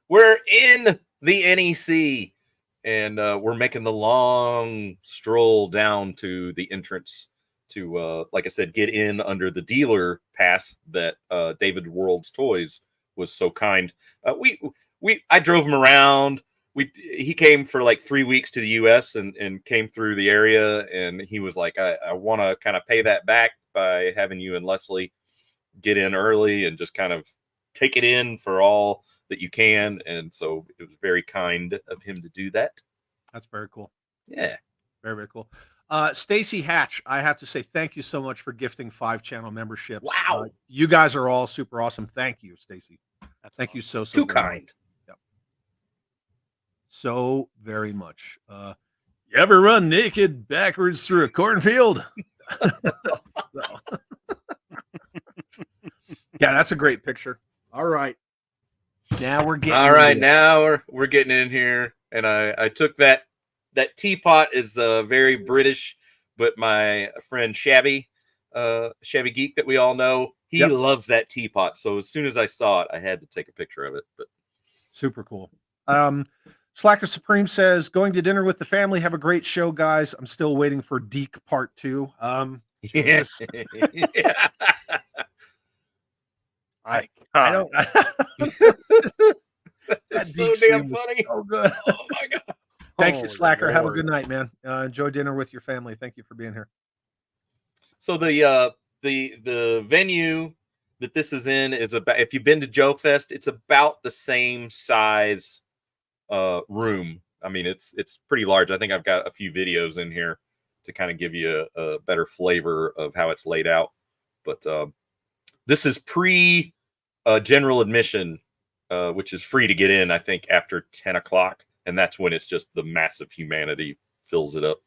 we're in the NEC, and we're making the long stroll down to the entrance to, like I said, get in under the dealer pass that David World's Toys was so kind. I drove him around. He came for like 3 weeks to the U.S. and came through the area, and he was like, I want to kind of pay that back by having you and Leslie get in early and just kind of take it in for all that you can. And so it was very kind of him to do that. That's very cool. Yeah. Very, very cool. Stacy Hatch, I have to say thank you so much for gifting 5 channel memberships. Wow. You guys are all super awesome. Thank you, Stacy. Thank you so Too kind. Yep. So very much. You ever run naked backwards through a cornfield? Yeah, that's a great picture. All right. Now we're getting now we're getting in here. And I took that teapot is very British, but my friend Shabby Geek that we all know, he loves that teapot. So as soon as I saw it, I had to take a picture of it. But super cool. Slacker Supreme says, going to dinner with the family. Have a great show, guys. I'm still waiting for Deke Part 2. Yes. I don't. That's so damn funny. So good. Oh my god. Thank you, Slacker. Lord. Have a good night, man. Enjoy dinner with your family. Thank you for being here. So the venue that this is in is about, if you've been to Joe Fest, it's about the same size room. I mean, it's pretty large. I think I've got a few videos in here to kind of give you a better flavor of how it's laid out. But this is pre general admission, which is free to get in, I think, after 10 o'clock. And that's when it's just the massive humanity fills it up.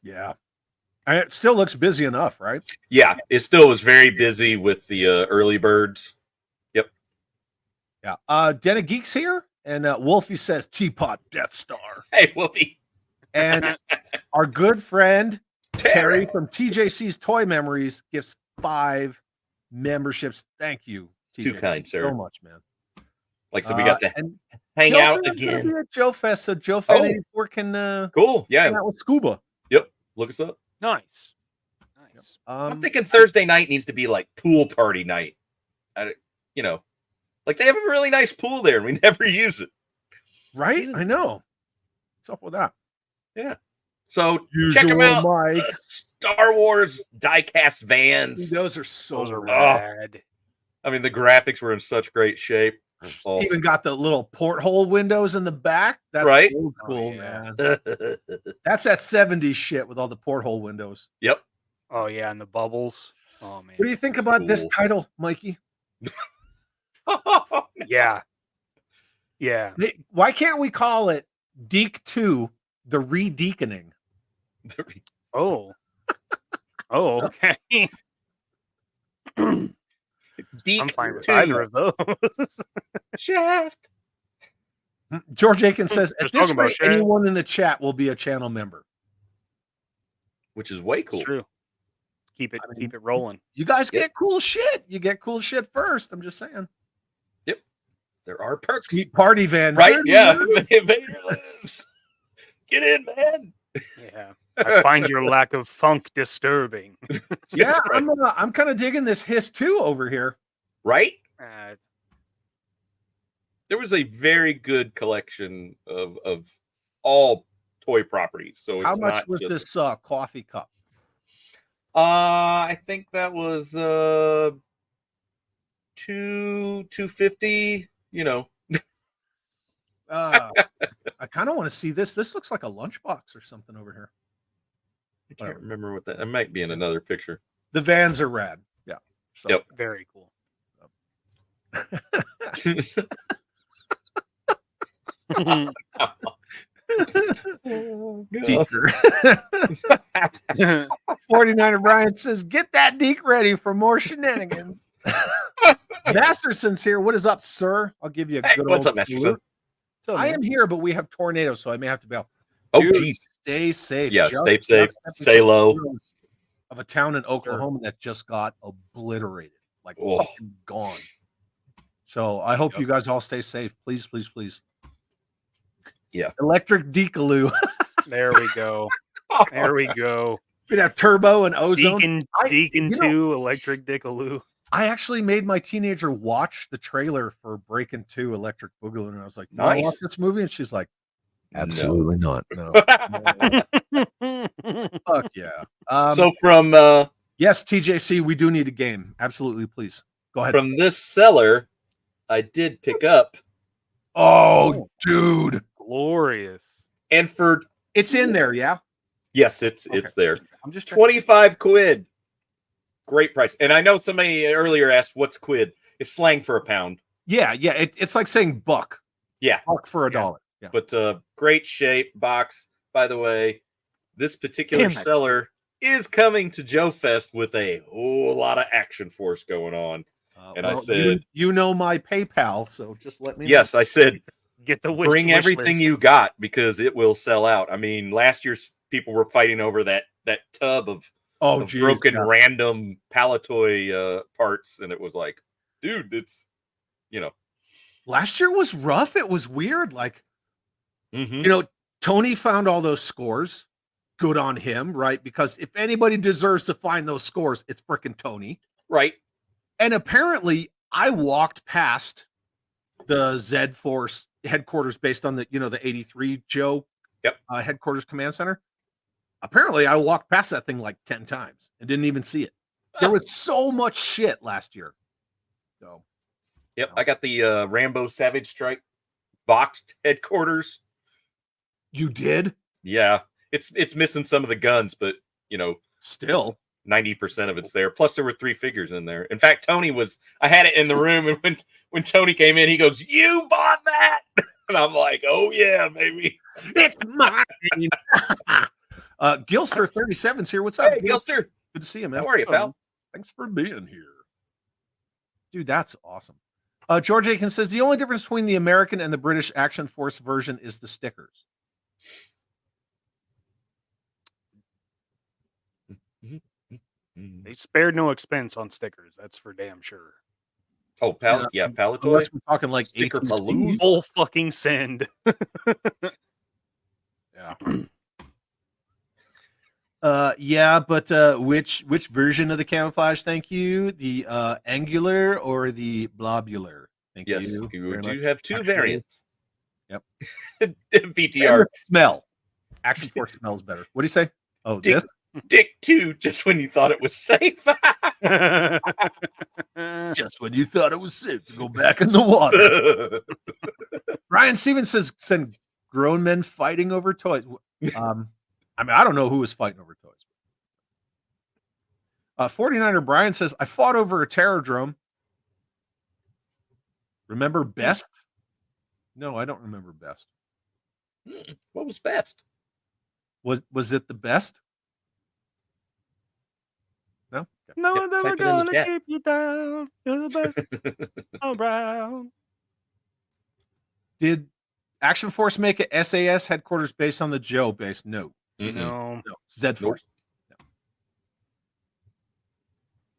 Yeah. And it still looks busy enough, right? Yeah, it still was very busy with the early birds. Yep. Yeah. Denna Geek's here, and Wolfie says Teapot Death Star. Hey, Wolfie. And our good friend Terry from TJC's Toy Memories gives 5 memberships. Thank you, TJ. Too kind, sir. So much, man. Like, so we got to hang Joe out again at Joe Fest, so Joe Fan 84 can cool. Yeah, hang out with Scuba. Yep. Look us up. Nice. I'm thinking Thursday night needs to be like pool party night. Like they have a really nice pool there, and we never use it. Right? I know. What's up with that? Yeah. So check them out. Star Wars diecast vans. Those are so rad. I mean, the graphics were in such great shape. Even got the little porthole windows in the back. That's right. Old school, man. That's that 70s shit with all the porthole windows. Yep. Oh yeah, and the bubbles. Oh man. What do you think about this title, Mikey? Yeah. Yeah. Why can't we call it Deke 2, the re-deaconing? Oh. Oh, okay. Deke I'm fine with 2. either of those. Shaft. George Akins says, at Just this talking about rate, Shaft. anyone in the chat will be a channel member. Which is way cool. It's true. Keep it rolling. You guys get cool shit. You get cool shit first. I'm just saying. Yep. There are perks. Sweet party van. Right? Yeah. The invader lives. Get in, man. Yeah. I find your lack of funk disturbing. Yeah, right. I'm kind of digging this Hiss 2 over here. Right? Uh, There was a very good collection of all toy properties. So it's How much not was just, this coffee cup? I think that was $250, you know. I kind of want to see this. This looks like a lunchbox or something over here. I can't remember what that. It might be in another picture. The vans are rad. Yeah. So. Yep. very cool. Deeker. 49er Brian says, get that Deke ready for more shenanigans. Masterson's here. What is up, sir? I'll give you a good what's old up, salute. Masterson? I am here, but we have tornadoes, so I may have to bail. Oh, Dude, geez. stay safe. Yeah, Just stay safe. Stay low. Of a town in Oklahoma that just got obliterated, like fucking gone. So I hope you guys all stay safe. Please, please, please. Yeah. Electric Dekaloo. There we go. There we go. We'd have turbo and ozone. Deacon 2, Electric Dickaloo. I actually made my teenager watch the trailer for Breakin' 2 Electric Boogaloo, and I was like, "You wanna watch this movie?" And she's like, "Absolutely not. No." Fuck yeah. So from yes, TJC, we do need a game. Absolutely, please go ahead. From this seller, I did pick up. Oh, dude, glorious! And for it's in there, yeah. Yes, it's there. I'm just 25 quid. Great price. And I know somebody earlier asked, "What's quid?" It's slang for a pound. Yeah, yeah. It's like saying buck. Yeah, buck for $1. Yeah. But great shape box. By the way, this particular seller is coming to Joe Fest with a whole lot of action force going on. And I said, you know my PayPal, so just let me know. Yes, I said, get the bring everything you got because it will sell out. I mean, last year people were fighting over that tub of broken random Palatoy parts, and it was like, dude, it's last year was rough. It was weird. Like, Tony found all those scores. Good on him, right? Because if anybody deserves to find those scores, it's frickin' Tony, right? And apparently, I walked past the Z Force headquarters based on the the 83 Joe headquarters command center. Apparently, I walked past that thing like 10 times and didn't even see it. There was so much shit last year. So, I got the Rambo Savage Strike boxed headquarters. You did? Yeah, it's missing some of the guns, but still 90% of it's there. Plus, there were 3 figures in there. In fact, I had it in the room, and when Tony came in, he goes, "You bought that?" And I'm like, "Oh yeah, baby, it's mine." Gilster 37's here. What's up, Gilster? Good to see you, man. How are you, pal? Thanks for being here, dude. That's awesome. George Akins says the only difference between the American and the British Action Force version is the stickers. They spared no expense on stickers. That's for damn sure. Oh, Palatoy. Unless we're talking like sticker balloons. Full fucking send. Yeah, but which version of the camouflage? Thank you. The angular or the blobular? Thank you. You do have 2 variants. Yep. VTR smell. Action Force smells better. What do you say? Oh, this Dick 2, just when you thought it was safe. Just when you thought it was safe to go back in the water. Ryan Stevens says, "Send grown men fighting over toys." I mean, I don't know who was fighting over toys. 49er Brian says, "I fought over a terror drone. Remember Best?" No, I don't remember best. What was best? Was it the best? No. Okay. No Yep, one's ever type it in the gonna chat. keep you down. You're the best around. Did Action Force make a SAS headquarters based on the Joe base? No. Mm-mm. No. No. Z Force. Nope. No.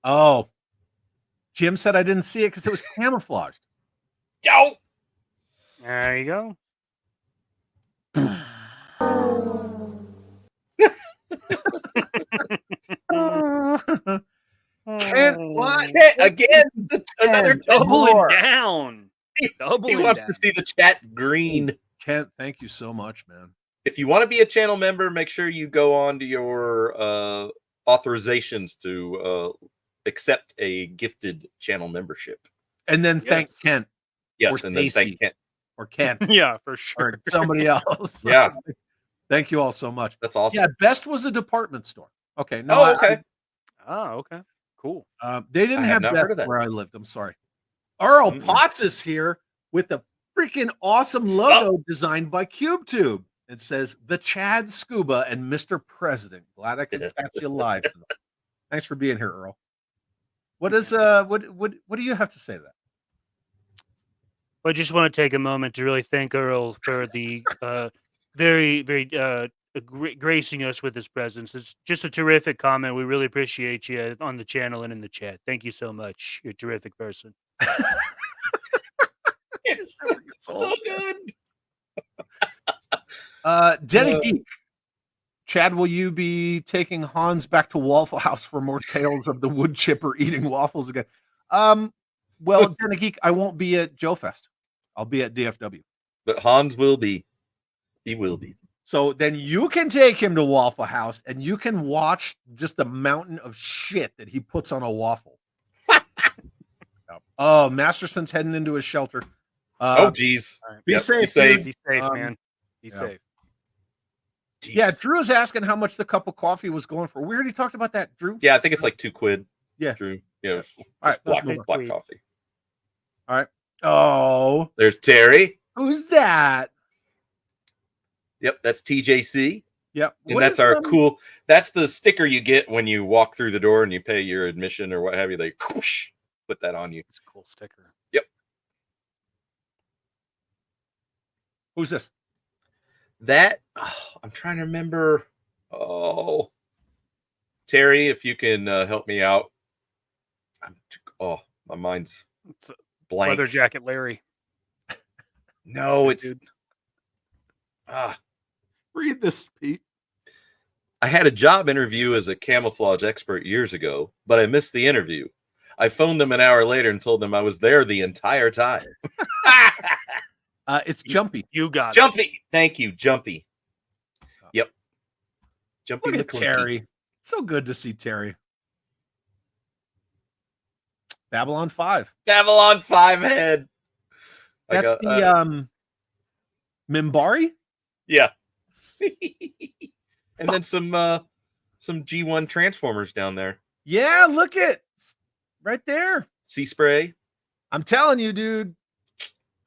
Oh. Jim said I didn't see it because it was camouflaged. Oh! There you go. Kent, what? Again, another Doubling more. down. He Doubling wants down. to see the chat green. Kent, thank you so much, man. If you want to be a channel member, make sure you go on to your authorizations to accept a gifted channel membership. And then thank Yes. Kent Yes, Or and then Stacy. thank Kent. or Kent Yeah, for sure. or somebody else. Yeah, Thank you all so much. that's awesome. Yeah, Best was a department store. Okay. No, Oh, okay. Oh, okay. Cool. they didn't I have have not Best heard of that. where I lived. I'm sorry. Earl Mm-mm. Potts is here with a freaking awesome Sup? logo designed by CubeTube. It says the Chad Scuba and Mr. President. Glad I could catch you live tonight. Thanks for being here, Earl. What is what do you have to say to that? I just want to take a moment to really thank Earl for the very gracing us with his presence. It's just a terrific comment. We really appreciate you on the channel and in the chat. Thank you so much. You're a terrific person. It's so good. Denny Geek. Chad, will you be taking Hans back to Waffle House for more tales of the wood chipper eating waffles again? Well, Denny Geek, I won't be at Joe Fest. I'll be at DFW. But Hans will be. He will be. So then you can take him to Waffle House and you can watch just the mountain of shit that he puts on a waffle. Oh, Masterson's heading into his shelter. Oh, geez. Be Yep, safe. be safe. dude. Be safe, Um, man. Be yeah. safe. Jeez. Yeah, Drew is asking how much the cup of coffee was going for. We already talked about that, Drew. Yeah, I think it's like £2. Yeah. Drew. You know, All right, black, let's move black on. coffee. All right. Oh, There's Terry. who's that? Yep, that's TJC. Yep. And What that's is, our cool. That's the sticker you get when you walk through the door and you pay your admission or what have you. They whoosh, put that on you. It's a cool sticker. Who's this? That I'm trying to remember. Oh, Terry, if you can help me out. My mind's It's a blank. leather jacket, Larry. No, it's. Dude. Read this, Pete. I had a job interview as a camouflage expert years ago, but I missed the interview. I phoned them an hour later and told them I was there the entire time. It's Jumpy. You got it. Jumpy. Thank you, Jumpy. Yep. Jumpy Look at McClinky. Terry. So good to see Terry. Babylon 5. Babylon 5 head. That's the Mimbari? Yeah. And then some G1 Transformers down there. Yeah, look it. Right there. Sea Spray. I'm telling you, dude.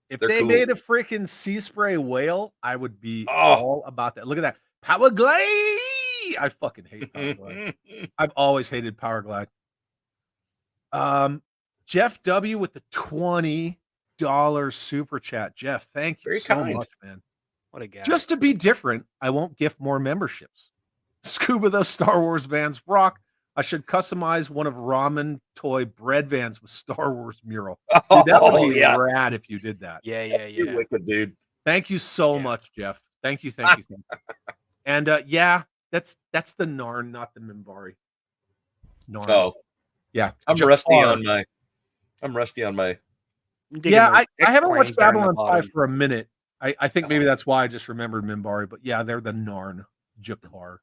If They're they cool. made a freaking Sea Spray whale, I would be Oh. all about that. Look at that. Power Glide. I fucking hate Power Glide. I've always hated Power Glide. Jeff W with the $20 super chat. Jeff, thank you Very so kind. much, man. What a guy. Just to be different, I won't gift more memberships. Scuba, those Star Wars vans rock. I should customize one of ramen toy bread vans with Star Wars mural. Dude, that would be yeah. rad if you did that. Yeah. You're wicked, dude. Thank you so Yeah. much, Jeff. Thank you. And yeah, that's the Narn, not the Mimbari. Narn. Oh, yeah. I'm Jafar. rusty on my. Yeah, I haven't watched X-Wings down the Babylon 5 bottom. for a minute. I think maybe that's why I just remembered Mimbari, but yeah, they're the Narn. Jakar.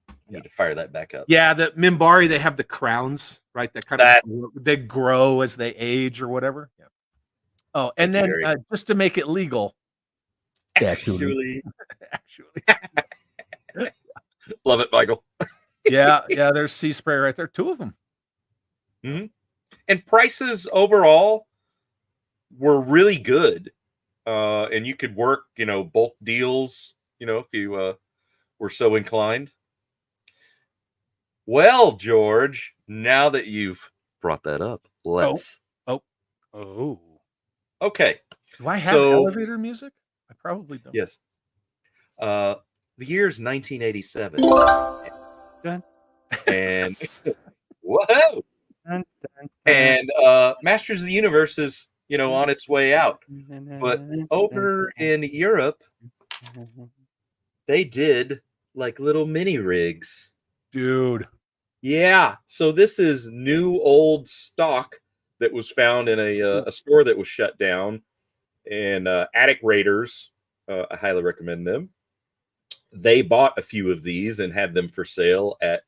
I need to fire that back up. Yeah, the Mimbari, they have the crowns, right? That kind of they grow as they age or whatever. Yeah. Oh, and Thank then you, Gary. just to make it legal. Actually, Actually. love it, Michael. Yeah, there's Sea Spray right there. Two of them. And prices overall were really good. and you could work, bulk deals, if you were so inclined. Well, George, now that you've brought that up, let's. Oh. Okay. Do I have So- elevator music? I probably don't. Yes. The year's 1987. Dun. And whoa! Dun, dun, And Masters of the Universe is, on its way out. But over in Europe, they did like little mini rigs. Dude. Yeah. So this is new old stock that was found in a store that was shut down. And Attic Raiders, I highly recommend them. They bought a few of these and had them for sale at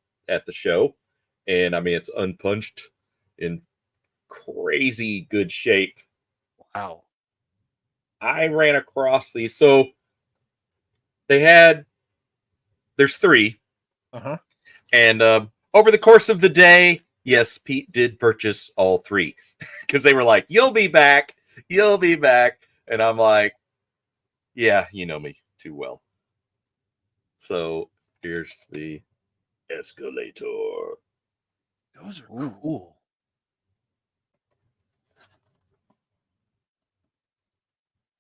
the show. And I mean, it's unpunched in crazy good shape. Wow. I ran across these. So there's 3. Uh-huh. And over the course of the day, yes, Pete did purchase all 3 because they were like, you'll be back. You'll be back. And I'm like, yeah, you know me too well. So here's the escalator. Those are cool.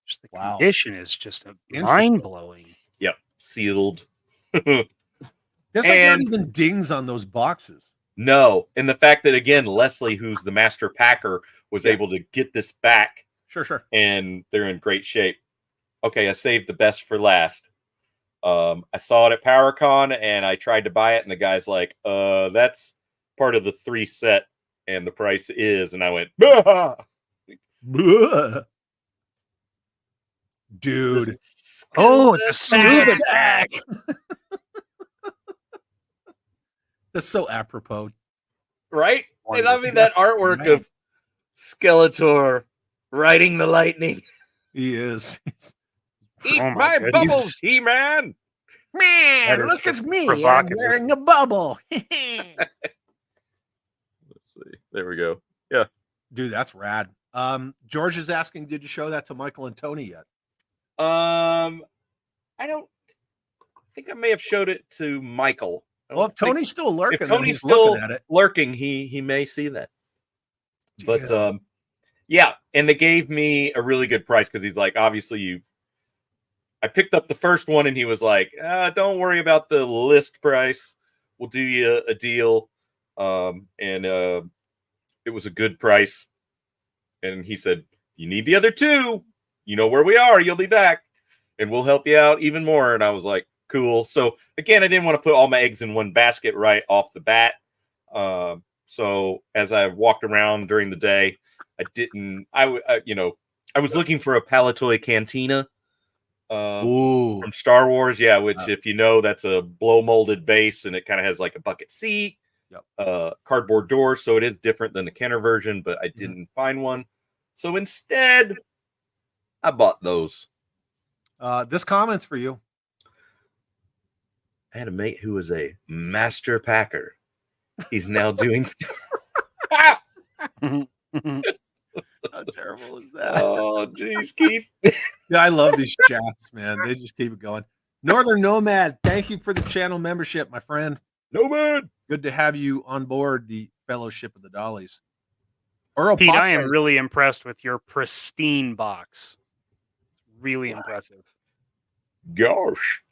Just the Wow. condition is just Interesting. mind-blowing. Yep. Sealed. There's like not And- even dings on those boxes. No. And the fact that, again, Leslie, who's the master packer, was able to get this back, Sure. and they're in great shape. Okay, I saved the best for last. I saw it at PowerCon, and I tried to buy it, and the guy's like, that's part of the 3 set, and the price is, and I went, bah! Bleh. Dude. Oh, it's a Scuba scuba Jack. That's so apropos. Right? And I mean, that artwork of Skeletor riding the lightning. He is. Eat Oh my my goodness. bubbles, He-Man! That Man, is look at me. provocative. I'm wearing a bubble. Let's see. There we go. Dude, that's rad. George is asking, did you show that to Michael and Tony yet? I think I may have showed it to Michael. I Well, if don't think- Tony's still lurking, if then Tony's he's still looking at it. lurking, he may see that. But Yeah. yeah, and they gave me a really good price because he's like, obviously I picked up the first one and he was like, don't worry about the list price. We'll do you a deal. And it was a good price. And he said, you need the other 2. You know where we are. You'll be back. And we'll help you out even more. And I was like, cool. So again, I didn't want to put all my eggs in one basket right off the bat. So as I walked around during the day, I was looking for a Palatoy Cantina Ooh. from Star Wars. Yeah, which if you know, that's a blow molded base and it kind of has like a bucket seat, cardboard door. So it is different than the Kenner version, but I didn't find one. So instead, I bought those. This comment's for you. I had a mate who was a master packer. He's now doing. How terrible is that? Oh, jeez, Keith. Yeah, I love these chats, man. They just keep it going. Northern Nomad, thank you for the channel membership, my friend. Nomad. Good to have you on board the Fellowship of the Dollies. Earl Pete, Potts I am says- really impressed with your pristine box. Really impressive. Gosh.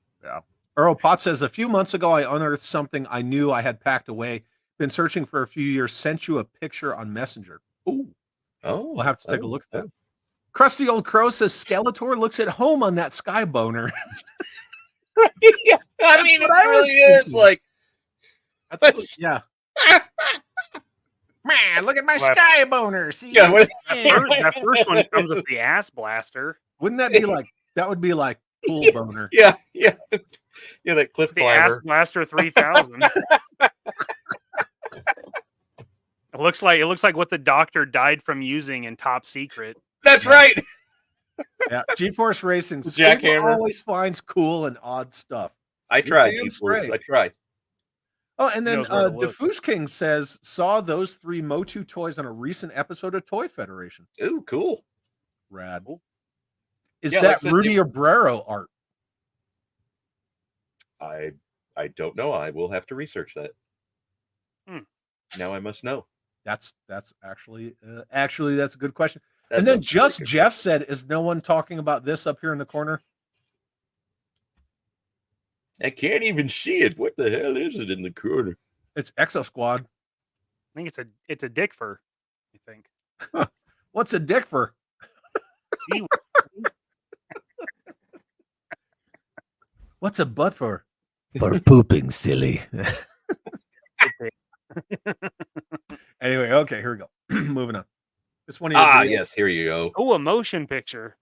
Earl Potts says, a few months ago, I unearthed something I knew I had packed away. Been searching for a few years. Sent you a picture on Messenger. Ooh, Oh, we'll have to take a look at that. Crusty Old Crow says, Skeletor looks at home on that sky boner. Yeah, I mean, it what I was really is thinking. like. Yeah. Man, look at my Well, sky boner. See? Yeah, what- That first one comes with the ass blaster. Wouldn't that be like, that would be like cool boner. Yeah, that cliff The ass climber. blaster 3000. It looks like what the doctor died from using in Top Secret. That's right. Yeah. G-Force Racing. Jackhammer. Scuba always finds cool and odd stuff. I tried, damn G-Force. straight. I tried. Oh, and then knows where to look. Diffuse King says, saw those 3 Motu toys on a recent episode of Toy Federation. Ooh, cool. Rad. Is Yeah, that like I said, Rudy Obrero art? I don't know. I will have to research that. Now I must know. That's actually that's a good question. That's and a then very just good Jeff said, "Is no one talking about this up here in the corner?" I can't even see it. What the hell is it in the corner? It's Exo Squad. I think it's a dick fur. I think. What's a dick for? Gee, What's a butt for? For pooping, silly. Anyway, okay, here we go. Moving on. This one of your videos. Yes, here you go. Oh, a motion picture.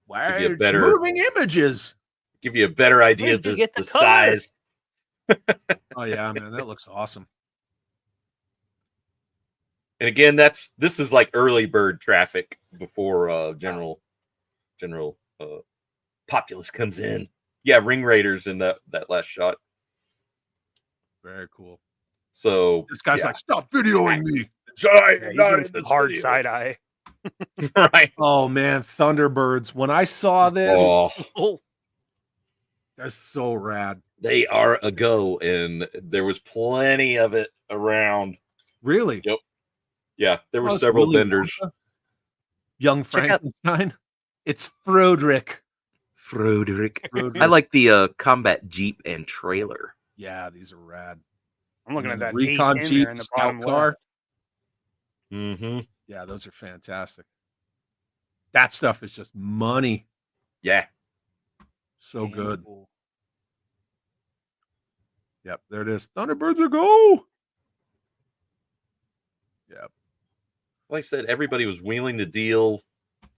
Wow, Give you a it's better- moving images. Give you a better idea Where'd of you the get the size. Oh yeah, man, that looks awesome. And again, this is like early bird traffic before general populace comes in. Yeah, ring raiders in that last shot. Very cool. So This guy's like, "Stop videoing me." sorry, Yeah, he's not doing in some this hard video. side eye. Right. Oh man, Thunderbirds. When I saw this, Oh, Oh, that's so rad. they are a go, and there was plenty of it around. Really? Yep. Yeah, there were Oh, it's several Willy vendors. Wonka? Young Check out- Frankenstein. It's Froderick. Froderick. Froderick. I like the combat jeep and trailer. Yeah, these are rad. I'm looking at And that Recon Recon Jeep, there in the Scout bottom car. left. Mm-hmm. Yeah, those are fantastic. That stuff is just money. Yeah. So Damn good. cool. Yep, there it is. Thunderbirds are go. Yep. Like I said, everybody was willing to deal.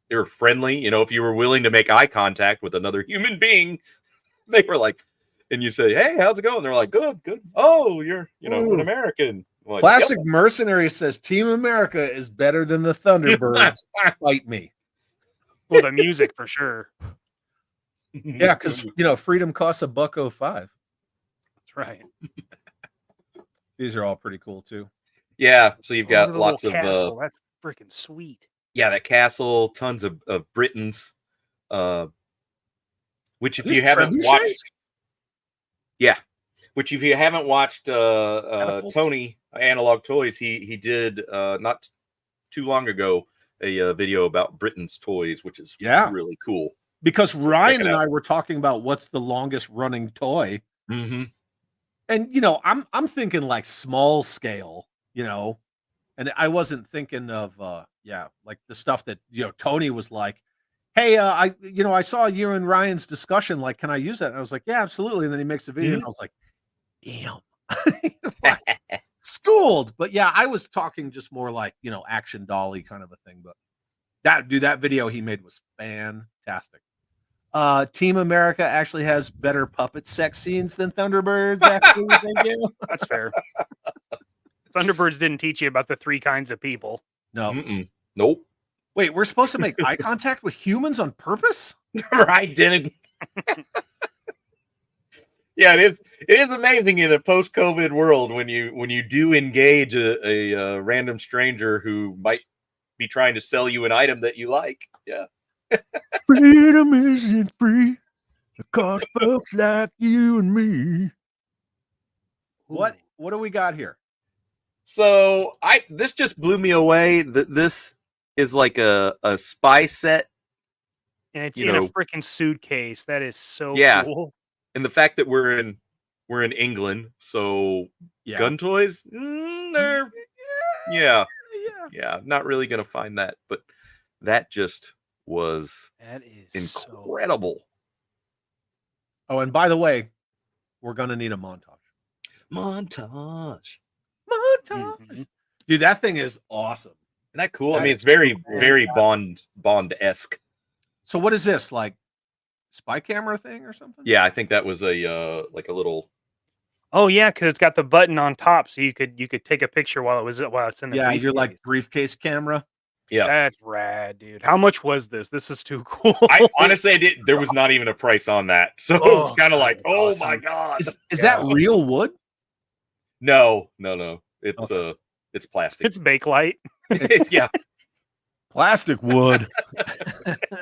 They were friendly. You know, if you were willing to make eye contact with another human being, they were like, and you say, "Hey, how's it going?" They're like, "Good, good." Oh, you're, an Ooh. American. I'm like, Plastic Mercenary says Team America is better than the Thunderbirds. Fight me. Well, the music for sure. Yep. Yeah, because freedom costs $1.05. That's right. These are all pretty cool too. Yeah. So you've got Oh, the lots little of castle. That's freaking sweet. yeah, that castle, tons of Britons, which if These you haven't trebuchets? watched, yeah, which if you haven't watched Catapults? Tony Analog Toys, he did not too long ago a video about Britain's toys, which is really cool. Because Ryan it and out. I were talking about what's the longest running toy. Mm-hmm. And I'm thinking like small scale, and I wasn't thinking of like the stuff that Tony was like, "Hey, I saw you and Ryan's discussion, like, can I use that?" And I was like, "Yeah, absolutely." And then he makes a video and I was like, damn. Schooled. But yeah, I was talking just more like, action dolly kind of a thing. But that video he made was fantastic. Team America actually has better puppet sex scenes than Thunderbirds. Actually, thank you. That's fair. Thunderbirds didn't teach you about the 3 kinds of people. No. Mm-mm. Nope. Wait, we're supposed to make eye contact with humans on purpose? Right, didn't. Yeah, it is amazing in a post-COVID world when you do engage a random stranger who might be trying to sell you an item that you like. Yeah. Freedom isn't free because folks like you and me. What do we got here? So this just blew me away that this is like a spy set. And it's in a freaking suitcase. That is so cool. And the fact that we're in England, so gun toys, they're not really gonna find that, but that just was incredible. Oh, and by the way, we're gonna need a montage. Mm-hmm. Dude, that thing is awesome. Isn't that cool? That I mean, is it's very, cool. very Bond-esque. So what is this, like spy camera thing or something? Yeah, I think that was a like a little. Oh yeah, because it's got the button on top, so you could take a picture while it's in the briefcase. You're like briefcase camera. Yeah, that's rad, dude. How much was this? This is too cool. I honestly there was not even a price on that, so it was kind of like, oh my god, is that real wood? No, it's plastic. It's Bakelite. Yeah, Plastic wood.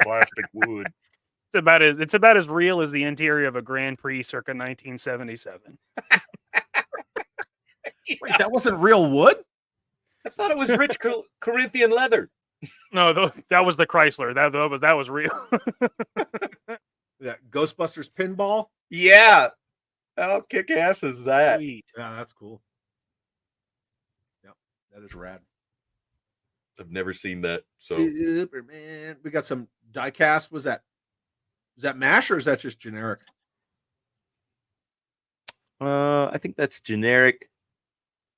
Plastic wood. It's about as real as the interior of a Grand Prix circa 1977. Wait, that wasn't real wood? I thought it was rich Corinthian leather. No, that was the Chrysler. That was real. Yeah, Ghostbusters pinball. Yeah. How kick ass is that? Sweet. Yeah, that's cool. Yeah, that is rad. I've never seen that. So Superman. We got some die cast. Is that MASH or is that just generic? I think that's generic.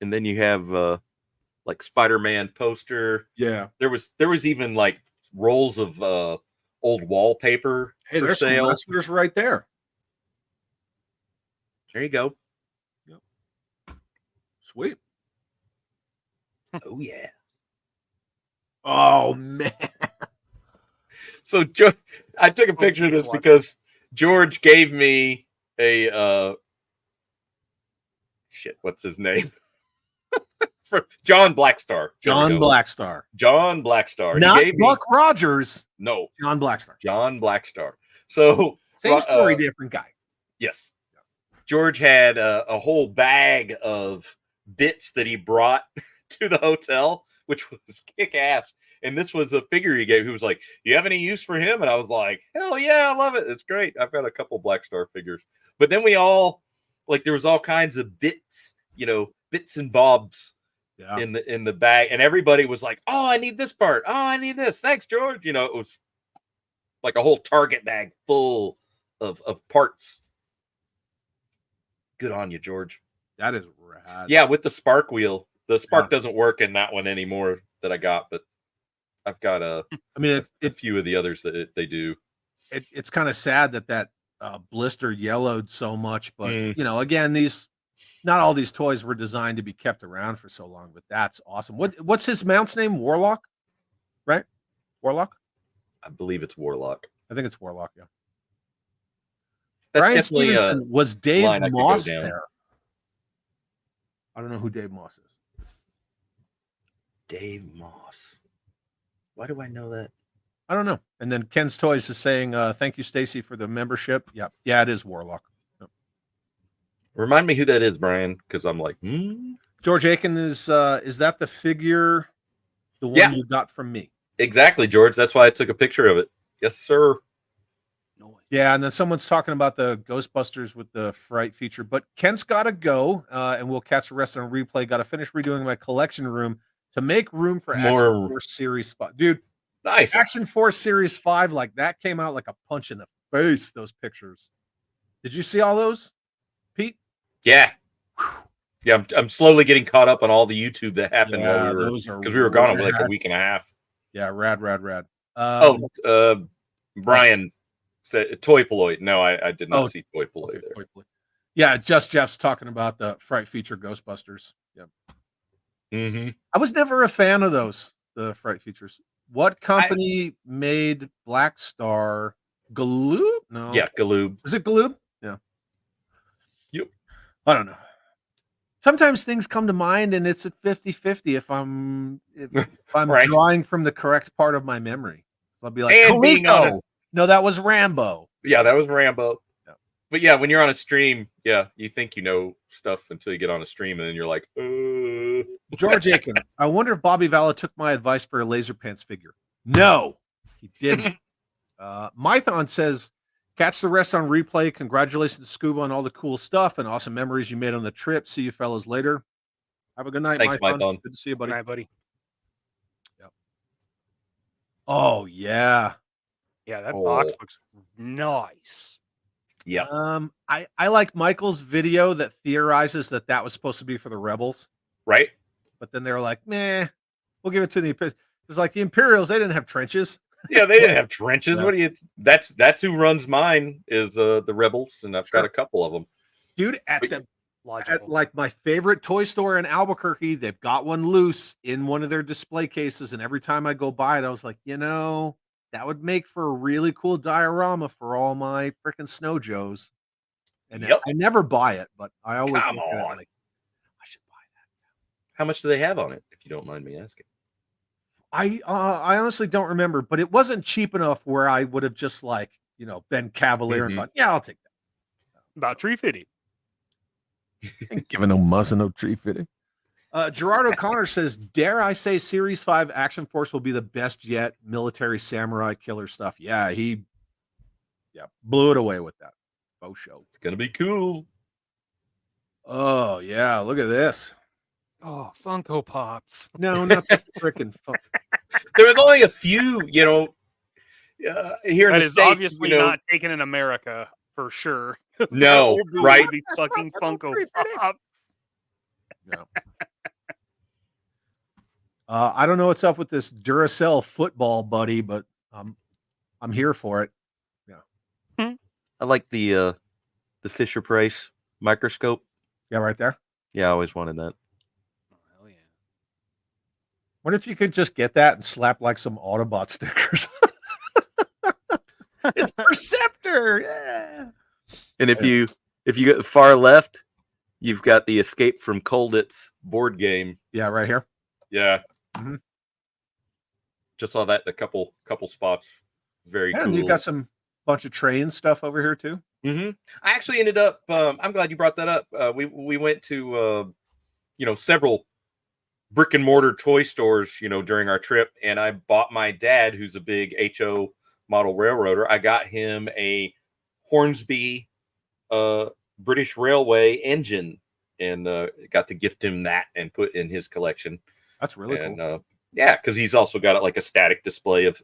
And then you have like Spider-Man poster. Yeah. there was even like rolls of old wallpaper Hey, for there's some sale. wrestlers right there. There you go. Sweet. Oh yeah. Oh man. So I took a picture of this because George gave me a what's his name? For John Blackstar. John Blackstar. John Blackstar. Not He gave Buck me, Rogers. no, John Blackstar. John Blackstar. So Same story, different guy. yes. George had a whole bag of bits that he brought to the hotel, which was kick ass. And this was a figure he gave. He was like, "You have any use for him?" And I was like, "Hell yeah, I love it. It's great." I've got a couple Blackstar figures. But then we all there was all kinds of bits, bits and bobs in the bag, and everybody was like, "Oh, I need this part. Oh, I need this. Thanks, George." It was like a whole Target bag full of parts. Good on you, George. That is rad. Yeah, with the spark wheel. The spark doesn't work in that one anymore that I got, but I've got a few of the others that they do. It's kind of sad that blister yellowed so much, but again, not all these toys were designed to be kept around for so long, but that's awesome. What's his mount's name? Warlock, right? Warlock? I believe it's Warlock. I think it's Warlock, yeah. That's Brian definitely Stevenson. Was Dave line I could go Moss down. there? I don't know who Dave Moss is. Dave Moss. Why do I know that? I don't know. And then Ken's Toys is saying, "Thank you, Stacy, for the membership." Yeah, it is Warlock. Yep. Remind me who that is, Brian, because I'm like, George Akens is that the figure, the one you got from me? Exactly, George. That's why I took a picture of it. Yes, sir. Yeah, and then someone's talking about the Ghostbusters with the fright feature, but Kent's got to go, and we'll catch the rest on replay. Got to finish redoing my collection room to make room for More Action Force Series 5. Dude, nice. Action Force Series 5, like that came out like a punch in the face, those pictures. Did you see all those, Pete? Yeah. Yeah, I'm slowly getting caught up on all the YouTube that happened while we were gone like a week and a half. Yeah, rad. Brian said Toy Poloid. No, I did not see Toy Poloid there. Yeah, just Jeff's talking about the fright feature Ghostbusters. Yep. Mm-hmm. I was never a fan of the fright features. What company made Black Star? Galoob? No. Yeah, Galoob. Is it Galoob? Yeah. Yep. I don't know. Sometimes things come to mind and it's at 50-50 if I'm right. drawing from the correct part of my memory. So I'll be like, and being no, that was Rambo. Yeah, that was Rambo. Yeah. But yeah, when you're on a stream, you think you know stuff until you get on a stream, and then you're like, George Aiken. I wonder if Bobby Valla took my advice for a Laser Pants figure. No, he didn't. Mython says, catch the rest on replay. Congratulations to Scuba on all the cool stuff and awesome memories you made on the trip. See you fellas later. Have a good night, Thanks, Mython. Good to see you, buddy. All right, buddy. Yep. Oh, yeah. Yeah, that box looks nice. Yeah. I like Michael's video that theorizes that was supposed to be for the Rebels. Right. But then they're like, "Meh, we'll give it to the Imperials." It's like the Imperials, they didn't have trenches. Yeah, they didn't have trenches. Yeah. What do you? That's who runs mine is the Rebels, and I've got a couple of them. Dude, at like my favorite toy store in Albuquerque, they've got one loose in one of their display cases, and every time I go by it, I was like, that would make for a really cool diorama for all my freaking Snow Joes. And I never buy it, but I always Come on. Like, I should buy that. How much do they have on it, if you don't mind me asking? I honestly don't remember, but it wasn't cheap enough where I would have just like, been cavalier and gone, yeah, I'll take that. About tree fitting. Ain't giving no muzzin, no tree fitting. Gerard O'Connor says, dare I say Series 5 Action Force will be the best yet? Military samurai killer stuff. Yeah, he blew it away with that. Faux show. It's gonna be cool. Oh, yeah, look at this. Oh, Funko Pops. No, not the freaking fun. There was only a few, here in That the is States, obviously not taken in America for sure. No, That old dude right? would be fucking Funko Pops. No. I don't know what's up with this Duracell football, buddy, but I'm here for it. I like the Fisher Price microscope. Yeah, right there. Yeah, I always wanted that. Oh, hell yeah. What if you could just get that and slap like some Autobot stickers? It's Perceptor. Yeah. And if you get far left, you've got the Escape from Colditz board game. Yeah, right here. Yeah. Mhm. Just saw that in a couple spots. Very And cool. you got some bunch of train stuff over here too. I actually ended up. I'm glad you brought that up. We went to several brick and mortar toy stores during our trip, and I bought my dad, who's a big HO model railroader. I got him a Hornsby British Railway engine, and got to gift him that and put in his collection. That's really cool. Yeah, because he's also got like a static display of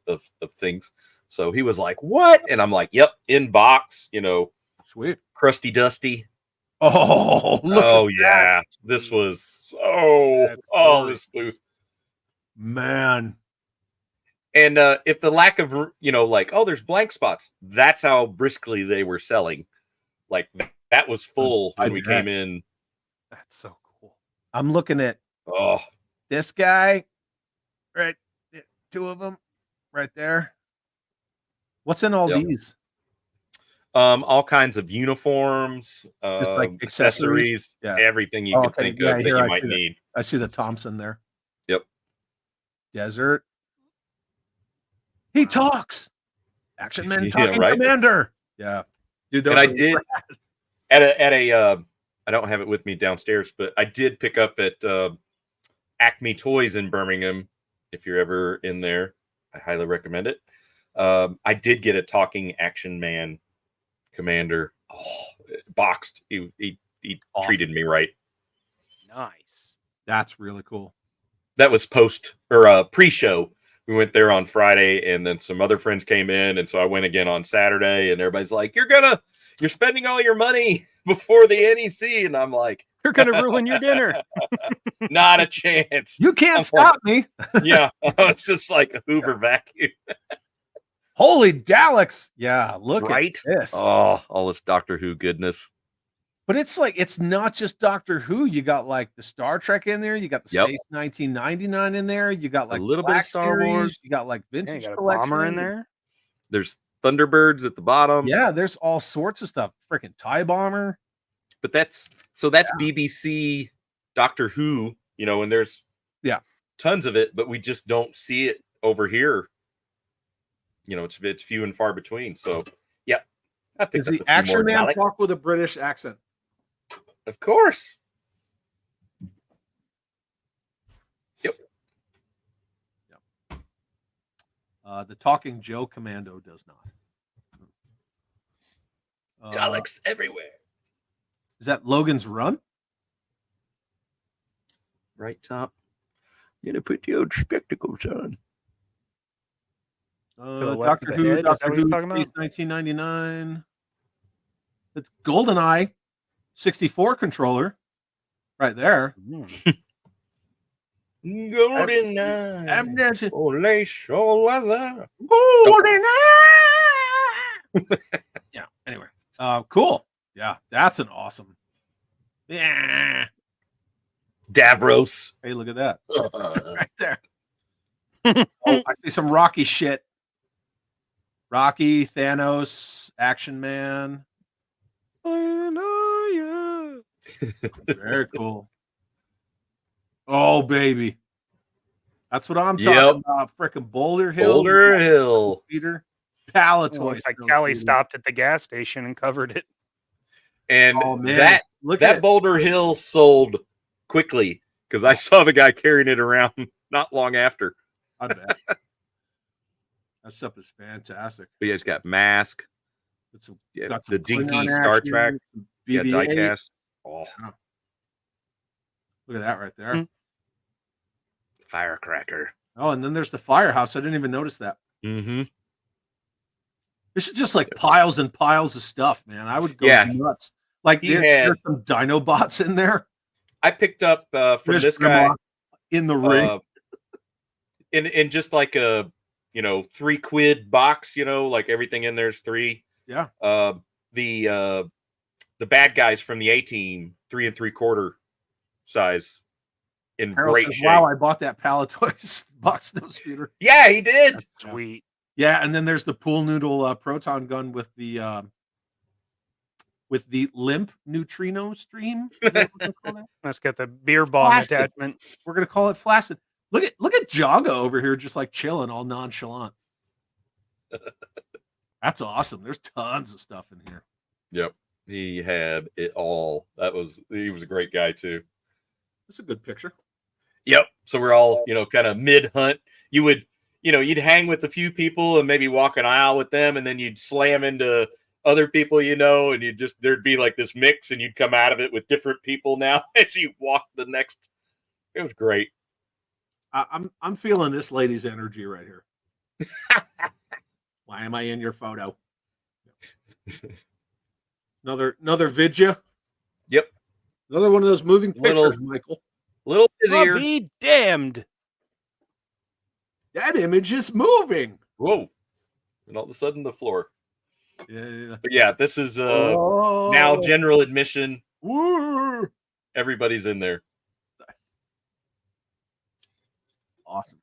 things. So he was like, "What?" And I'm like, "Yep, in box, Sweet. crusty dusty." Oh, look. Oh at yeah, that. this was That's this booth. Man. And if the lack of there's blank spots, that's how briskly they were selling. Like that was full I when we bet. came in. That's so cool. I'm looking at Oh, this guy, right? Two of them right there. What's in all Yep. these? all kinds of uniforms, like accessories? accessories, Yeah. everything you Oh, could okay. think Yeah, of that here you I might see that. need. I see the Thompson there. Yep. Desert. He talks. Action Man Yeah, talking right? commander. Yeah. Dude, And those I are did rad. at a I don't have it with me downstairs, but I did pick up at Acme Toys in Birmingham. If you're ever in there, I highly recommend it. I did get a talking Action Man commander, boxed. He Awesome. treated me right. Nice. That's really cool. That was pre-show. We went there on Friday, and then some other friends came in, and so I went again on Saturday, and everybody's like, you're spending all your money before the NEC. And I'm like, You're gonna ruin your dinner. not a chance. You can't I'm stop me. Yeah. It's just like a Hoover vacuum. Holy Daleks. Yeah, look Right? at this. Oh, all this Doctor Who goodness. But it's like, it's not just Doctor Who. You got like the Star Trek in there. You got the Yep. Space 1999 in there. You got like little bit of Black Star Series. Wars. You got like Yeah, you vintage got a collection. bomber in there. There's Thunderbirds at the bottom. Yeah, there's all sorts of stuff. Freaking TIE Bomber. But that's BBC Doctor Who, and there's Tons of it, but we just don't see it over here. It's few and far between. So yeah. I picked Does up the a few Action more Man Dalek. talk with a British accent? Of course. Yep. The Talking Joe Commando does not. Daleks everywhere. Is that Logan's Run? Right top. You gotta put the old spectacles on. the left Doctor of the Who, head, is that Doctor what he's Who, talking about? Space 1999. It's GoldenEye 64 controller right there. Golden I'm dancing. lace or leather. GoldenEye. Yeah. Anyway, cool. Yeah, that's an awesome. Yeah. Davros. Hey, look at that right there. Oh, I see some Rocky shit. Rocky, Thanos, Action Man. Very cool. Oh, baby. That's what I'm Yep. talking about. Freaking Boulder Hill. Boulder Hill. Peter. It Palatoy. looks like Callie stopped at the gas station and covered it. And Oh, man. that Look that at Boulder Hill sold quickly because I saw the guy carrying it around not long after. I bet. That stuff is fantastic. But yeah, it's got Mask. It's Yeah, got the some dinky Klingon Star action, Trek. some Yeah, BB-8. diecast. Oh, Look at that right there. Hmm. firecracker. Oh, and then there's the firehouse. I didn't even notice that. Mm-hmm. This is just like piles and piles of stuff, man. I would go Yeah. nuts. Like He there's some Dinobots in there. I picked up from There's this Grandma guy in the ring. in just like a $3 box, like everything in there's $3. Yeah. The bad guys from the A-Team, 3 3/4 size, in Harold great says, shape. wow, I bought that Palatoy box snow speeder. Yeah, he did. Sweet. Yeah, and then there's the pool noodle proton gun with the limp neutrino stream. Is that what they call that? Let's get the beer bong Plastic. attachment. We're gonna call it flaccid. Look at Jaga over here, just like chilling, all nonchalant. That's awesome. There's tons of stuff in here. Yep. He had it all. He was a great guy too. That's a good picture. Yep. So we're all, kind of mid-hunt. You would, you'd hang with a few people and maybe walk an aisle with them, and then you'd slam into other people, and there'd be like this mix, and you'd come out of it with different people now as you walk the next. It was great. I'm feeling this lady's energy right here. Why am I in your photo? Another vidya. Yep. Another one of those moving pictures, Michael. Little Oh, busier. be damned. That image is moving. Whoa. And all of a sudden the floor. Yeah. But yeah, this is now general admission. Woo. Everybody's in there. Awesome.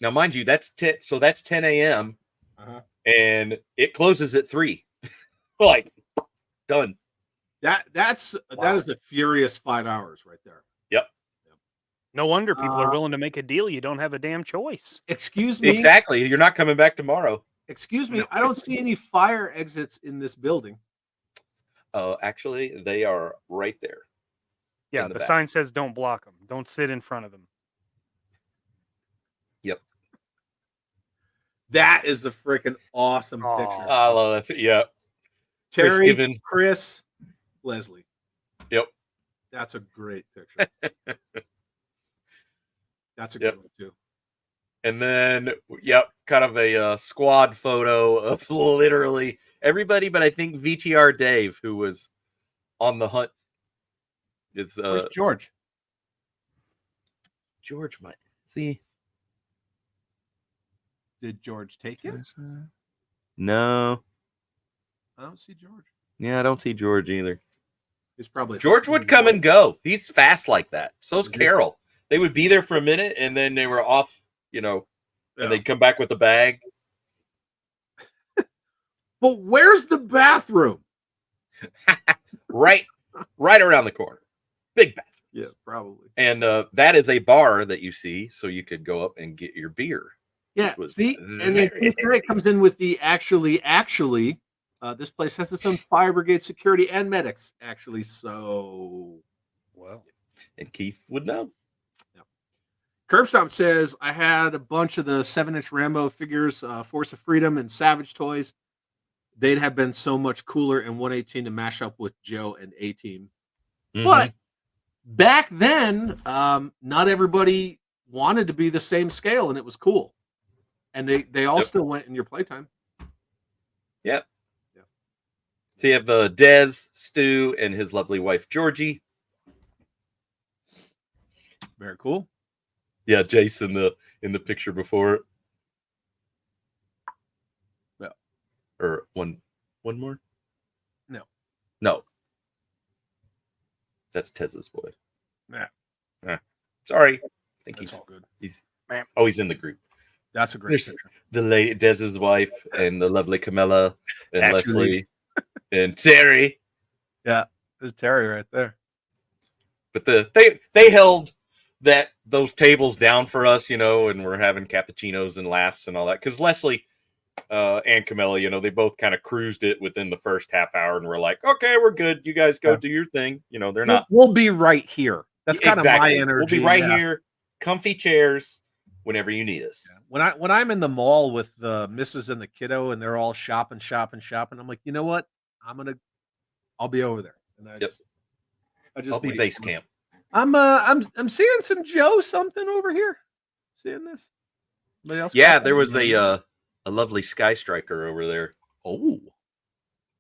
Now, mind you, that's 10 a.m. Uh-huh. and it closes at 3. Like, done. That is the furious 5 hours right there. Yep. No wonder people are willing to make a deal. You don't have a damn choice. Excuse me. Exactly. You're not coming back tomorrow. Excuse me. I don't see any fire exits in this building. Actually, they are right there. Yeah, in the the back. sign says don't block them. Don't sit in front of them. Yep. That is a freaking awesome Aw. picture. I love it. Yeah. Terry, given. Chris, Leslie. Yep. That's a great picture. That's a good Yep. one too. And then, yep, kind of a squad photo of literally everybody, but I think VTR Dave, who was on the hunt, is Where's George? George might see. Did George take it? No. I don't see George. Yeah, I don't see George either. He's probably George would come and go. He's fast like that. So's Is he? Carol. They would be there for a minute and then they were off, Yeah. and they'd come back with a bag. But where's the bathroom? Right around the corner. Big bathroom. Yeah, probably. And that is a bar that you see, so you could go up and get your beer. Yeah, was see, and then Terry comes in with the actually. This place has its own fire brigade security and medics. Actually, so Well, And Keith would know. Curbstop says I had a bunch of the 7-inch Rambo figures, Force of Freedom and Savage toys. They'd have been so much cooler in 118 to mash up with Joe and A-Team. But back then, not everybody wanted to be the same scale, and it was cool. And they all still went in your playtime. Yep. Yeah. So you have Dez, Stu, and his lovely wife Georgie. Very cool. Yeah, Jason in the picture before. Yeah. Or one more? No. That's Tez's boy. Yeah. Sorry. I think That's he's all good. he's he's in the group. That's a great There's picture. the lady Dez's wife and the lovely Camilla and Actually. Leslie and Terry. There's Terry right there. But they held those tables down for us, and we're having cappuccinos and laughs and all that. Because Leslie and Camilla, they both kind of cruised it within the first half hour, and we're like, okay, we're good. You guys go do your thing. They're not. We'll be right here. That's kind of my energy. We'll be right here, comfy chairs, whenever you need us. Yeah. When I'm in the mall with the missus and the kiddo, and they're all shopping, I'm like, you know what? I'll be over there. And I'll be base camp. I'm seeing some Joe something over here. Seeing this? Anybody else? Yeah, there was a lovely Sky Striker over there. Oh,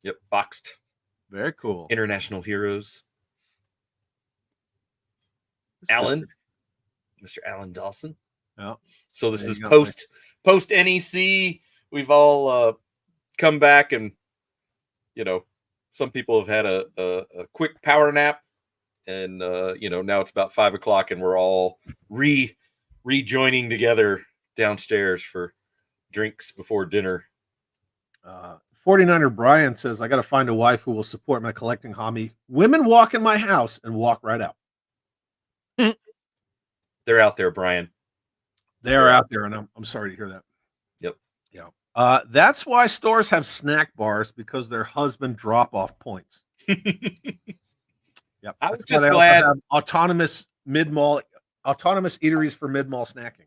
yep, boxed. Very cool. International heroes. Mr. Alan Dawson. Yeah. So this is post NEC. We've all come back, and some people have had a quick power nap, and now it's about 5 o'clock, and we're all rejoining together downstairs for drinks before dinner. 49er Brian says, I got to find a wife who will support my collecting hobby. Women walk in my house and walk right out. They're out there, Brian. They are out there, and I'm sorry to hear that. Yep. Yeah. That's why stores have snack bars, because their husband drop-off points. Yep. I was just glad autonomous eateries for mid-mall snacking.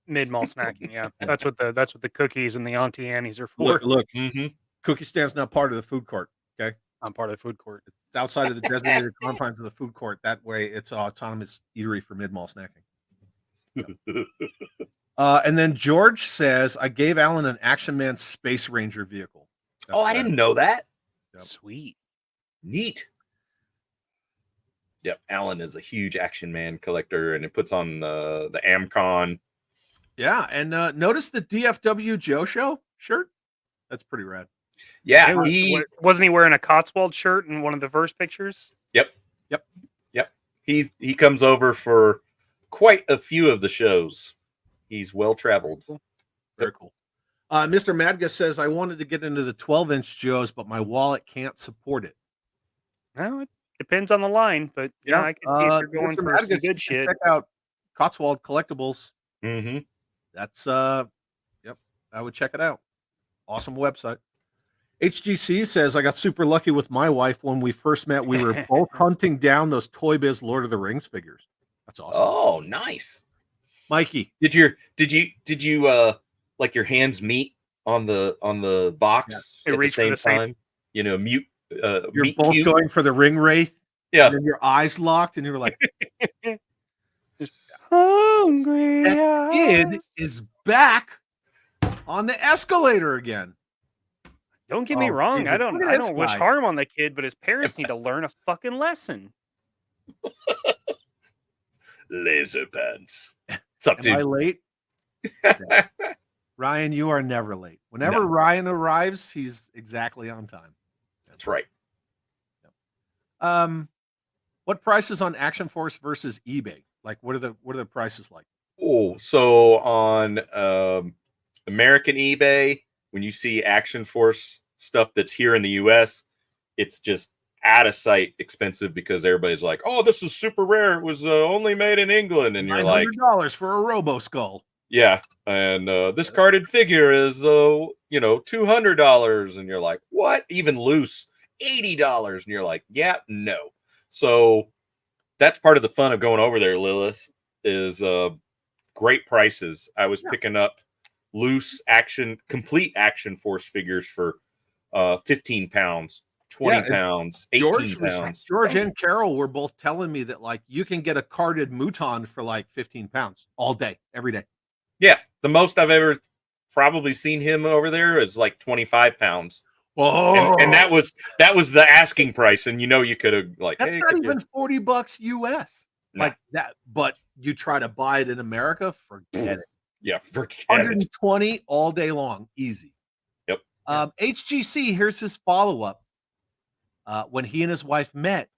Mid-mall snacking, yeah. That's what the cookies and the Auntie Annie's are for. Look. Mm-hmm. Cookie stand's not part of the food court. Okay, I'm part of the food court. It's outside of the designated confines of the food court. That way, it's an autonomous eatery for mid-mall snacking. Yep. And then George says, I gave Alan an Action Man Space Ranger vehicle. I didn't know that. Yep. Sweet. Neat. Yep, Alan is a huge Action Man collector, and it puts on the AmCon. Yeah, and notice the DFW Joe Show shirt. That's pretty rad. Yeah, wasn't he wearing a Cotswold shirt in one of the first pictures? Yep. He comes over for quite a few of the shows. He's well traveled. Very cool. Mr. Madga says, I wanted to get into the 12-inch Joes, but my wallet can't support it. Well, it depends on the line, but yeah, I can see if you're going for some good shit. Check out Cotswold Collectibles. Mm-hmm. That's I would check it out. Awesome website. HGC says, I got super lucky with my wife when we first met. We were both hunting down those Toy Biz Lord of the Rings figures. That's awesome. Oh, nice. Mikey, did you like your hands meet on the box at the same time? Mute. You're both cute. Going for the ring wraith. Yeah. And then your eyes locked, and you were like, hungry. That kid is back on the escalator again. Don't get me wrong. I don't wish harm on the kid, but his parents need to learn a fucking lesson. Laser pants. What's up, dude? Am I late? Yeah. Ryan, you are never late. Whenever Ryan arrives, he's exactly on time. That's right. What prices on Action Force versus eBay? Like, what are the prices like? Oh, so on American eBay, when you see Action Force stuff that's here in the US, it's just out of sight expensive because everybody's like, "Oh, this is super rare. It was only made in England," and you're like, $900 for a Robo Skull. Yeah, and this carded figure is $200, and you're like, what? Even loose, $80, and you're like, yeah, no. So that's part of the fun of going over there, Lilith, is great prices. I was picking up loose complete Action Force figures for 15 pounds, 20 pounds, 18 pounds. George and Carol were both telling me that, like, you can get a carded Mouton for like 15 pounds all day, every day. Yeah, the most I've ever probably seen him over there is like 25 pounds. Whoa. And that was the asking price, and you could have that's not even $40 US. Nah. Like that, but you try to buy it in America, forget it. Yeah, forget 120 it. All day long, easy. Yep. HGC, here's his follow-up. When he and his wife met,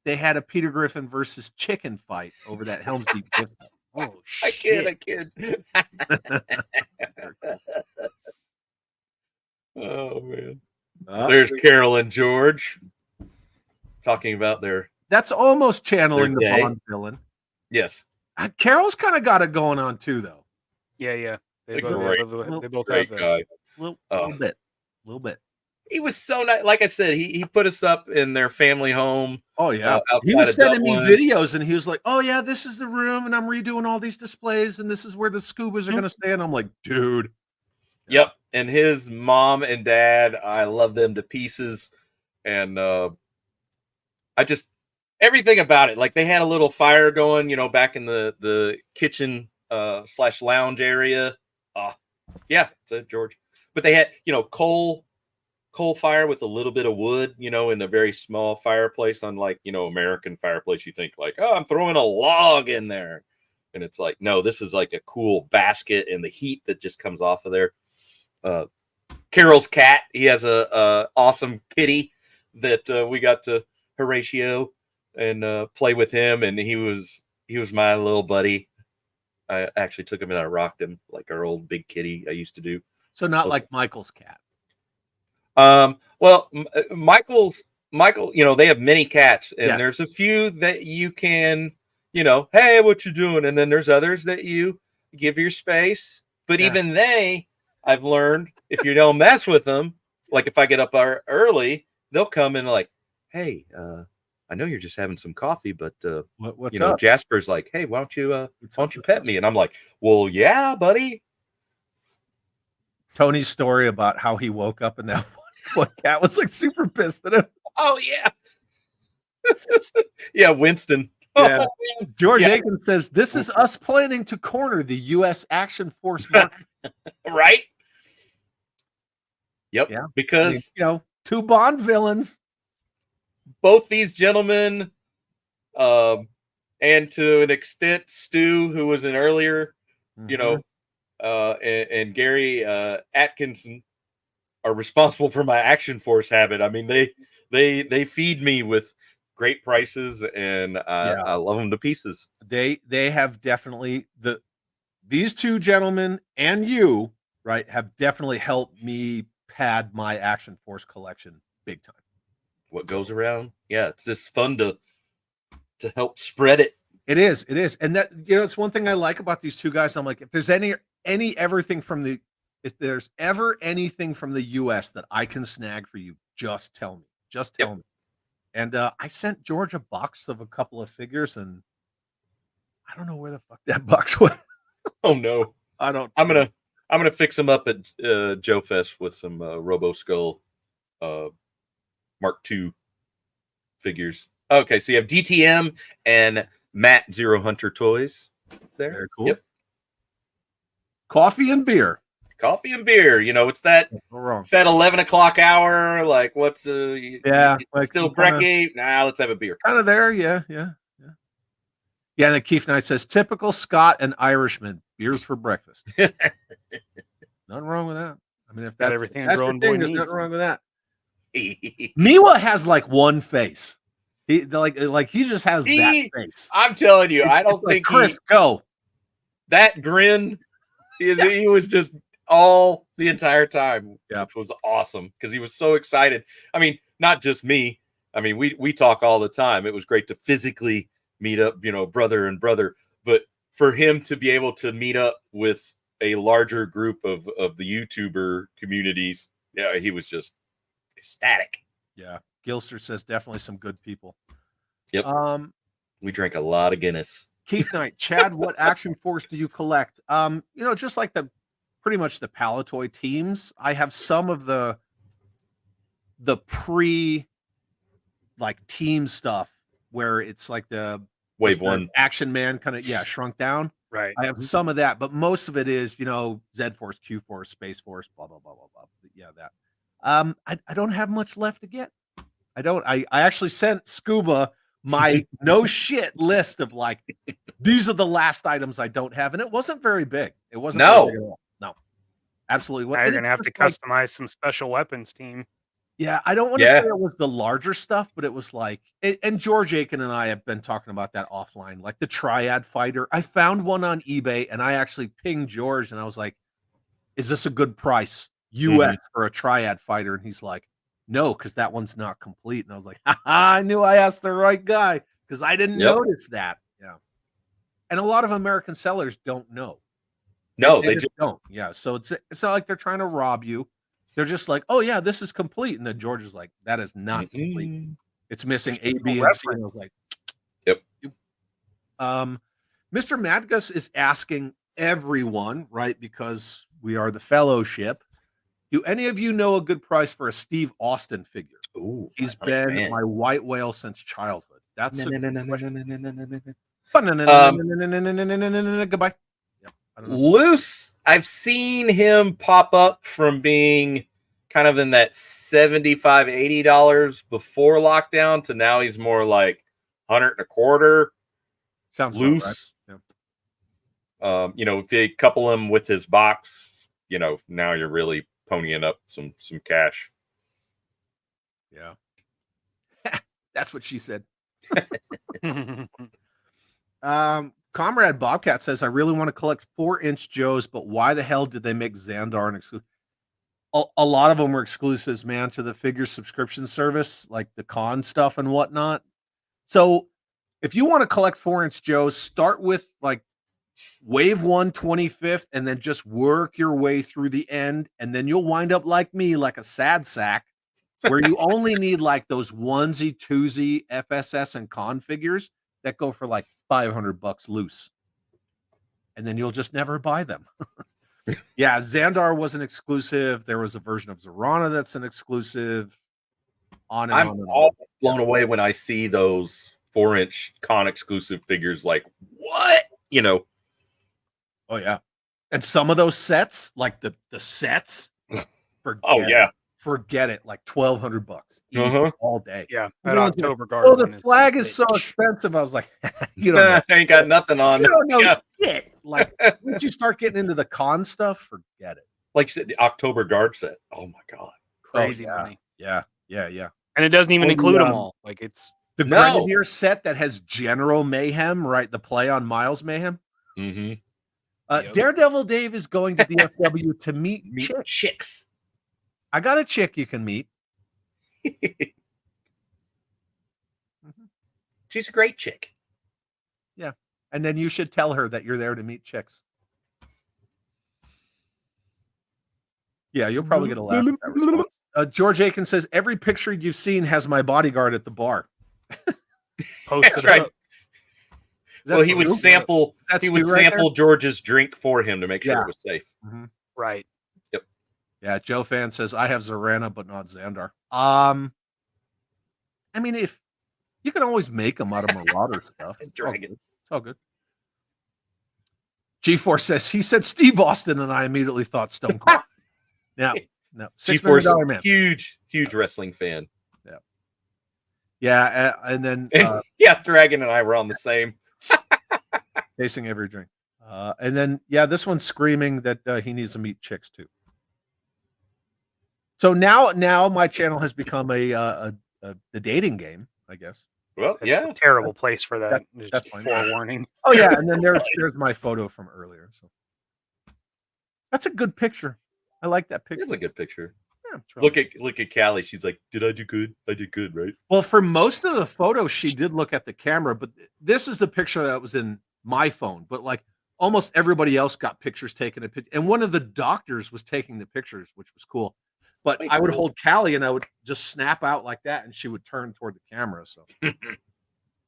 they had a Peter Griffin versus chicken fight over that Helm's Deep gift. Oh shit! I kid. Oh man. There's Carol and George talking about their. That's almost channeling the Bond villain. Yes. Carol's kind of got it going on too, though. Yeah. A great- They both Great have that. guy. Little Oh. bit. He was so nice. Like I said, he put us up in their family home. Oh yeah, he outside was of sending me Dublin. videos, and he was like, "Oh yeah, this is the room, and I'm redoing all these displays, and this is where the SCUBAs are going to stay." And I'm like, "Dude, Yep. And his mom and dad, I love them to pieces. And I just everything about it. Like they had a little fire going, back in the kitchen / lounge area. Yeah, so George. But they had, coal fire with a little bit of wood, in a very small fireplace, unlike, American fireplace. You think like, oh, I'm throwing a log in there. And it's like, no, this is like a cool basket and the heat that just comes off of there. Carol's cat, he has a awesome kitty that we got to Horatio and play with him, and he was my little buddy. I actually took him and I rocked him like our old big kitty I used to do. so not like Michael's cat." Well, Michael, they have many cats, and Yeah. there's a few that you can, hey, what you doing? And then there's others that you give your space. But Yeah. even I've learned, if you don't mess with them, like if I get up early, they'll come and like, hey, I know you're just having some coffee, but What's up? Jasper's like, hey, why don't you pet me? And I'm like, well, yeah, buddy. Tony's story about how he woke up and that one cat was like super pissed at him. Oh yeah. Yeah, Winston. Yeah. Oh, man. George Yeah. Akens says, "This is us planning to corner the U.S. Action Force market." Right? Yep. Yeah. Because Two Bond villains. both these gentlemen, and to an extent, Stu, who was an earlier, and Gary Atkinson are responsible for my Action Force habit. I mean, they feed me with great prices, and I love them to pieces. They have definitely these two gentlemen and you, right, have definitely helped me pad my Action Force collection big time. What goes around, yeah, it's just fun to help spread it. It is, and that it's one thing I like about these two guys. I'm like, if there's if there's ever anything from the U.S. that I can snag for you, just tell me. Just tell me. And I sent George a box of a couple of figures, and I don't know where the fuck that box went. Oh no, I don't. I'm gonna fix them up at Joe Fest with some Robo Skull Mark II figures. Okay, so you have DTM and Matt Zero Hunter toys there. Very cool. Yep. Coffee and beer. Coffee and beer. It's that No wrong. it's that 11 o'clock hour. Like, what's Yeah, like still you kinda- brekkie? Nah, let's have a beer. Kind of there, yeah. Yeah, and then Keith Knight says, "Typical Scot and Irishman, beers for breakfast." Nothing wrong with that. I mean, if Got that's everything a that's your grown thing, boy there's needs. nothing wrong with that. Miwa has like one face. He like he just has that face. I'm telling you, I don't Like, think Chris, go. that grin. He was just all the entire time, which was awesome because he was so excited. I mean, not just me. I mean, we talk all the time. It was great to physically meet up, brother and brother, but for him to be able to meet up with a larger group of the YouTuber communities, yeah, he was just ecstatic. Yeah, Gilster says definitely some good people. Yep. We drank a lot of Guinness. Keith Knight, Chad, what Action Force do you collect? Just like pretty much the Palatoy teams. I have some of the pre like team stuff where it's like the Wave 1 Action Man kind of shrunk down. Right. I have some of that, but most of it is Z Force, Q Force, Space Force, blah blah blah blah blah. Yeah, that. I don't have much left to get. I don't. I actually sent Scuba my no shit list of like these are the last items I don't have, and it wasn't very big. It wasn't very big at all. No, absolutely. Now you're gonna have to customize some special weapons team. Yeah, I don't want to say it was the larger stuff, but it was like, and George Aiken and I have been talking about that offline, like the Triad Fighter. I found one on eBay, and I actually pinged George, and I was like, "Is this a good price, US for a Triad Fighter?" And he's like, "No, because that one's not complete." And I was like, I knew I asked the right guy because I didn't notice that. Yeah. And a lot of American sellers don't know. No, They just don't. Yeah. So it's not like they're trying to rob you. They're just like, oh yeah, this is complete. And then George is like, that is not complete. It's missing A, B, and C. And I was like, Yep. Mr. Madgus is asking everyone, right? Because we are the fellowship. Do any of you know a good price for a Steve Austin figure? Ooh, He's I'm a been fan. my white whale since childhood. That's a goodbye. I don't know. Loose. I've seen him pop up from being kind of in that $75, $80 before lockdown to now he's more like 100 and a quarter. Sounds about Loose. right. You know, if you couple him with his box, you know, now you're really ponying up some cash. Yeah. That's what she said. Comrade Bobcat says, I really want to collect 4-inch Joes, but why the hell did they make Xandar an exclusive? A lot of them were exclusives, man, to the figure subscription service, like the con stuff and whatnot. So if you want to collect 4-inch Joes, start with like wave 1 25th and then just work your way through the end. And then you'll wind up like me, like a sad sack, where you only need like those onesie, twosie FSS and con figures that go for like $500 loose. And then you'll just never buy them. Yeah, Xandar was an exclusive. There was a version of Zorana that's an exclusive. On and I'm on and all on. blown away when I see those 4-inch con exclusive figures. Like, what? You know. Oh yeah. And some of those sets, like the sets, forget it, like $1,200 easy all day. Yeah, that October guard. Oh, the flag is so expensive. I was like, you don't know. I ain't got nothing on. You don't know Yeah. shit. Like, once you start getting into the con stuff, forget it. Like you said, the October guard set. Oh my god. Crazy yeah. money. Yeah. And it doesn't even include them all. Like it's The Grenadier set that has General Mayhem, right? The play on Miles Mayhem. Mm-hmm. Daredevil Dave is going to DFW to meet chicks. I got a chick you can meet. She's a great chick. Yeah. And then you should tell her that you're there to meet chicks. Yeah, you'll probably get a laugh at that response. George Akens says, every picture you've seen has my bodyguard at the bar. That's right. Well, he would sample. He would sample George's drink for him to make sure it was safe. Mm-hmm. Right. Yep. Yeah. Joe Fan says, I have Zorana, but not Xandar. I mean, if you can always make them out of Marauder stuff. It's all good. G4 says, he said Steve Austin, and I immediately thought Stone Cold. No. G4 man. Huge wrestling fan. Yeah. Yeah. And then Dragon and I were on the same. Tasting every drink. And then this one's screaming that he needs to meet chicks too. So now my channel has become a dating game, I guess. Well, it's a terrible place for that. That's fine. Forewarning. Oh yeah, and then there's my photo from earlier. So that's a good picture. I like that picture. It's a good picture. Yeah, look at Callie. She's like, "Did I do good? I did good, right?" Well, for most of the photos, she did look at the camera, but this is the picture that was in my phone. But like almost everybody else got pictures taken, and one of the doctors was taking the pictures, which was cool. But I would hold Callie and I would just snap out like that, and she would turn toward the camera. So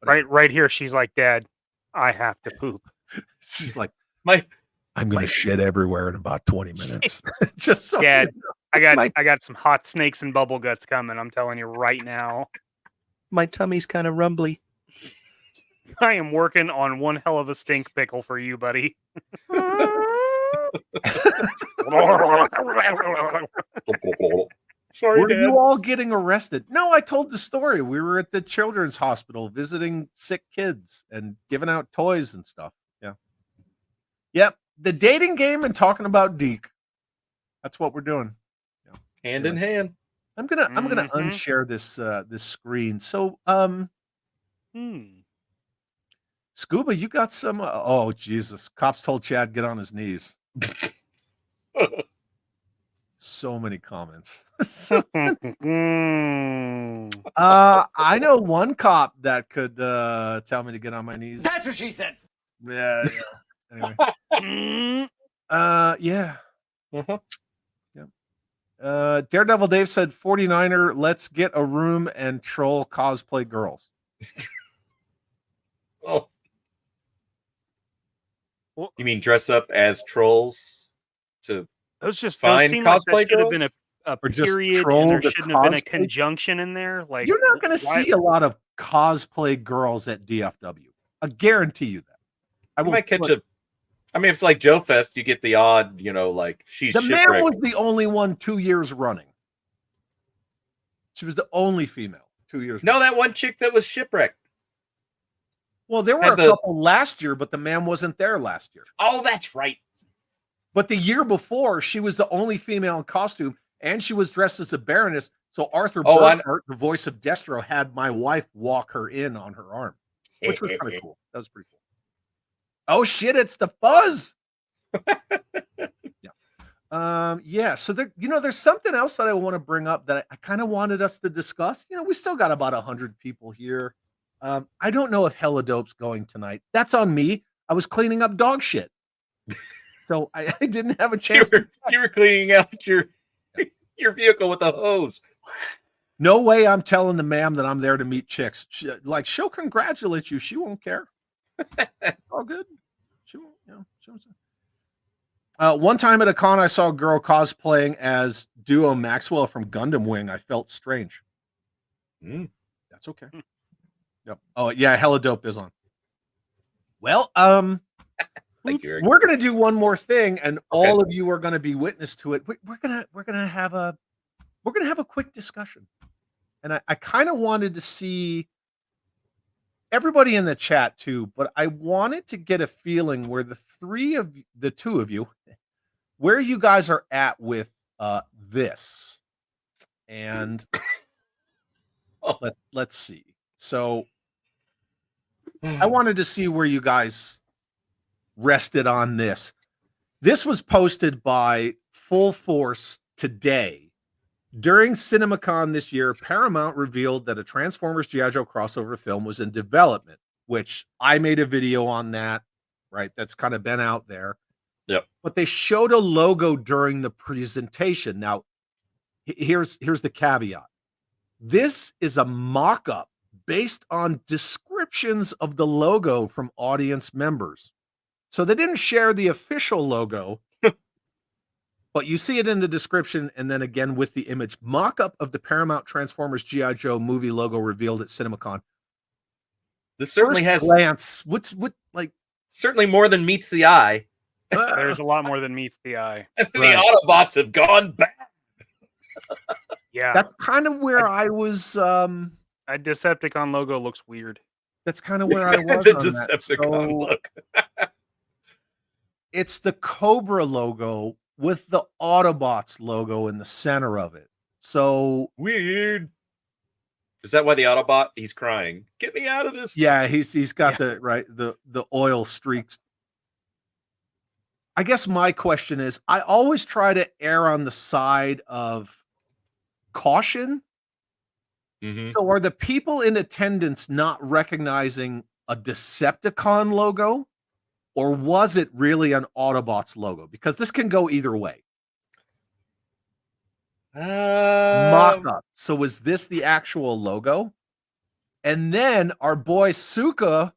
right here, she's like, "Dad, I have to poop." She's like, I'm gonna shit everywhere in about 20 minutes. Just so Dad, I got some hot snakes and bubble guts coming. I'm telling you right now. My tummy's kind of rumbly. I am working on one hell of a stink pickle for you, buddy. Sorry, were Dad. you all getting arrested? No, I told the story. We were at the children's hospital visiting sick kids and giving out toys and stuff. Yeah. Yep. The dating game and talking about Deke. That's what we're doing. Yeah. Hand in hand. I'm gonna unshare this this screen. So Scuba, you got some oh Jesus. Cops told Chad get on his knees. So many comments. I know one cop that could tell me to get on my knees. That's what she said. Yeah. Anyway. Mm, Yeah. Uh-huh. Daredevil Dave said 49er, let's get a room and troll cosplay girls. Oh. You mean dress up as trolls to those Fine seem like that cosplay should have been girls? a Or just period, troll and there the shouldn't have been a cosplay? conjunction in there. Like You're not going to why- see a lot of cosplay girls at DFW. I guarantee you that. I You will might catch put- a. I mean, if it's like Joe Fest, you get the odd, like she's The man shipwrecked. was the only one 2 years running. She was the only female 2 years. No, running. that one chick that was shipwrecked. Well, there were had a the- couple last year, but the man wasn't there last year. Oh, that's right. But the year before, she was the only female in costume, and she was dressed as a Baroness. So Arthur Burkhart, the voice of Destro, had my wife walk her in on her arm, which was kind of cool. That was pretty cool. Oh shit! It's the Fuzz. Yeah. So there, there's something else that I want to bring up that I kind of wanted us to discuss. We still got about 100 people here. I don't know if Helidope's going tonight. That's on me. I was cleaning up dog shit. So I didn't have a chance. You were cleaning out your vehicle with a hose. No way I'm telling the ma'am that I'm there to meet chicks. She'll congratulate you. She won't care. All good. She won't, she won't. One time at a con, I saw a girl cosplaying as Duo Maxwell from Gundam Wing. I felt strange. That's okay. Yep. Oh yeah, Helidope is on. Well, Thank you, Eric. we're gonna do one more thing, and all of you are gonna be witness to it. We're gonna have a quick discussion, and I kind of wanted to see everybody in the chat too, but I wanted to get a feeling where the two of you, where you guys are at with this, and let's see. So I wanted to see where you guys rested on this. This was posted by Full Force today. During CinemaCon this year, Paramount revealed that a Transformers G.I. Joe crossover film was in development, which I made a video on that, right? That's kind of been out there. Yep. But they showed a logo during the presentation. Now, here's the caveat. This is a mock-up based on descriptions of the logo from audience members. So they didn't share the official logo, but you see it in the description, and then again with the image. Mock-up of the Paramount Transformers G.I. Joe movie logo revealed at CinemaCon. This certainly First has glance. certainly more than meets the eye. There's a lot more than meets the eye. The Autobots have gone back. Yeah, That's kind of where I was. that Decepticon logo looks weird. That's kind of where I was. The on that. Decepticon So, look. it's the Cobra logo with the Autobots logo in the center of it. So Weird. Is that why the Autobot? He's crying. Get me out of this. yeah, he's got the oil streaks. I guess my question is, I always try to err on the side of caution. Mhm. So are the people in attendance not recognizing a Decepticon logo, or was it really an Autobots logo? Because this can go either way. Mock up. So was this the actual logo? And then our boy Suka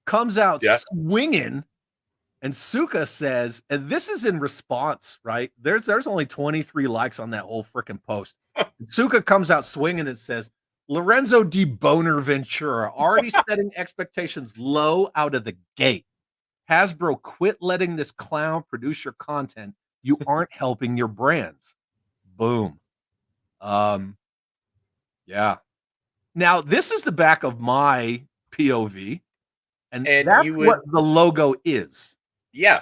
comes out swinging, and Suka says, and this is in response, right? There's only 23 likes on that whole freaking post. Suka comes out swinging and says, Lorenzo Di Bonaventura already setting expectations low out of the gate. Hasbro, quit letting this clown produce your content. You aren't helping your brands. Boom. Yeah. Now, this is the back of my POV, and that's what the logo is. Yeah.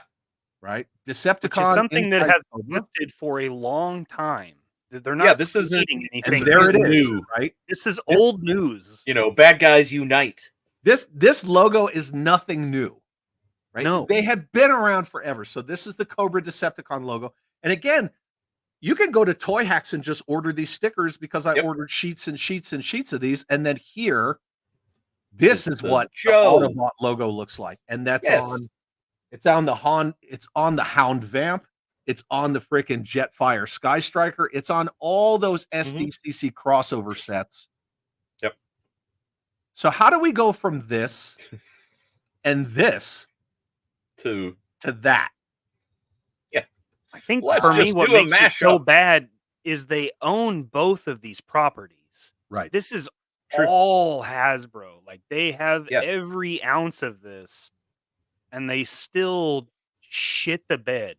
Right? Which Decepticon. is something that has Cobra. existed for a long time. They're not this isn't anything. And there it is, new. right? This is old news. Bad guys unite. This logo is nothing new. Right? No. They have been around forever. So this is the Cobra Decepticon logo. And again, you can go to Toy Hacks and just order these stickers, because I ordered sheets and sheets and sheets of these. And then here, This It's is the what the Joe. Autobot logo looks like, and that's Yes. it's on the Hound Vamp, it's on the freaking Jetfire Sky Striker, it's on all those SDCC crossover sets. Yep. So how do we go from this and this to that? I think Let's for me, just what do a makes it so mashup. bad is they own both of these properties. Right. This is True. all Hasbro. Like they have Yeah. every ounce of this, and they still shit the bed.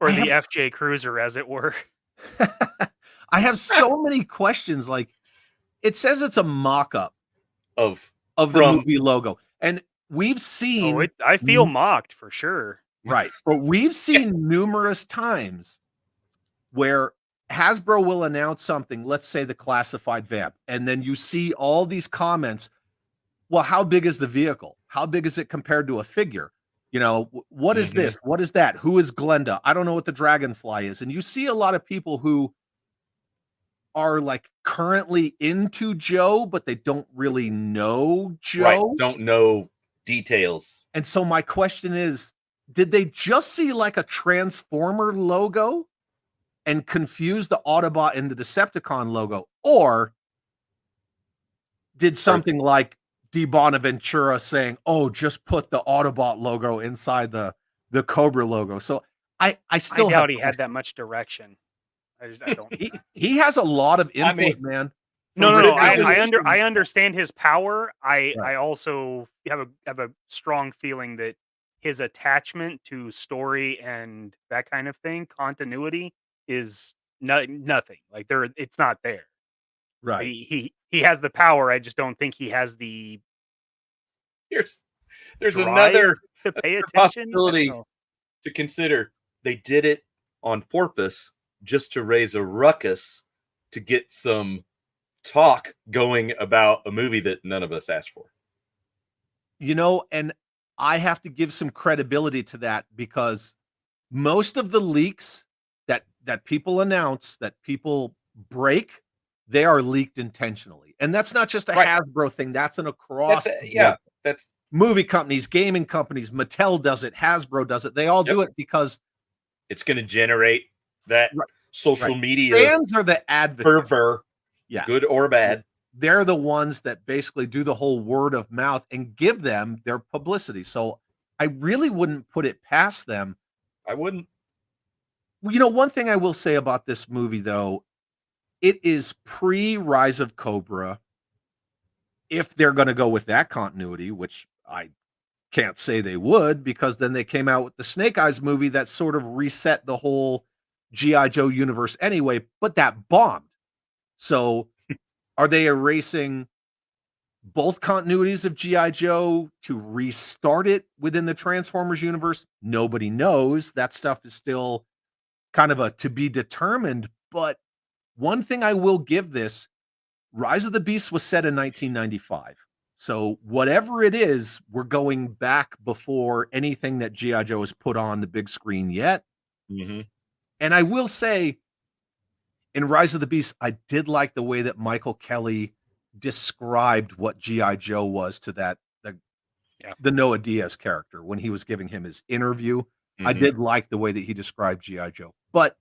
Or I the have- FJ Cruiser, as it were. I have so many questions. Like, it says it's a mock-up of of the From- movie logo, and we've seen Oh, I feel mocked for sure. right, but we've seen numerous times where Hasbro will announce something, let's say the classified vamp, and then you see all these comments. Well, how big is the vehicle? How big is it compared to a figure? You know, what is this? What is that? Who is Glenda? I don't know what the Dragonfly is. And you see a lot of people who are like currently into Joe, but they don't really know Joe. Right. Don't know details. And so my question is, did they just see like a Transformer logo and confuse the Autobot and the Decepticon logo? Or did something like Di Bonaventura saying, oh, just put the Autobot logo inside the Cobra logo? So I still doubt he have had that much direction. I don't. he has a lot of input, mean, man. No, From I ridiculous- I understand his power. I Right. also have a strong feeling that his attachment to story and that kind of thing, continuity, is nothing. Like it's not there. Right. He has the power. I just don't think he has the There's drive another to pay attention. possibility to consider. They did it on purpose just to raise a ruckus to get some talk going about a movie that none of us asked for. You know, and I have to give some credibility to that because most of the leaks that people announce, that people break, they are leaked intentionally. And that's not just a Right. Hasbro thing. That's an across. That's Movie companies, gaming companies, Mattel does it, Hasbro does it. They all do it because it's going to generate that Right. social media fans are the advocates. fervor, Yeah. good or bad. They're the ones that basically do the whole word of mouth and give them their publicity. So I really wouldn't put it past them. I wouldn't. You know, one thing I will say about this movie, though, it is pre-Rise of Cobra. If they're going to go with that continuity, which I can't say they would, because then they came out with the Snake Eyes movie that sort of reset the whole G.I. Joe universe anyway, but that bombed. So are they erasing both continuities of G.I. Joe to restart it within the Transformers universe? Nobody knows. That stuff is still kind of a to be determined. But one thing I will give this, Rise of the Beast was set in 1995. So whatever it is, we're going back before anything that G.I. Joe has put on the big screen yet. Mm-hmm. And I will say, in Rise of the Beast, I did like the way that Michael Kelly described what G.I. Joe was to the Noah Diaz character when he was giving him his interview. I did like the way that he described G.I. Joe. But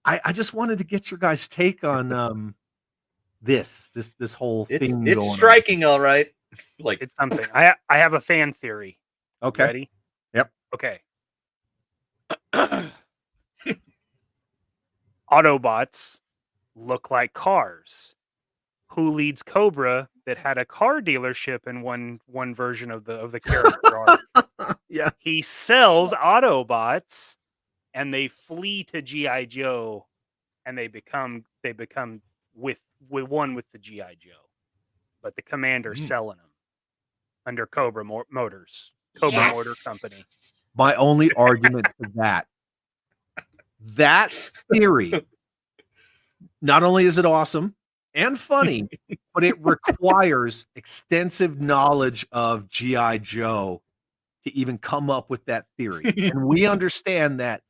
I just wanted to get your guys' take on this whole thing. It's striking, all right. Like It's something. I have a fan theory. Okay. Ready? Yep. Okay. Autobots look like cars. Who leads Cobra that had a car dealership in one version of the character arc? Yeah. He sells Autobots, and they flee to GI Joe, and they become with one with the GI Joe, but the commander's selling them under Cobra Motors, Cobra Motor Company. My only argument for that theory, not only is it awesome and funny, but it requires extensive knowledge of G.I. Joe to even come up with that theory. And we understand that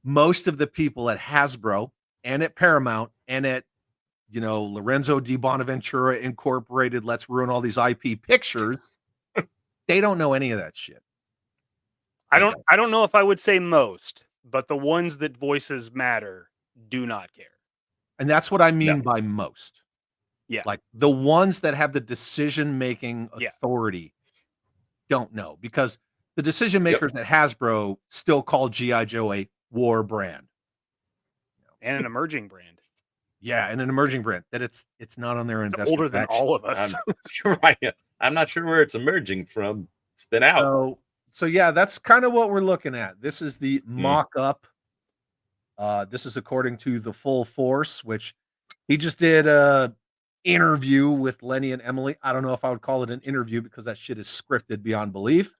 most of the people at Hasbro and at Paramount and at Lorenzo Di Bonaventura Incorporated, let's ruin all these IP pictures. They don't know any of that shit. I don't know if I would say most, but the ones that voices matter do not care. And that's what I mean by most. Yeah. Like the ones that have the decision-making authority don't know, because the decision makers at Hasbro still call G.I. Joe a war brand. And an emerging brand. Yeah, and an emerging brand that it's not on their investment. Older than all of us. I'm not sure where it's emerging from. It's been out. So yeah, that's kind of what we're looking at. This is the mock-up. This is according to the Full Force, which he just did a interview with Lenny and Emily. I don't know if I would call it an interview because that shit is scripted beyond belief.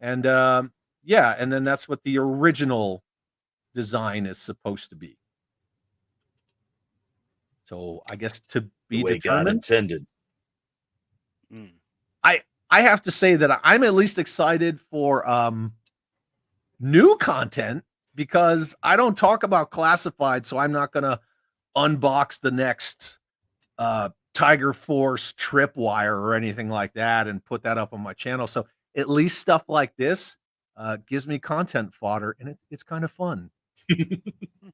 And and then that's what the original design is supposed to be. So I guess to be the way God intended. I have to say that I'm at least excited for new content, because I don't talk about classified, so I'm not gonna unbox the next Tiger Force tripwire or anything like that and put that up on my channel. So at least stuff like this gives me content fodder, and it's kind of fun.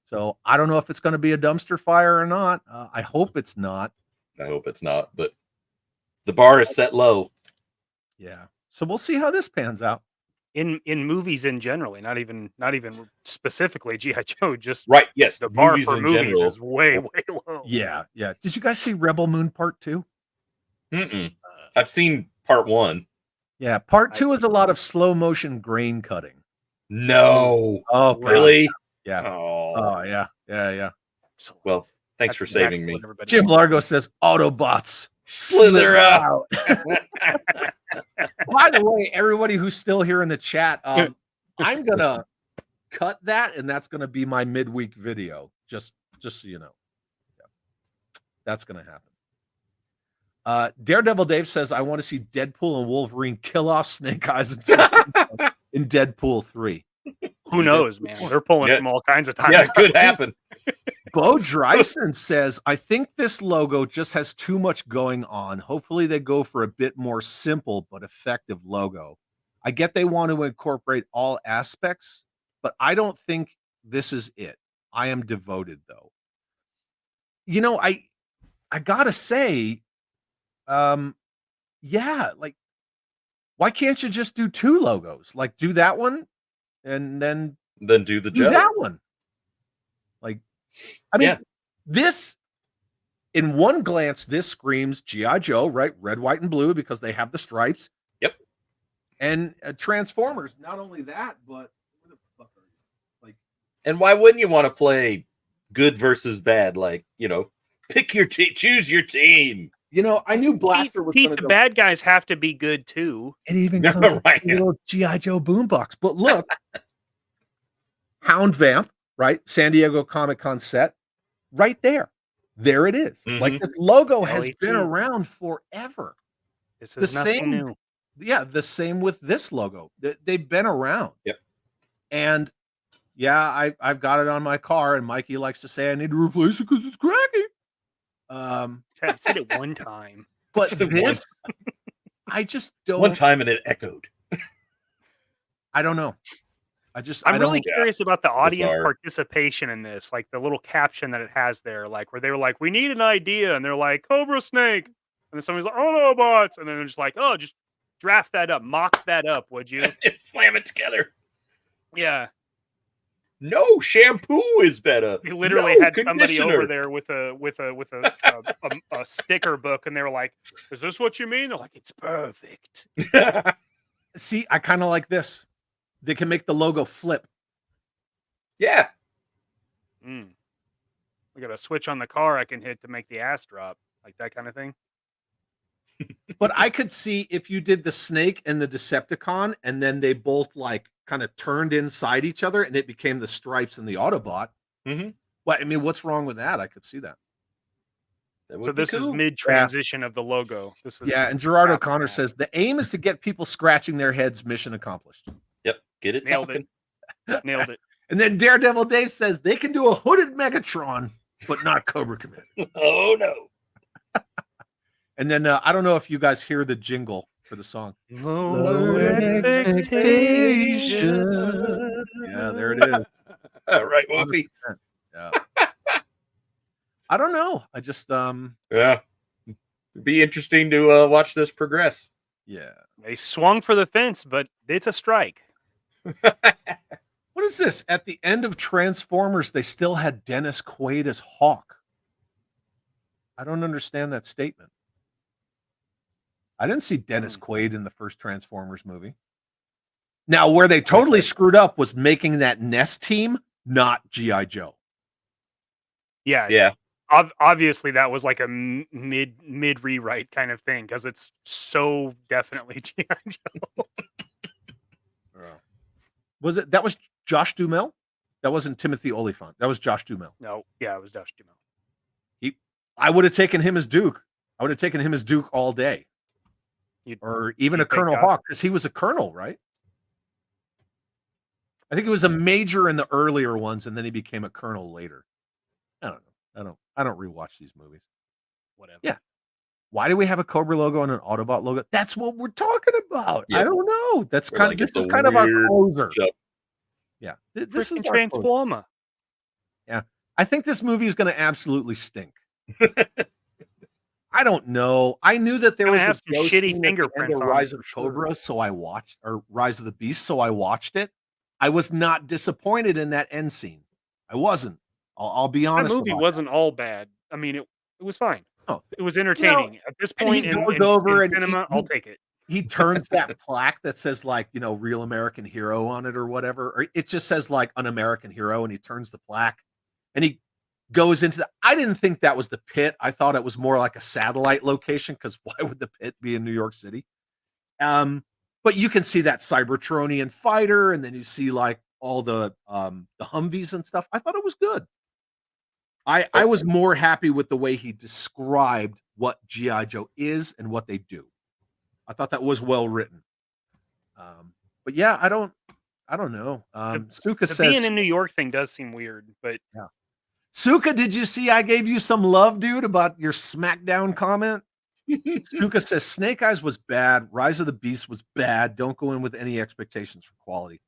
So I don't know if it's going to be a dumpster fire or not. I hope it's not. I hope it's not, but the bar is set low. Yeah. So we'll see how this pans out. In movies in generally, not even specifically G.I. Joe, just right. Yes, the bar movies for in movies general is way low. Yeah. Did you guys see Rebel Moon Part 2? I've seen Part 1. Yeah, Part 2 is a lot of slow motion grain cutting. No. Oh, really? Yeah. Oh, yeah. Well, thanks for saving me. Jim Largo says Autobots slither out. By the way, everybody who's still here in the chat, I'm gonna cut that, and that's gonna be my midweek video. Just so you know, that's gonna happen. Daredevil Dave says, "I want to see Deadpool and Wolverine kill off Snake Eyes in Deadpool 3." Who knows, man? They're pulling from all kinds of times. Yeah, it could happen. Bo Dryson says, "I think this logo just has too much going on. Hopefully they go for a bit more simple but effective logo. I get they want to incorporate all aspects, but I don't think this is it. I am devoted, though." I gotta say, like, why can't you just do 2 logos? Like, do that one and then do the Joe. That one. Like, I mean, this, in one glance, this screams G.I. Joe, right? Red, white, and blue, because they have the stripes. Yep. And Transformers. Not only that, but where the fuck are you? Like, and why wouldn't you want to play good versus bad? Like, pick your team, choose your team. I knew Blaster was Pete, the bad guys have to be good too. It even comes with a little G.I. Joe boombox. But look, Hound Vamp, right? San Diego Comic-Con set, right there. There it is. Like, this logo has been around forever. This is nothing new. Yeah, the same with this logo. They've been around. Yep. And yeah, I've got it on my car, and Mikey likes to say I need to replace it because it's cracking. I said it one time. But this, I just don't. One time and it echoed. I don't know. I'm really curious about the audience participation in this, like the little caption that it has there, like where they were like, "We need an idea," and they're like, "Cobra Snake," and then somebody's like, "Autobots," and then they're just like, "Oh, just draft that up, mock that up, would you?" Slam it together. Yeah. No, shampoo is better. They literally had somebody over there with a sticker book, and they were like, "Is this what you mean?" They're like, "It's perfect." See, I kind of like this. They can make the logo flip. Yeah. We got a switch on the car I can hit to make the ass drop, like that kind of thing. But I could see if you did the Snake and the Decepticon, and then they both like kind of turned inside each other, and it became the stripes and the Autobot. Well, I mean, what's wrong with that? I could see that. So this is mid-transition of the logo. This is and Gerard O'Connor says the aim is to get people scratching their heads. Mission accomplished. Yep, get it. Nailed it. And then Daredevil Dave says they can do a hooded Megatron. but not Cobra Commander. Oh no. And then I don't know if you guys hear the jingle for the song. Lower expectation. Yeah, there it is. All right, Wolfie. 100%. Yeah. I don't know. I just Yeah. It'd be interesting to watch this progress. yeah. They swung for the fence, but it's a strike. What is this? At the end of Transformers, they still had Dennis Quaid as Hawk. I don't understand that statement. I didn't see Dennis Quaid in the first Transformers movie. Now, where they totally screwed up was making that NES team not G.I. Joe. Yeah, Yeah. Obviously, that was like a mid rewrite kind of thing because it's so definitely G.I. Joe. Was it? That was Josh Duhamel? That wasn't Timothy Olyphant. That was Josh Duhamel. No, yeah, it was Josh Duhamel. I would have taken him as Duke. I would have taken him as Duke all day. Or even a Colonel Hawk, because he was a colonel, right? I think he was a major in the earlier ones, and then he became a colonel later. I don't know. I don't rewatch these movies. Whatever. Yeah. Why do we have a Cobra logo and an Autobot logo? That's what we're talking about. Yep. I don't know. That's We're kind like, this it's is a kind of our weird closer. show. Yeah. This is Freaking our closer. Transformer. I think this movie is going to absolutely stink. I don't know. I knew that there Gonna was have a some ghost shitty scene at the end fingerprints of on it Rise for of sure. Cobra, so I watched, or Rise of the Beast, so I watched it. I was not disappointed in that end scene. I wasn't. I'll be That honest. movie about wasn't all bad. I mean, it was fine. Oh. It was entertaining. At this and he point in goes over and cinema, he- I'll take it. He turns that plaque that says like, you know, real American hero on it or whatever, or it just says like an American hero, and he turns the plaque and he goes into the, I didn't think that was the pit. I thought it was more like a satellite location, because why would the pit be in New York City? But you can see that Cybertronian fighter, and then you see like all the Humvees and stuff. I thought it was good. I was more happy with the way he described what G.I. Joe is and what they do. I thought that was well written. But yeah, I don't know. Suka The says, being in New York thing does seem weird, but Suka, did you see I gave you some love, dude, about your SmackDown comment? Suka says Snake Eyes was bad. Rise of the Beast was bad. Don't go in with any expectations for quality.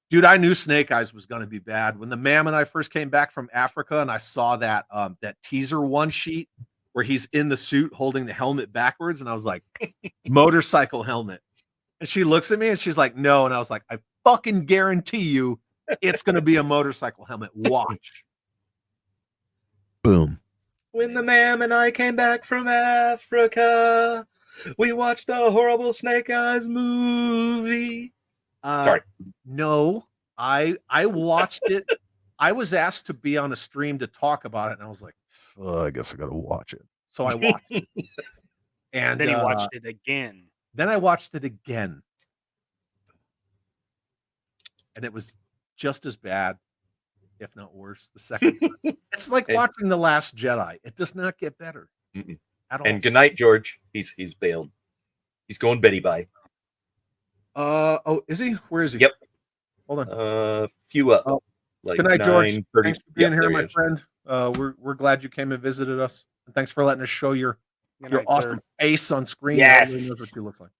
Dude, I knew Snake Eyes was going to be bad. When the Mam and I first came back from Africa and I saw that that teaser one sheet where he's in the suit holding the helmet backwards, and I was like, motorcycle helmet. And she looks at me and she's like, no. And I was like, I fucking guarantee you it's going to be a motorcycle helmet. Watch. Boom. When the Mam and I came back from Africa, we watched a horrible Snake Eyes movie. Sorry. No, I watched it. I was asked to be on a stream to talk about it, and I was like, I guess I got to watch it. So I watched it. And then he watched it again. Then I watched it again. And it was just as bad, if not worse, the second time. It's like watching The Last Jedi. It does not get better at all. And good night, George. He's bailed. He's going Betty bye. Oh, is he? Where is he? Yep. Hold on. Few up. Oh. Like Good night, George. 9:30. Thanks for being Yep, here, there he my is. friend. We're glad you came and visited us. And thanks for letting us show your Good night, awesome sir. face on screen. Yes. Nobody knows what you look like.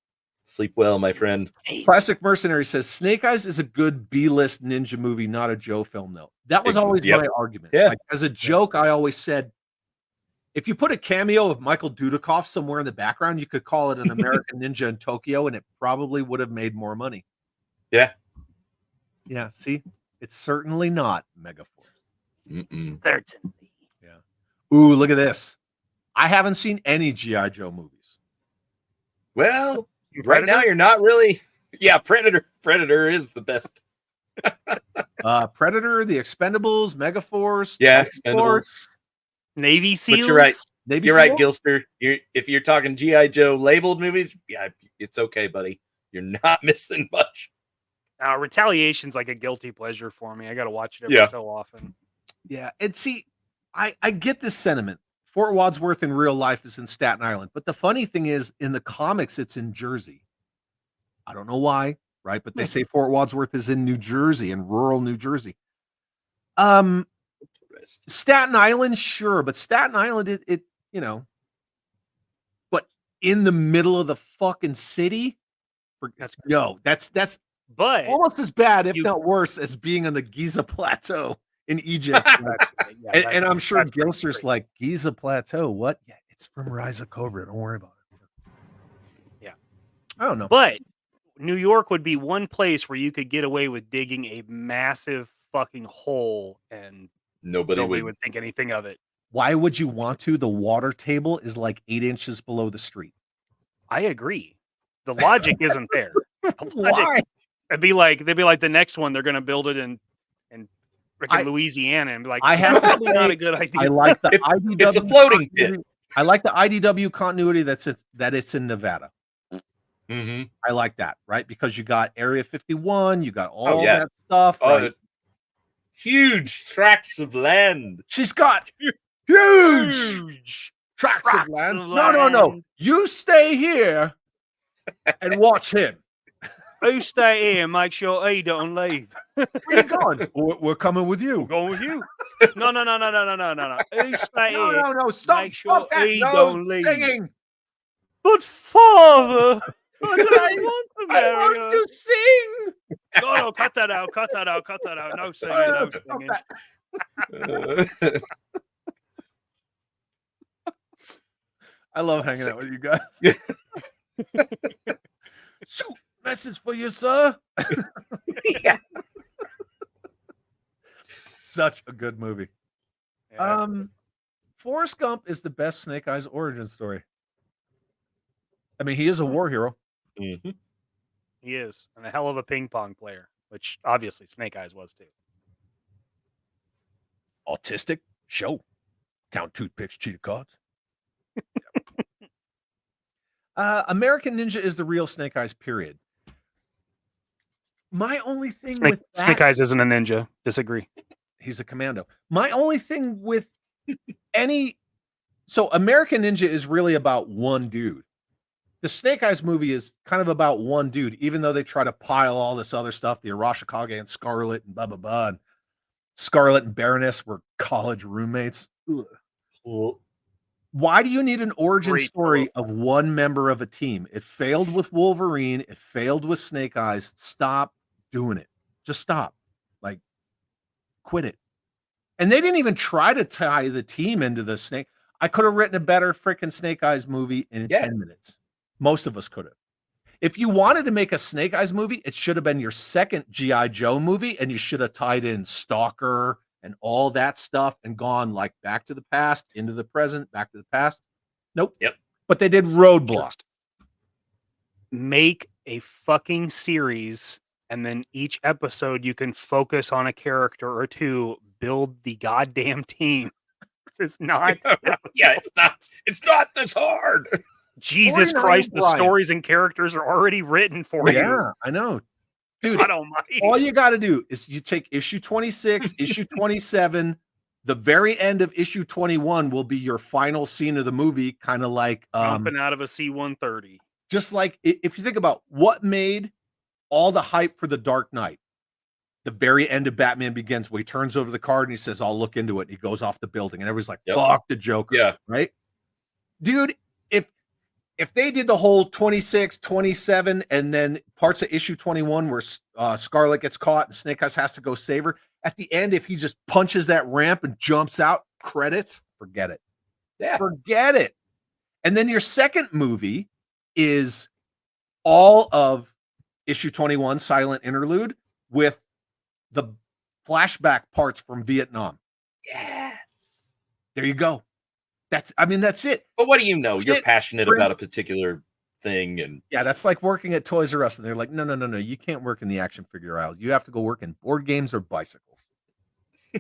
Sleep well, my friend. Classic Mercenary says Snake Eyes is a good B-list ninja movie, not a Joe film, though. That was always Yep. my argument. Yeah. Like, as a joke, I always said, if you put a cameo of Michael Dudikoff somewhere in the background, you could call it an American Ninja in Tokyo, and it probably would have made more money. Yeah. Yeah, see? It's certainly not Megaforce. Certainly. Ooh, look at this. I haven't seen any G.I. Joe movies. Well, right now you're not really. Yeah, Predator. Predator is the best. Predator, The Expendables, Megaforce. Yeah, Force, Navy SEALs. But you're right. Navy You're right, SEAL? Gilster. If you're talking G.I. Joe labeled movies, yeah, it's okay, buddy. You're not missing much. Retaliation's like a guilty pleasure for me. I got to watch it every Yeah. so often. Yeah, and see, I get this sentiment. Fort Wadsworth in real life is in Staten Island, but the funny thing is, in the comics, it's in Jersey. I don't know why, right? But they say Fort Wadsworth is in New Jersey, in rural New Jersey. is. Staten Island, sure, but Staten Island, it you know, but in the middle of the fucking city, that's But almost as bad, if you- not worse, as being on the Giza Plateau in Egypt. And I'm sure that's pretty Gilster's crazy. like, Giza Plateau, what? Yeah, it's from Rise of Cobra. Don't worry about it. Yeah. I don't know. But New York would be one place where you could get away with digging a massive fucking hole and Nobody nobody would. would think anything of it. Why would you want to? The water table is like 8 inches below the street. I agree. The logic isn't there. The Why? logic- they'd be like the next one they're going to build it in I- freaking Louisiana and be like, I have to probably not say, a good idea. I like the It's- IDW. it's a floating pit. continuity. I like the IDW continuity that it's in Nevada. Mm-hmm. I like that, right? Because you got Area 51, you got all yeah. that stuff. Oh, Right? huge tracts of land. She's got huge tracts of land. No. land. You stay here and watch him. You stay here and make sure he don't leave. Where you going? We're coming with I'm you. going with you. No. You stay here. No. Stop. Make sure Stop that. he No don't leave. singing. But father, I don't want to I marry want her. to sing. No, cut that out. No singing, no Stop singing. that. I love hanging out with you guys. Shoot, message for you, sir. Yeah. Such a good movie. Forrest Gump is the best Snake Eyes origin story. I mean, he is a war hero. Mhm. He is, and a hell of a ping pong player, which obviously Snake Eyes was too. Autistic? Show. Count toothpicks, cheetah cards. American Ninja is the real Snake Eyes, period. My only thing with that, Snake Eyes isn't a ninja. Disagree. he's a commando. My only thing with so American Ninja is really about one dude. The Snake Eyes movie is kind of about one dude, even though they try to pile all this other stuff, the Arashikage and Scarlet and blah, blah, blah. And Scarlet and Baroness were college roommates. Ugh. Cool. Why do you need an origin Great story of one member of a team? It failed with Wolverine. It failed with Snake Eyes. Stop doing it. Just stop. Like, quit it. And they didn't even try to tie the team into the Snake. I could have written a better freaking Snake Eyes movie in 10 minutes. Most of us could have. If you wanted to make a Snake Eyes movie, it should have been your second G.I. Joe movie, and you should have tied in Stalker and all that stuff and gone like back to the past, into the present, back to the past. Nope. Yep. But they did Roadblock. Make a fucking series, and then each episode you can focus on a character or two. Build the goddamn team. This is not. Yeah, it's not this hard. Jesus 49 Christ, the Brian. stories and characters are already written for you. Yeah, I know. Dude, God almighty. all you got to do is you take issue 26, issue 27, the very end of issue 21 will be your final scene of the movie, kind of like Jumping out of a C-130. just like if you think about what made all the hype for the Dark Knight, the very end of Batman Begins, where he turns over the card and he says, I'll look into it. And he goes off the building and everybody's like, Yep. fuck the Joker. Yeah. Right? Dude, if they did the whole 26, 27, and then parts of issue 21 where Scarlet gets caught and Snake Eyes has to go save her, at the end, if he just punches that ramp and jumps out, credits, forget it. Yeah. Forget it. And then your second movie is all of issue 21, Silent Interlude, with the flashback parts from Vietnam. Yes. There you go. That's it. But what do you know? You're Shit, passionate Brent. about a particular thing, and Yeah, that's like working at Toys R Us, and they're like, no, you can't work in the action figure aisle. You have to go work in board games or bicycles.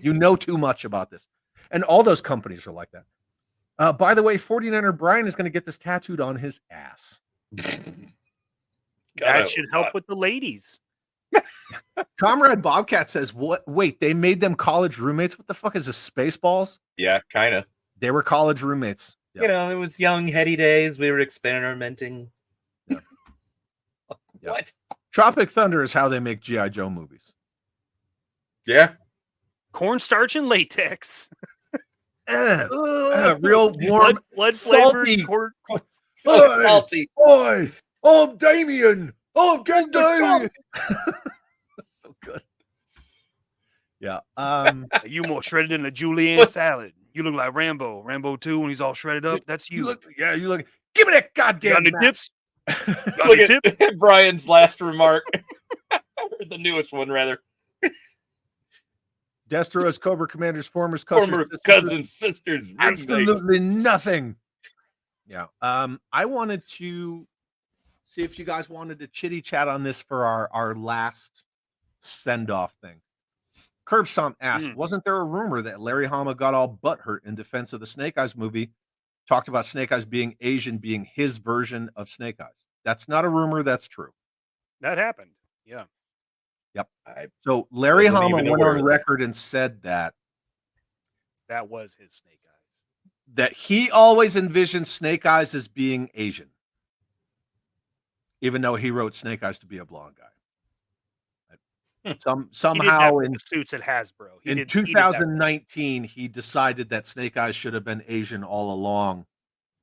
You know too much about this. And all those companies are like that. By the way, 49er Brian is going to get this tattooed on his ass. That should help with the ladies. Comrade Bobcat says, "What? Wait, they made them college roommates? What the fuck is this, Spaceballs? Yeah, kind of. They were college roommates. Yep. You know, it was young, heady days. We were experimenting. Yep. What? Tropic Thunder is how they make G.I. Joe movies. Yeah. cornstarch and latex. Real warm, blood salty. flavored So Hey, salty. Boy, I'm Damien. I'm getting Damien. So good. Yeah. You more shredded than a julienne salad. You look like Rambo. Rambo 2 when he's all shredded up. That's you. You look. Give me that You goddamn got any map. tips? Got Look any tip? at Brian's last remark. Or the newest one, rather. Destro's Cobra Commander's former Former cousins, sisters, roommates. Absolutely nothing. Yeah. I wanted to see if you guys wanted to chitty chat on this for our last send off thing. Curb Stomp asked, wasn't there a rumor that Larry Hama got all butthurt in defense of the Snake Eyes movie? Talked about Snake Eyes being Asian, being his version of Snake Eyes. That's not a rumor. That's true. That happened. Yeah. Yep. So Larry wasn't Hama even went aware on of that. record and said that was his Snake Eyes. that he always envisioned Snake Eyes as being Asian, even though he wrote Snake Eyes to be a blonde guy. He did Somehow that with in the suits at Hasbro. in He did that. 2019, he decided that Snake Eyes should have been Asian all along.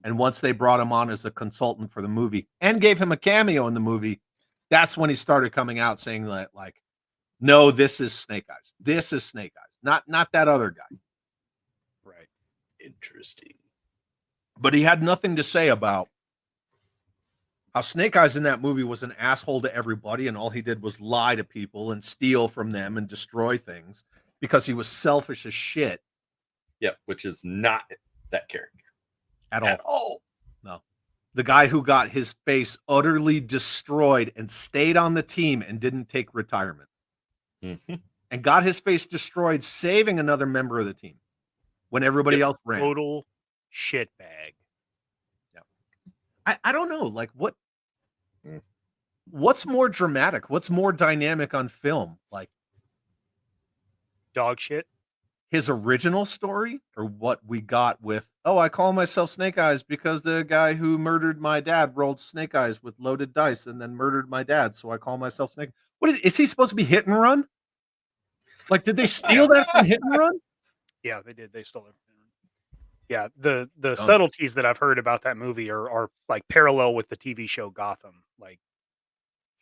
And once they brought him on as a consultant for the movie and gave him a cameo in the movie, that's when he started coming out saying that, like, no, this is Snake Eyes. This is Snake Eyes, not that other guy. Right. Interesting. But he had nothing to say about how Snake Eyes in that movie was an asshole to everybody, and all he did was lie to people and steal from them and destroy things because he was selfish as shit. Yep, which is not that character At at all. all. No. The guy who got his face utterly destroyed and stayed on the team and didn't take retirement. Mm-hmm. And got his face destroyed, saving another member of the team when everybody else ran. Total shitbag. I don't know. Like, what's more dramatic? What's more dynamic on film? Like, Dog shit. his original story or what we got with, oh, I call myself Snake Eyes because the guy who murdered my dad rolled snake eyes with loaded dice and then murdered my dad, so I call myself Snake. What is he supposed to be Hit and Run? Like, did they steal that from Hit and Run? Yeah, they did. They stole it. Yeah, the subtleties that I've heard about that movie are like parallel with the TV show Gotham. Like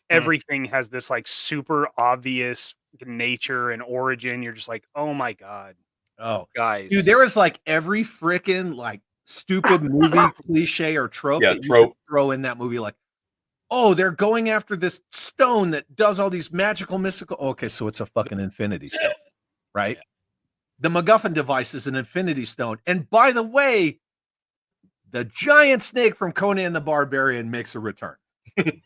everything has this like super obvious nature and origin. You're just like, oh my god, Oh, guys, dude, there was like every freaking like stupid movie cliche or trope Yeah, that you trope. could throw in that movie. Like, oh, they're going after this stone that does all these magical, mystical. Okay, so it's a fucking infinity stone, right? Yeah. The MacGuffin device is an infinity stone. And by the way, the giant snake from Conan the Barbarian makes a return. I'm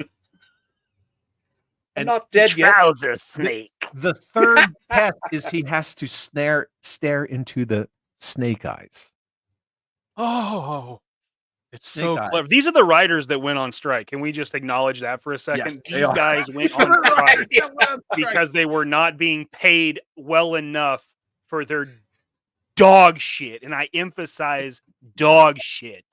And not dead yet. trouser snake. The third test is he has to stare into the snake eyes. Oh, it's Snake so eyes. clever. These are the writers that went on strike. Can we just acknowledge that for a second? they These are. guys went on strike because they were not being paid well enough for their dog shit. And I emphasize dog shit.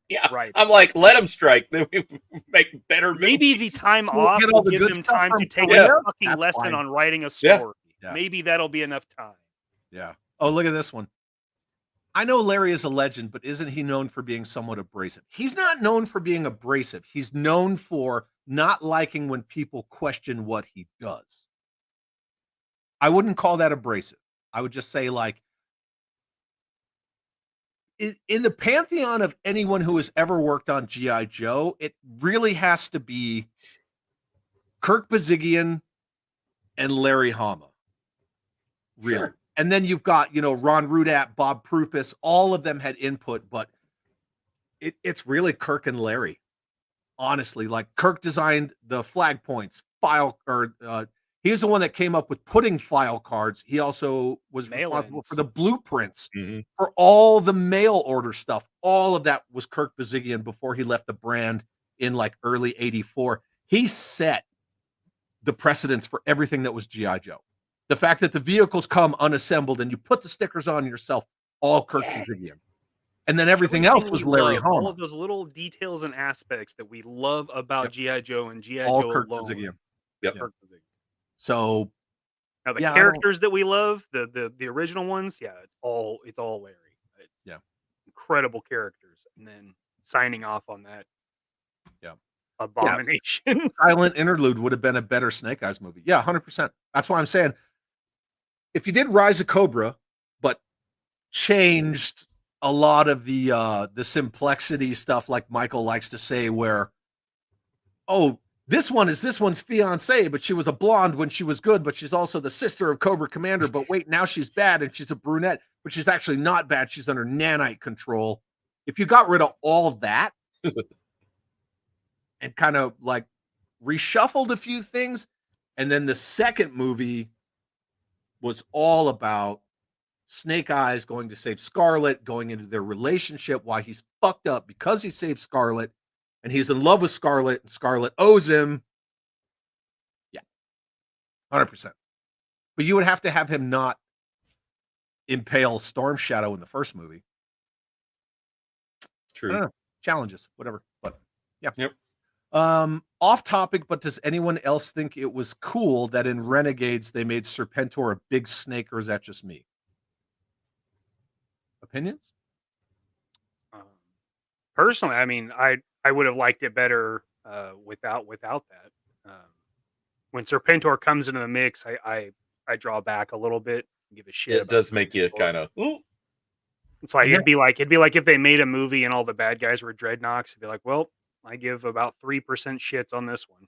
Yeah, Right. I'm like, let them strike. Then we make better. Maybe the movies. time So we'll off get all will the give good them stuff time from to take Korea? a fucking That's lesson fine. on writing a Yeah. story. Yeah. Maybe that'll be enough time. Yeah. Oh, look at this one. I know Larry is a legend, but isn't he known for being somewhat abrasive? He's not known for being abrasive. He's known for not liking when people question what he does. I wouldn't call that abrasive. I would just say, like, in the pantheon of anyone who has ever worked on G.I. Joe, it really has to be Kirk Bazigian and Larry Hama. Really. Sure. And then you've got, Ron Rudat, Bob Prupis, all of them had input, but it's really Kirk and Larry. Honestly, like Kirk designed the flag points, he was the one that came up with putting file cards. He also was responsible Mail-ins. for the blueprints Mhm. for all the mail order stuff. All of that was Kirk Bazigian before he left the brand in like early 84. He set the precedence for everything that was G.I. Joe. The fact that the vehicles come unassembled and you put the stickers on yourself, all Kirk Bazigian. And then everything else was we Larry love, all Hama. of those little details and aspects that we love about Yep. G.I. Joe and G.I. All Joe Kirk alone. Bazigian. Yep. Kirk Bazigian. So Now the Yeah, characters that we love, the original ones, yeah, it's all Larry. Yeah. Incredible characters, and then signing off on that. Yeah. Abomination. Silent Interlude would have been a better Snake Eyes movie. Yeah, 100%. That's why I'm saying if you did Rise of Cobra, but changed a lot of the simplexity stuff, like Michael likes to say, where, oh, this one is this one's fiance, but she was a blonde when she was good, but she's also the sister of Cobra Commander. But wait, now she's bad and she's a brunette, but she's actually not bad. She's under nanite control. If you got rid of all of that and kind of like reshuffled a few things, and then the second movie was all about Snake Eyes going to save Scarlet, going into their relationship, why he's fucked up because he saved Scarlet, and he's in love with Scarlet, and Scarlet owes him. Yeah, 100%. But you would have to have him not impale Storm Shadow in the first movie. True. I don't know. Challenges, whatever. But yeah. Yep. Off topic, but does anyone else think it was cool that in Renegades they made Serpentor a big snake, or is that just me? Opinions? Personally, I mean, I would have liked it better without that. When Serpentor comes into the mix, I draw back a little bit and give a shit. It does make you kind of. It's like it'd be like if they made a movie and all the bad guys were Dreadnoks. It'd be like, well, I give about 3% shits on this one.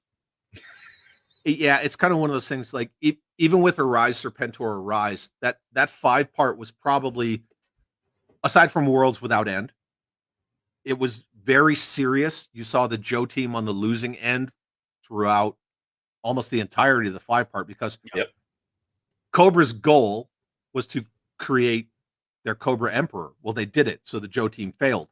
Yeah, it's kind of one of those things. Like even with Arise, Serpentor, Arise, that 5-part was probably, aside from Worlds Without End, it was very serious. You saw the Joe team on the losing end throughout almost the entirety of the 5-part, because Cobra's goal was to create their Cobra Emperor. Well, they did it, so the Joe team failed.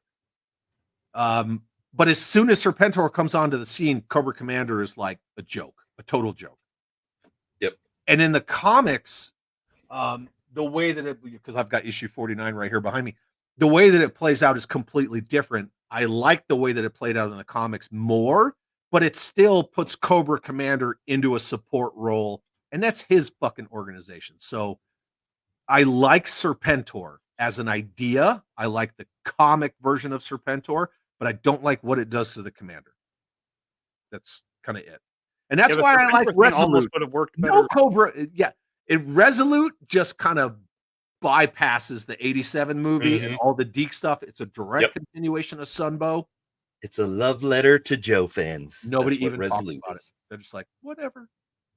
But as soon as Serpentor comes onto the scene, Cobra Commander is like a joke, a total joke. Yep. And in the comics, the way that it, because I've got issue 49 right here behind me, the way that it plays out is completely different. I like the way that it played out in the comics more, but it still puts Cobra Commander into a support role, and that's his fucking organization. So I like Serpentor as an idea. I like the comic version of Serpentor, but I don't like what it does to the commander. That's kind of it. And that's why I like Resolute. Would have worked better. No Cobra. Yeah. Resolute just kind of bypasses the 87 movie and all the Deke stuff. It's a direct continuation of Sunbow. It's a love letter to Joe fans. Nobody even talks about it. They're just like, whatever.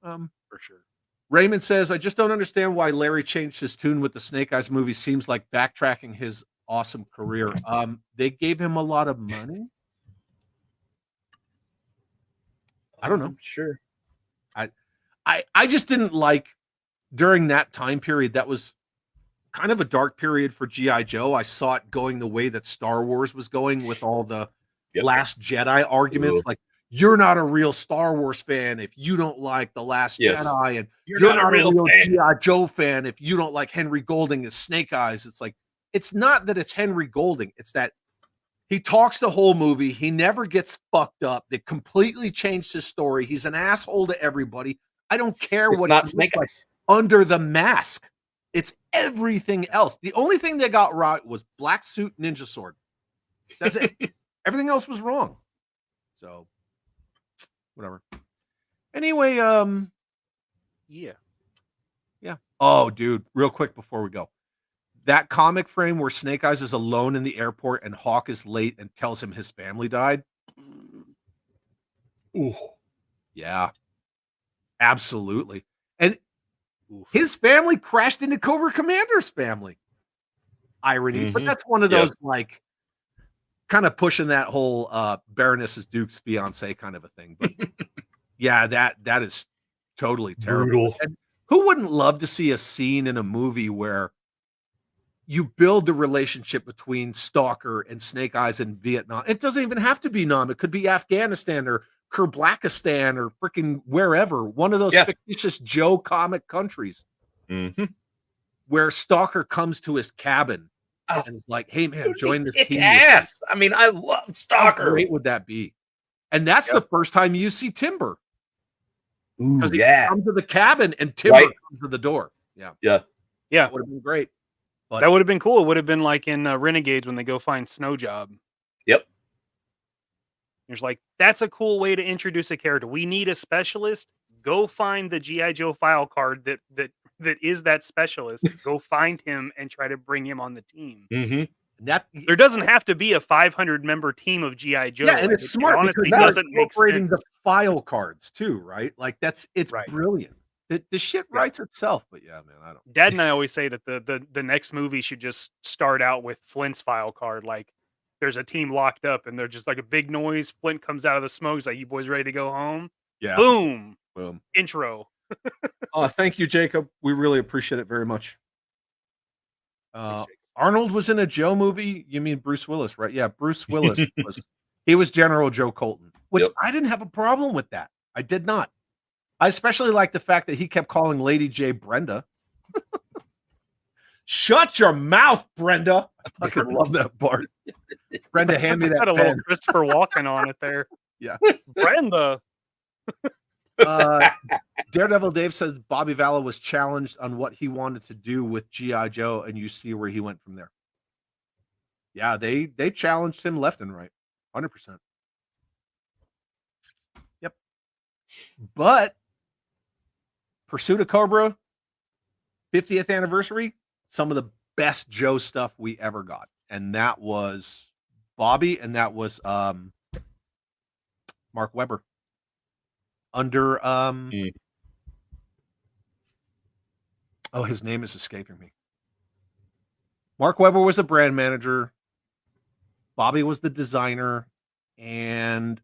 For sure. Raymond says, I just don't understand why Larry changed his tune with the Snake Eyes movie. Seems like backtracking his awesome career. They gave him a lot of money. I don't know. Sure. I just didn't like during that time period. That was kind of a dark period for G.I. Joe. I saw it going the way that Star Wars was going with all the Last Jedi arguments. Like, you're not a real Star Wars fan if you don't like The Last Jedi, and you're not a real G.I. Joe fan if you don't like Henry Golding as Snake Eyes. It's like, it's not that it's Henry Golding. It's that he talks the whole movie. He never gets fucked up. They completely changed his story. He's an asshole to everybody. I don't care what not Snake Eyes under the mask. It's everything else. The only thing they got right was black suit, ninja sword. That's it. Everything else was wrong. So, whatever. Anyway, yeah. Oh, dude, real quick before we go. That comic frame where Snake Eyes is alone in the airport and Hawk is late and tells him his family died. Ooh. Yeah. Absolutely. And his family crashed into Cobra Commander's family. Irony. But that's one of those, like, kind of pushing that whole Baroness Duke's fiance kind of a thing. But yeah, that is totally terrible. And who wouldn't love to see a scene in a movie where you build the relationship between Stalker and Snake Eyes in Vietnam? It doesn't even have to be Nam. It could be Afghanistan or Kyrgyzstan or freaking wherever. One of those fictitious Joe comic countries where Stalker comes to his cabin and is like, hey, man, join this team. Yes. I mean, I love Stalker. How great would that be? And that's the first time you see Timber. Ooh, Because he yeah. comes to the cabin and Timber Right. comes to the door. Yeah. Yeah, That would have been great. But that would have been cool. It would have been like in Renegades when they go find Snow Job. Yep. There's like, that's a cool way to introduce a character. We need a specialist. Go find the G.I. Joe file card that is that specialist. Go find him and try to bring him on the team. Mm-hmm. that There doesn't have to be a 500 member team of G.I. Joe. yeah, and Like, it's smart honestly because they're doesn't make incorporating sense. the file cards too, right? Like it's Right. brilliant. The shit Yeah. writes itself. But yeah, man, I don't. Dad and I always say that the next movie should just start out with Flint's file card. Like, there's a team locked up and they're just like a big noise. Flint comes out of the smoke. He's like, "You boys ready to go home?" Yeah. Boom. Boom. Intro. Thank you, Jacob. We really appreciate it very much. Arnold was in a Joe movie. You mean Bruce Willis, right? Yeah, Bruce Willis was General Joe Colton, which Yep. I didn't have a problem with that. I did not. I especially like the fact that he kept calling Lady J Brenda. Shut your mouth, Brenda. I fucking love that part. Brenda, hand me that Got a little pen. Christopher Walken on it there. Yeah. Brenda. Daredevil Dave says Bobby Vallo was challenged on what he wanted to do with G.I. Joe, and you see where he went from there. Yeah, they challenged him left and right, 100%. Yep. But Pursuit of Cobra, 50th anniversary, some of the best Joe stuff we ever got, and that was Bobby, and that was Mark Webber. Under oh, his name is escaping me. Mark Webber was the brand manager. Bobby was the designer, and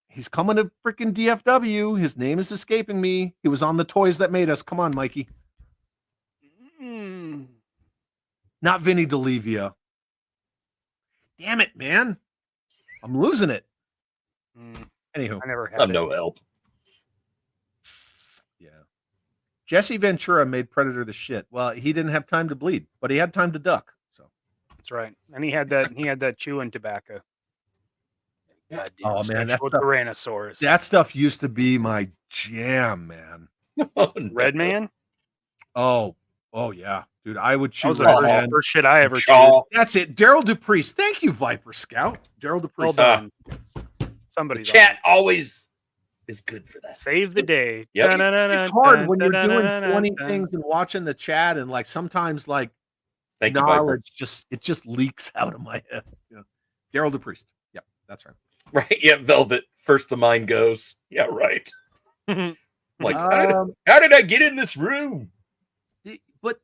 he's coming to freaking DFW. His name is escaping me. He was on the Toys That Made Us. Come on, Mikey. Not Vinny DeLevia. Damn it, man. I'm losing it. Anywho, I never had I'm it. no help. yeah. Jesse Ventura made Predator the shit. Well, he didn't have time to bleed, but he had time to duck. So That's right. And he had that chewing tobacco. Goddamn Oh, man, sexual that's Tyrannosaurus. that stuff used to be my jam, man. Oh, no. Red Man. Oh yeah, dude. I would That choose was the Red first, Man. first shit I ever chewed. Chaw. That's it. Daryl Dupriest. Thank you, Viper Scout. Daryl Well Dupriest. done. The Somebody chat always is good for that. save the day. Yep. It's hard when you're doing 20 things and watching the chat, and like sometimes like Thank you, Viper. knowledge just leaks out of my head. Yeah. Daryl Dupriest. Yep, that's right. Right? Yeah, Velvet. First the mind goes. Yeah, right. Like, Um, how did I get in this room? But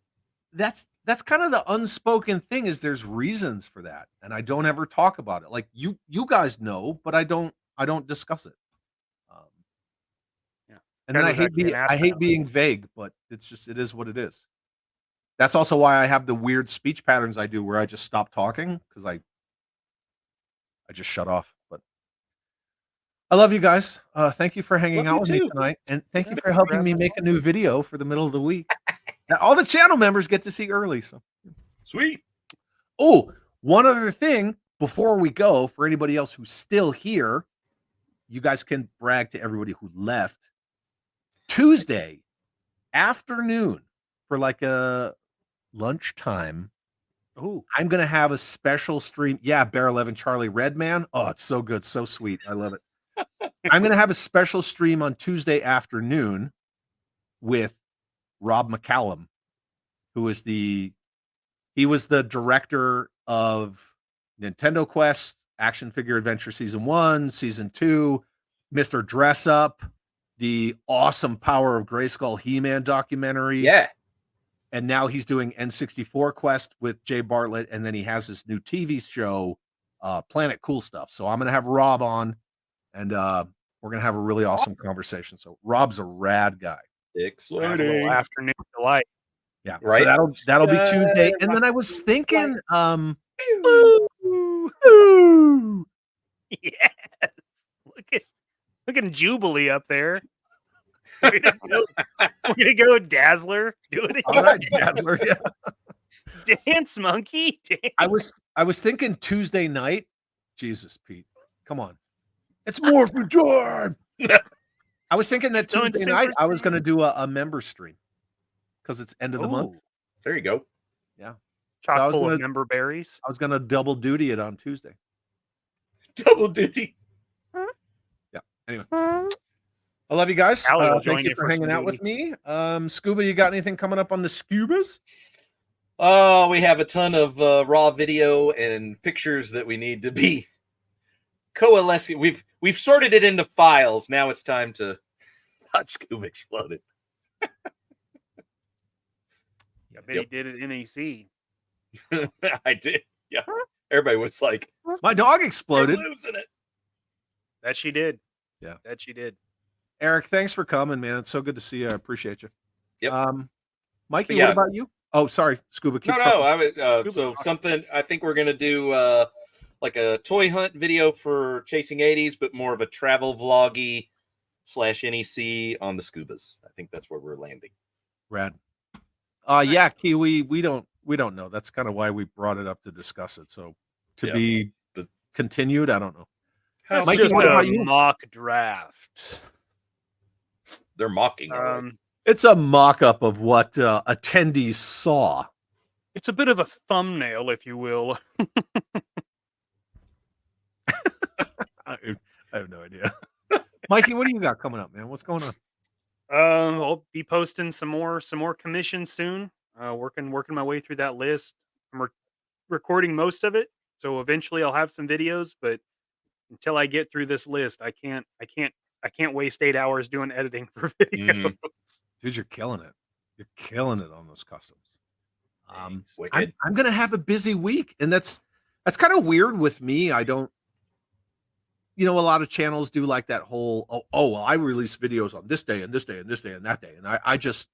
that's kind of the unspoken thing, is there's reasons for that, and I don't ever talk about it. Like you guys know, but I don't discuss it. Yeah. And then Trevor's actually an I hate astronaut. being vague, but it is what it is. That's also why I have the weird speech patterns I do, where I just stop talking because I just shut off. But I love you guys. Thank you for hanging Love out you with me too. tonight, and thank you Yeah, for helping me grab make a new video for the middle of the week. Now, all the channel members get to see early. So, Sweet. oh, one other thing before we go, for anybody else who's still here, you guys can brag to everybody who left. Tuesday afternoon for like a lunchtime, Ooh. I'm gonna have a special stream. Yeah, Bear 11 Charlie Redman. Oh, it's so good, so sweet. I love it. I'm gonna have a special stream on Tuesday afternoon with Rob McCallum, who is he was the director of Nintendo Quest, Action Figure Adventure Season 1, Season 2, Mr. Dress Up, the awesome Power of Grayskull He-Man documentary. Yeah. And now he's doing N64 Quest with Jay Bartlett, and then he has this new TV show, Planet Cool Stuff. So I'm gonna have Rob on, and we're gonna have a really awesome conversation. So Rob's a rad guy. Have a Exciting. little afternoon delight. Yeah, Right. So that'll be Tuesday. And then I was thinking, Yes. Look at Jubilee up there. We're gonna go Dazzler. Do it all right, Dabbler, yeah. Dance monkey. Dance. I was thinking Tuesday night. Jesus, Pete, come on, it's more for time. I was thinking that Doing Tuesday Super night I was Stream? going to do a member stream because it's end of the month. Ooh, There you go. So I chock was full of gonna- member berries. I was going to double duty it on Tuesday. Double duty. Anyway, I love you guys. Allie will Thank join you you for for hanging some out with me. Scuba, you got anything coming up on the Scubas? Oh, we have a ton of raw video and pictures that we need to be coalescing. We've sorted it into files. Now it's time to not Scuba exploded. I bet he did it in NEC. I did. Yeah. Everybody was like, My dog "We're exploded. losing it." That she did. Yeah. That she did. Eric, thanks for coming, man. It's so good to see you. I appreciate you. Yep. Mikey, Yeah. what about you? Oh, sorry, Scuba. keep No, talking. I would. Scuba So talking. something I think we're gonna do like a toy hunt video for Chasing 80s, but more of a travel vloggy / NEC on the Scubas. I think that's where we're landing. Rad. Yeah, Kiwi, we don't know. That's kind of why we brought it up to discuss it. So to Yeah. be continued, I don't know. That's Mikey, just what a about you? mock draft. They're mocking. all right. It's a mock-up of what attendees saw. It's a bit of a thumbnail, if you will. I have no idea. Mikey, what do you got coming up, man? What's going on? I'll be posting some more commissions soon. Working my way through that list. I'm recording most of it, so eventually I'll have some videos. But until I get through this list, I can't waste 8 hours doing editing for videos. Dude, you're killing it. You're killing it on those customs. Wicked. I'm gonna have a busy week, and that's kind of weird with me. I don't, a lot of channels do like that whole well, I release videos on this day and this day and this day and that day, and I just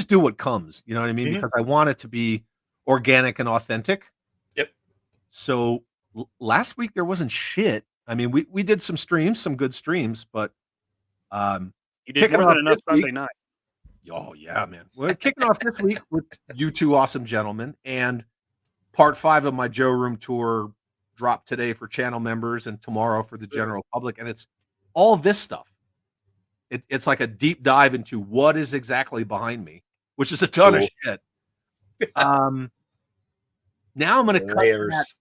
do what comes. You know what I mean? Mhm. Because I want it to be organic and authentic. Yep. So last week there wasn't shit. I mean, we did some streams, some good streams, but You did Kicking more off than enough this week- Sunday night. oh yeah, man. We're kicking off this week with you two awesome gentlemen, and part 5 of my Joe Room tour dropped today for channel members and tomorrow for the general public, and it's all this stuff. It's like a deep dive into what is exactly behind me, which is a ton of Cool. shit. Now I'm going to cut Layers.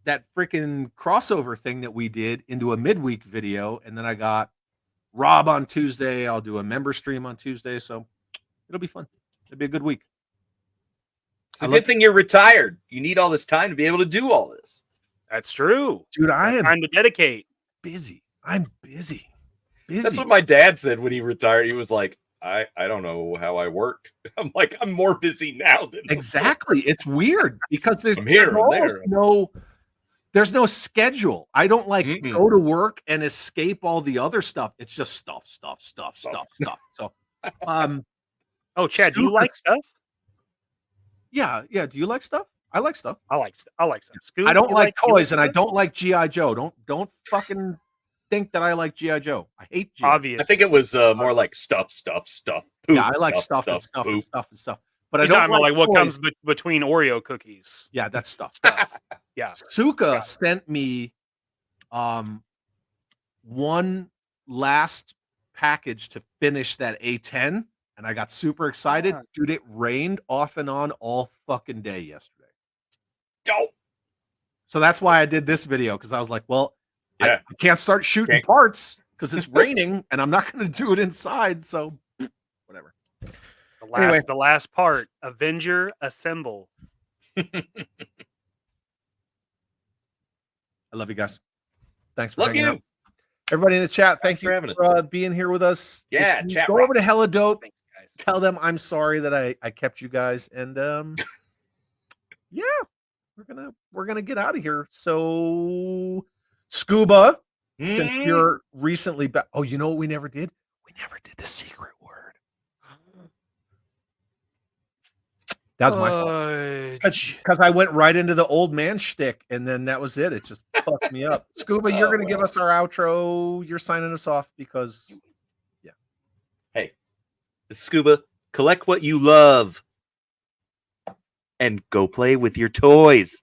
that freaking crossover thing that we did into a midweek video, and then I got Rob on Tuesday. I'll do a member stream on Tuesday, so it'll be fun. It'll be a good week. It's a good thing you're retired. You need all this time to be able to do all this. That's true. Dude, I am Time to dedicate. busy. I'm busy. That's what my dad said when he retired. He was like, I don't know how I worked. I'm like, I'm more busy now than before." Exactly. It's weird because there's, I'm here, there's I'm almost there. there's no schedule. I don't like Mm-mm. go to work and escape all the other stuff. It's just stuff. So, Oh, Chad, do you like stuff? yeah. Do you like stuff? I like stuff. I like stuff. Scoop, I don't you like you toys, and I stuff? don't like GI Joe. Don't fucking think that I like GI Joe. I hate GI. Obvious. I think it was more like stuff. Poop, Yeah, I like stuff and poop. stuff. But I You're don't talking about like what toys. comes between Oreo cookies. Yeah, that's stuff. Yeah. Suka sent me one last package to finish that A10, and I got super excited. Yeah. Dude, it rained off and on all fucking day yesterday. Dope. So that's why I did this video, because I was like, well, Yeah. I can't start shooting Can't- parts because it's raining and I'm not going to do it inside. So whatever. The last part, Avenger Assemble. I love you guys. Thanks for Love hanging you. out. Everybody in the chat, thank Thanks for you having us. for being here with us. Yeah, If you chat go over to rocks. Hella Dope. Thanks, guys. Tell them I'm sorry that I kept you guys, and yeah, we're gonna get out of here. So Scuba, since Mm. you're recently back, oh, you know what we never did? We never did the secret word. That was my fault. Because I went right into the old man shtick, and then that was it. It just fucked me up. Scuba, you're Oh, gonna give us our outro. You're signing us off because Hey, Scuba, collect what you love and go play with your toys.